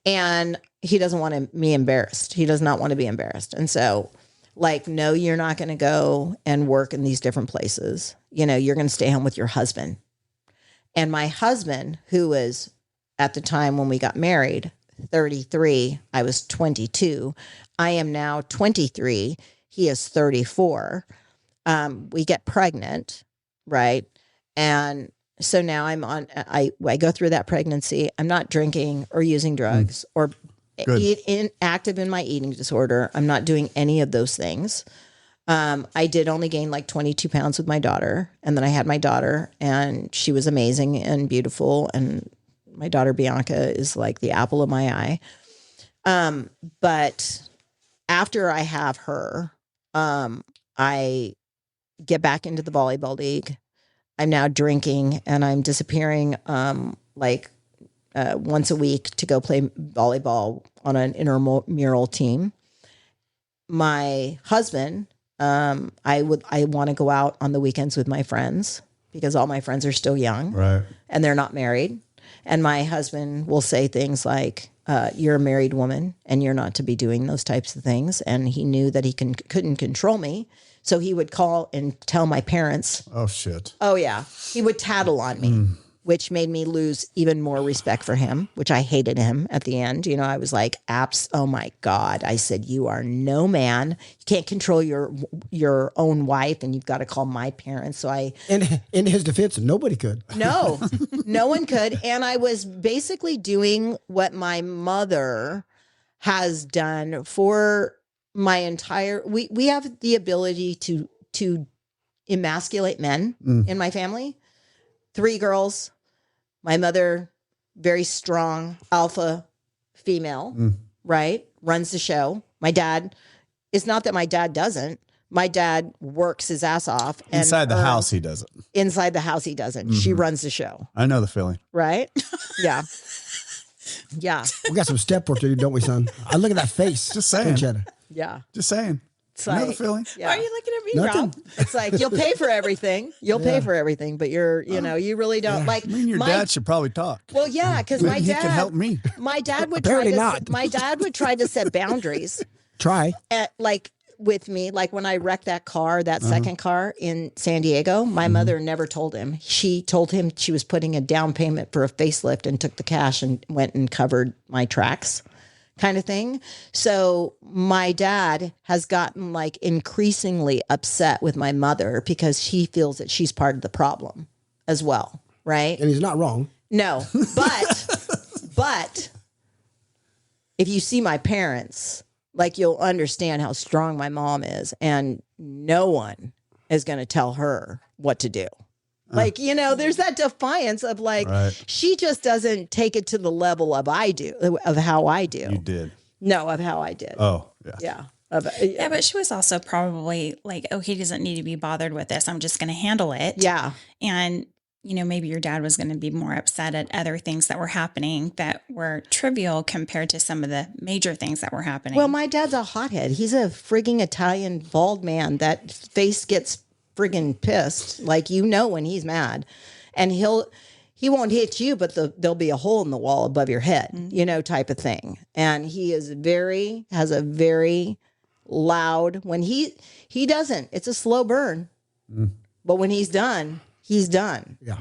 Speaker 1: and he doesn't want me embarrassed. He does not want to be embarrassed. And so no, you're not going to go and work in these different places. You're going to stay home with your husband. And my husband, who was at the time when we got married, 33, I was 22. I am now 23. He is 34. We get pregnant, right? And so now I go through that pregnancy. I'm not drinking or using drugs or active in my eating disorder. I'm not doing any of those things. I did only gain like 22 pounds with my daughter. And then I had my daughter, and she was amazing and beautiful. And my daughter Bianca is like the apple of my eye. But after I have her, I get back into the volleyball league. I'm now drinking, and I'm disappearing once a week to go play volleyball on an intramural team. My husband, I want to go out on the weekends with my friends because all my friends are still young, right? And they're not married. And my husband will say things like, you're a married woman and you're not to be doing those types of things. And he knew that he couldn't control me. So he would call and tell my parents.
Speaker 2: Oh, shit.
Speaker 1: Oh, yeah. He would tattle on me, which made me lose even more respect for him, which I hated him at the end. I was like, oh, my God. I said, you are no man. You can't control your own wife, and you've got to call my parents. So
Speaker 3: And in his defense, nobody could.
Speaker 1: No, no one could. And I was basically doing what my mother has done for my entire, we have the ability to emasculate men in my family. 3 girls, my mother, very strong alpha female, right? Runs the show. My dad, it's not that my dad doesn't. My dad works his ass off.
Speaker 2: Inside the house, he doesn't.
Speaker 1: Inside the house, he doesn't. She runs the show.
Speaker 2: I know the feeling.
Speaker 1: Right? Yeah. Yeah.
Speaker 3: We got some step work to do, don't we, son? I look at that face.
Speaker 2: Just saying.
Speaker 1: Yeah.
Speaker 2: Just saying. I know the feeling.
Speaker 1: Yeah.
Speaker 4: Why are you looking at me, Rob?
Speaker 1: It's like, you'll pay for everything. You'll pay for everything, but you really don't like.
Speaker 2: Me and your dad should probably talk.
Speaker 1: Well, yeah, because my dad
Speaker 2: can help me.
Speaker 1: My dad would My dad would try to set boundaries. With me, like when I wrecked that car, that second car in San Diego, my mother never told him. She told him she was putting a down payment for a facelift and took the cash and went and covered my tracks, kind of thing. So my dad has gotten like increasingly upset with my mother because he feels that she's part of the problem as well, right?
Speaker 3: And he's not wrong.
Speaker 1: No, but if you see my parents, like you'll understand how strong my mom is, and no one is going to tell her what to do. Like, you know, there's that defiance of like, she just doesn't take it to the level of how I do.
Speaker 2: You did.
Speaker 1: No, of how I did.
Speaker 2: Oh, yeah.
Speaker 1: Yeah.
Speaker 4: Yeah, but she was also probably like, oh, he doesn't need to be bothered with this. I'm just going to handle it.
Speaker 1: Yeah.
Speaker 4: And, you know, maybe your dad was going to be more upset at other things that were happening that were trivial compared to some of the major things that were happening.
Speaker 1: Well, my dad's a hothead. He's a frigging Italian bald man. That face gets friggin' pissed. Like, you know, when he's mad, and he won't hit you, but there'll be a hole in the wall above your head, you know, type of thing. And he has a very loud, when he doesn't, it's a slow burn, but when he's done, he's done.
Speaker 3: Yeah.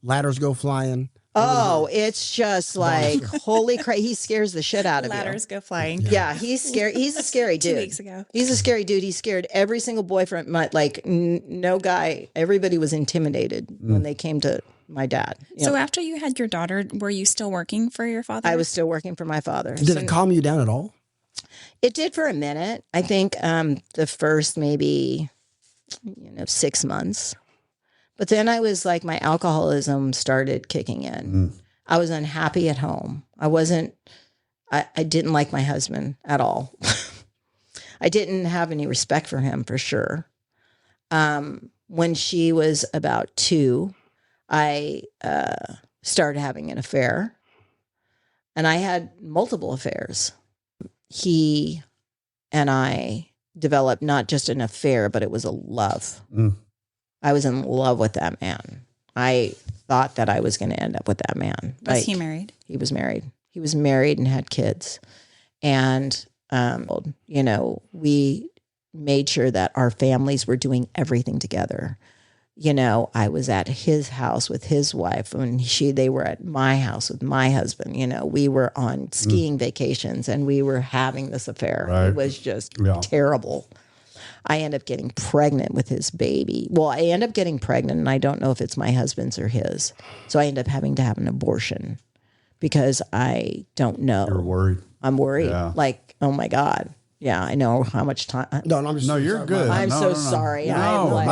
Speaker 3: Ladders go flying.
Speaker 1: Oh, it's just like, holy crap. He scares the shit out of you.
Speaker 4: Ladders go flying.
Speaker 1: Yeah, he's scary. He's a scary dude.
Speaker 4: 2 weeks ago.
Speaker 1: He's a scary dude. He scared every single boyfriend. No guy, everybody was intimidated when they came to my dad.
Speaker 4: So after you had your daughter, were you still working for your father?
Speaker 1: I was still working for my father.
Speaker 3: Did it calm you down at all?
Speaker 1: It did for a minute. I think the first maybe 6 months. But then I was like, my alcoholism started kicking in. I was unhappy at home. I didn't like my husband at all. I didn't have any respect for him, for sure. When she was about 2, I started having an affair. And I had multiple affairs. He and I developed not just an affair, but it was a love. I was in love with that man. I thought that I was going to end up with that man.
Speaker 4: Was he married?
Speaker 1: He was married. He was married and had kids. And, you know, we made sure that our families were doing everything together. You know, I was at his house with his wife, and they were at my house with my husband. You know, we were on skiing vacations, and we were having this affair.
Speaker 2: Right.
Speaker 1: It was just terrible. I end up getting pregnant with his baby. Well, I end up getting pregnant, and I don't know if it's my husband's or his. So I end up having to have an abortion because I don't know.
Speaker 2: You're worried.
Speaker 1: I'm worried.
Speaker 2: Yeah.
Speaker 1: Like, oh my God. Yeah, I know how much time.
Speaker 3: No,
Speaker 2: you're good.
Speaker 1: I'm so sorry. I'm like,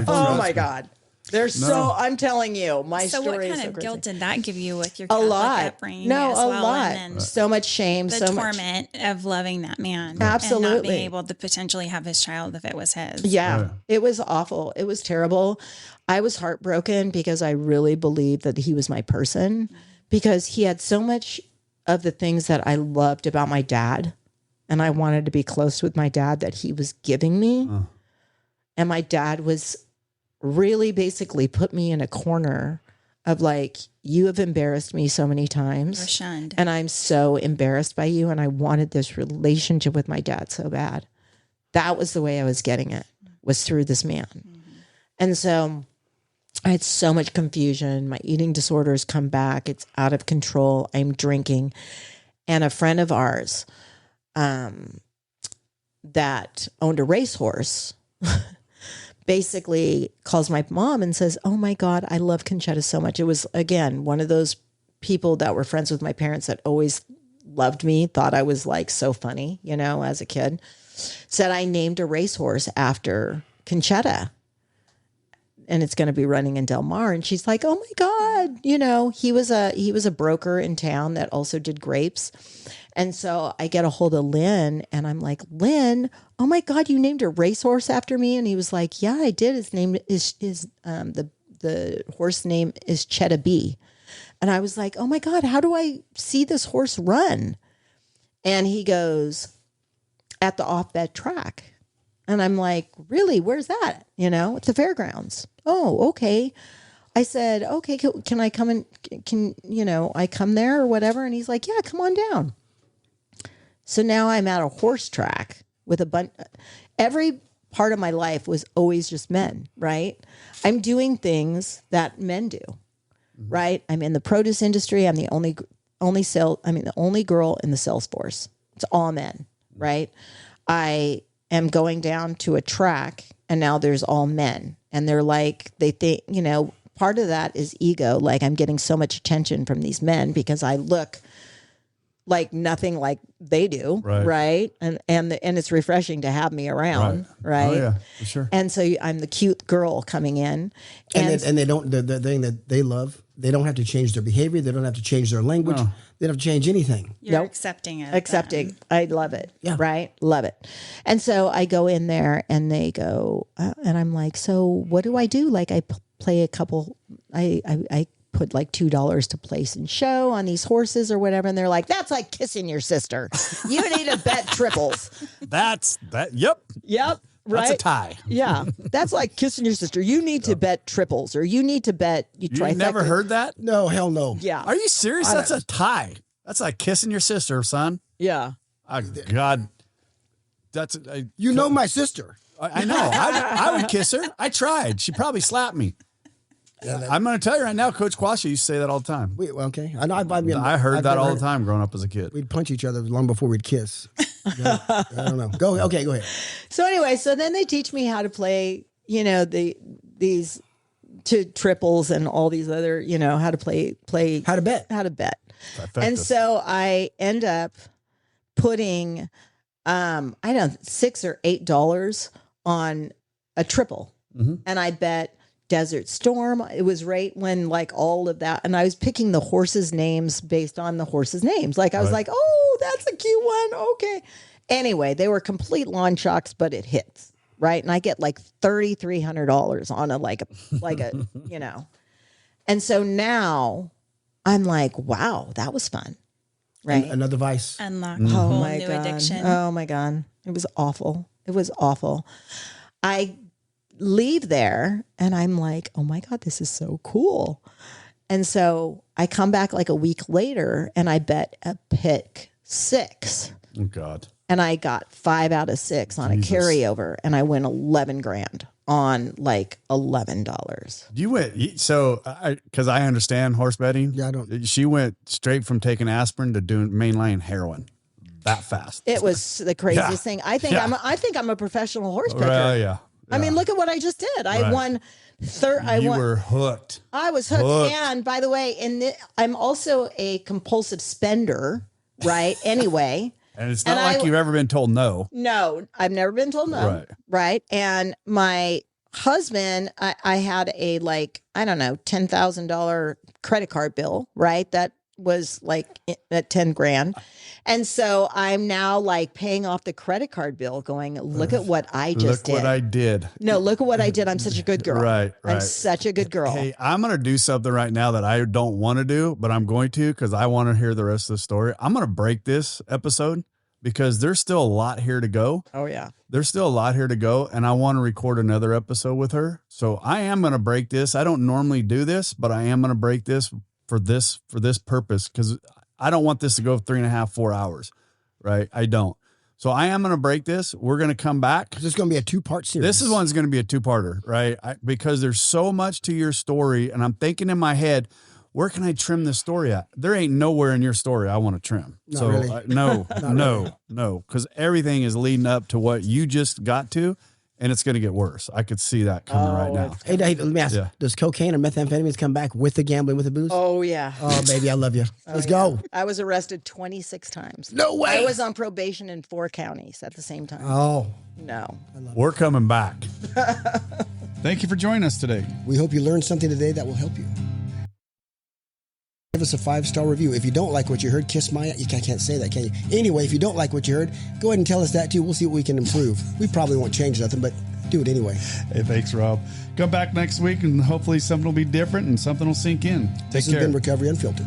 Speaker 1: oh my God. I'm telling you, my
Speaker 4: so
Speaker 1: story
Speaker 4: what
Speaker 1: is
Speaker 4: kind
Speaker 1: so
Speaker 4: of
Speaker 1: crazy.
Speaker 4: guilt did that give you with your
Speaker 1: A
Speaker 4: Catholic
Speaker 1: lot.
Speaker 4: upbringing
Speaker 1: No,
Speaker 4: as
Speaker 1: a
Speaker 4: well,
Speaker 1: lot.
Speaker 4: and then
Speaker 1: So much shame.
Speaker 4: the
Speaker 1: So much.
Speaker 4: torment of loving that man.
Speaker 1: Absolutely.
Speaker 4: And not being able to potentially have his child if it was his.
Speaker 1: Yeah, it was awful. It was terrible. I was heartbroken because I really believed that he was my person, because he had so much of the things that I loved about my dad. And I wanted to be close with my dad that he was giving me. And my dad was really basically put me in a corner of like, you have embarrassed me so many times.
Speaker 4: You're shunned.
Speaker 1: And I'm so embarrassed by you. And I wanted this relationship with my dad so bad. That was the way I was getting it, was through this man. And so I had so much confusion. My eating disorders come back. It's out of control. I'm drinking. And a friend of ours that owned a racehorse basically calls my mom and says, oh my God, I love Concetta so much. It was, again, one of those people that were friends with my parents that always loved me, thought I was like so funny, you know, as a kid, said I named a racehorse after Concetta. And it's going to be running in Del Mar. And she's like, oh my God, you know, he was a broker in town that also did grapes. And so I get a hold of Lynn, and I'm like, Lynn, oh my God, you named a racehorse after me? And he was like, yeah, I did. His name is the horse name is Chetta B. And I was like, oh my God, how do I see this horse run? And he goes, at the off-bed track. And I'm like, really? Where's that? You know, it's the fairgrounds. Oh, okay. I said, okay, can I come in? I come there or whatever? And he's like, yeah, come on down. So now I'm at a horse track with a bunch. Every part of my life was always just men, right? I'm doing things that men do, right? I'm in the produce industry. I'm the only the only girl in the sales force. It's all men, right? I am going down to a track, and now there's all men, and they're like, they think, you know, part of that is ego. Like, I'm getting so much attention from these men because I look like nothing like they do, right? And it's refreshing to have me around, right?
Speaker 2: Oh yeah, for sure.
Speaker 1: And so I'm the cute girl coming in,
Speaker 3: and they don't the thing that they love. They don't have to change their behavior. They don't have to change their language.
Speaker 2: No.
Speaker 3: They don't have to change anything.
Speaker 4: You're accepting it.
Speaker 1: Accepting. I love it.
Speaker 3: Yeah.
Speaker 1: Right. Love it. And so I go in there and they go, and I'm like, so what do I do? Like I play a couple, I put like $2 to place and show on these horses or whatever. And they're like, that's like kissing your sister. You need to bet triples.
Speaker 2: Yep.
Speaker 1: Right.
Speaker 2: That's a tie.
Speaker 1: Yeah. That's like kissing your sister. You need to bet triples, or you need to bet you trifecta.
Speaker 2: Never heard that?
Speaker 3: No, hell no.
Speaker 1: Yeah.
Speaker 2: Are you serious? That's a tie. That's like kissing your sister, son.
Speaker 1: Yeah.
Speaker 2: Oh, God. That's
Speaker 3: you know my sister.
Speaker 2: I know. I would kiss her. I tried. She probably slapped me. Yeah, I'm going to tell you right now, Coach Quasha used to say that all the time.
Speaker 3: Okay. I know.
Speaker 2: I heard that all the time growing up as a kid.
Speaker 3: We'd punch each other long before we'd kiss. I don't know. Go ahead.
Speaker 1: So anyway, so then they teach me how to play, these to triples and all these other, how to play
Speaker 3: How to bet.
Speaker 1: And so I end up putting, I don't know, $6 or $8 on a triple.
Speaker 2: Mm-hmm.
Speaker 1: And I bet Desert Storm. It was right when like all of that. And I was picking the horses' names based on the horses' names. Like I was like, oh, that's a cute one. Okay. Anyway, they were complete lawn shocks, but it hits. Right. And I get like $3,300 on a And so now I'm like, wow, that was fun. Right.
Speaker 3: Another vice.
Speaker 4: Unlock a whole new addiction.
Speaker 1: Oh my God. It was awful. It was awful. I leave there and I'm like, oh my God, this is so cool. And so I come back like a week later and I bet a pick 6.
Speaker 2: Oh God.
Speaker 1: And I got 5 out of 6 on a carryover and I win 11 grand on like $11.
Speaker 2: You went, so because I understand horse betting.
Speaker 3: Yeah, I don't.
Speaker 2: She went straight from taking aspirin to doing mainline heroin that fast.
Speaker 1: It was the craziest thing. I think I'm a professional horse picker.
Speaker 2: Yeah.
Speaker 1: I mean, look at what I just did. I won.
Speaker 2: You were hooked.
Speaker 1: I was hooked. And by the way, I'm also a compulsive spender, right? Anyway.
Speaker 2: And it's not like you've ever been told no.
Speaker 1: No, I've never been told no. Right. And my husband, I had a $10,000 credit card bill, right? That was like at 10 grand. And so I'm now like paying off the credit card bill going, look at what I just did.
Speaker 2: Look what I did.
Speaker 1: No, look at what I did. I'm such a good girl.
Speaker 2: Right.
Speaker 1: I'm such a good girl.
Speaker 2: Hey, I'm going to do something right now that I don't want to do, but I'm going to because I want to hear the rest of the story. I'm going to break this episode because there's still a lot here to go.
Speaker 1: Oh, yeah.
Speaker 2: There's still a lot here to go, and I want to record another episode with her. So I am going to break this. I don't normally do this, but I am going to break this for this purpose because I don't want this to go 3.5, 4 hours, right? I don't. So I am going to break this. We're going to come back.
Speaker 3: This is going to be a 2-part series.
Speaker 2: This one's going to be a 2-parter, right? Because there's so much to your story, and I'm thinking in my head, where can I trim this story at? There ain't nowhere in your story I want to trim.
Speaker 3: Not really.
Speaker 2: No, because everything is leading up to what you just got to. And it's going to get worse. I could see that coming right now.
Speaker 3: Hey, let me ask, does cocaine or methamphetamines come back with the gambling, with the booze?
Speaker 1: Oh, yeah.
Speaker 3: Oh, baby, I love you. Let's go.
Speaker 1: I was arrested 26 times.
Speaker 3: No way.
Speaker 1: I was on probation in 4 counties at the same time.
Speaker 3: Oh.
Speaker 1: No.
Speaker 2: We're coming back. Thank you for joining us today.
Speaker 3: We hope you learned something today that will help you. Give us a 5-star review. If you don't like what you heard, kiss my... You can't say that, can you? Anyway, if you don't like what you heard, go ahead and tell us that too. We'll see what we can improve. We probably won't change nothing, but do it anyway.
Speaker 2: Hey, thanks, Rob. Come back next week and hopefully something will be different and something will sink in. Take care.
Speaker 3: This has been Recovery Unfiltered.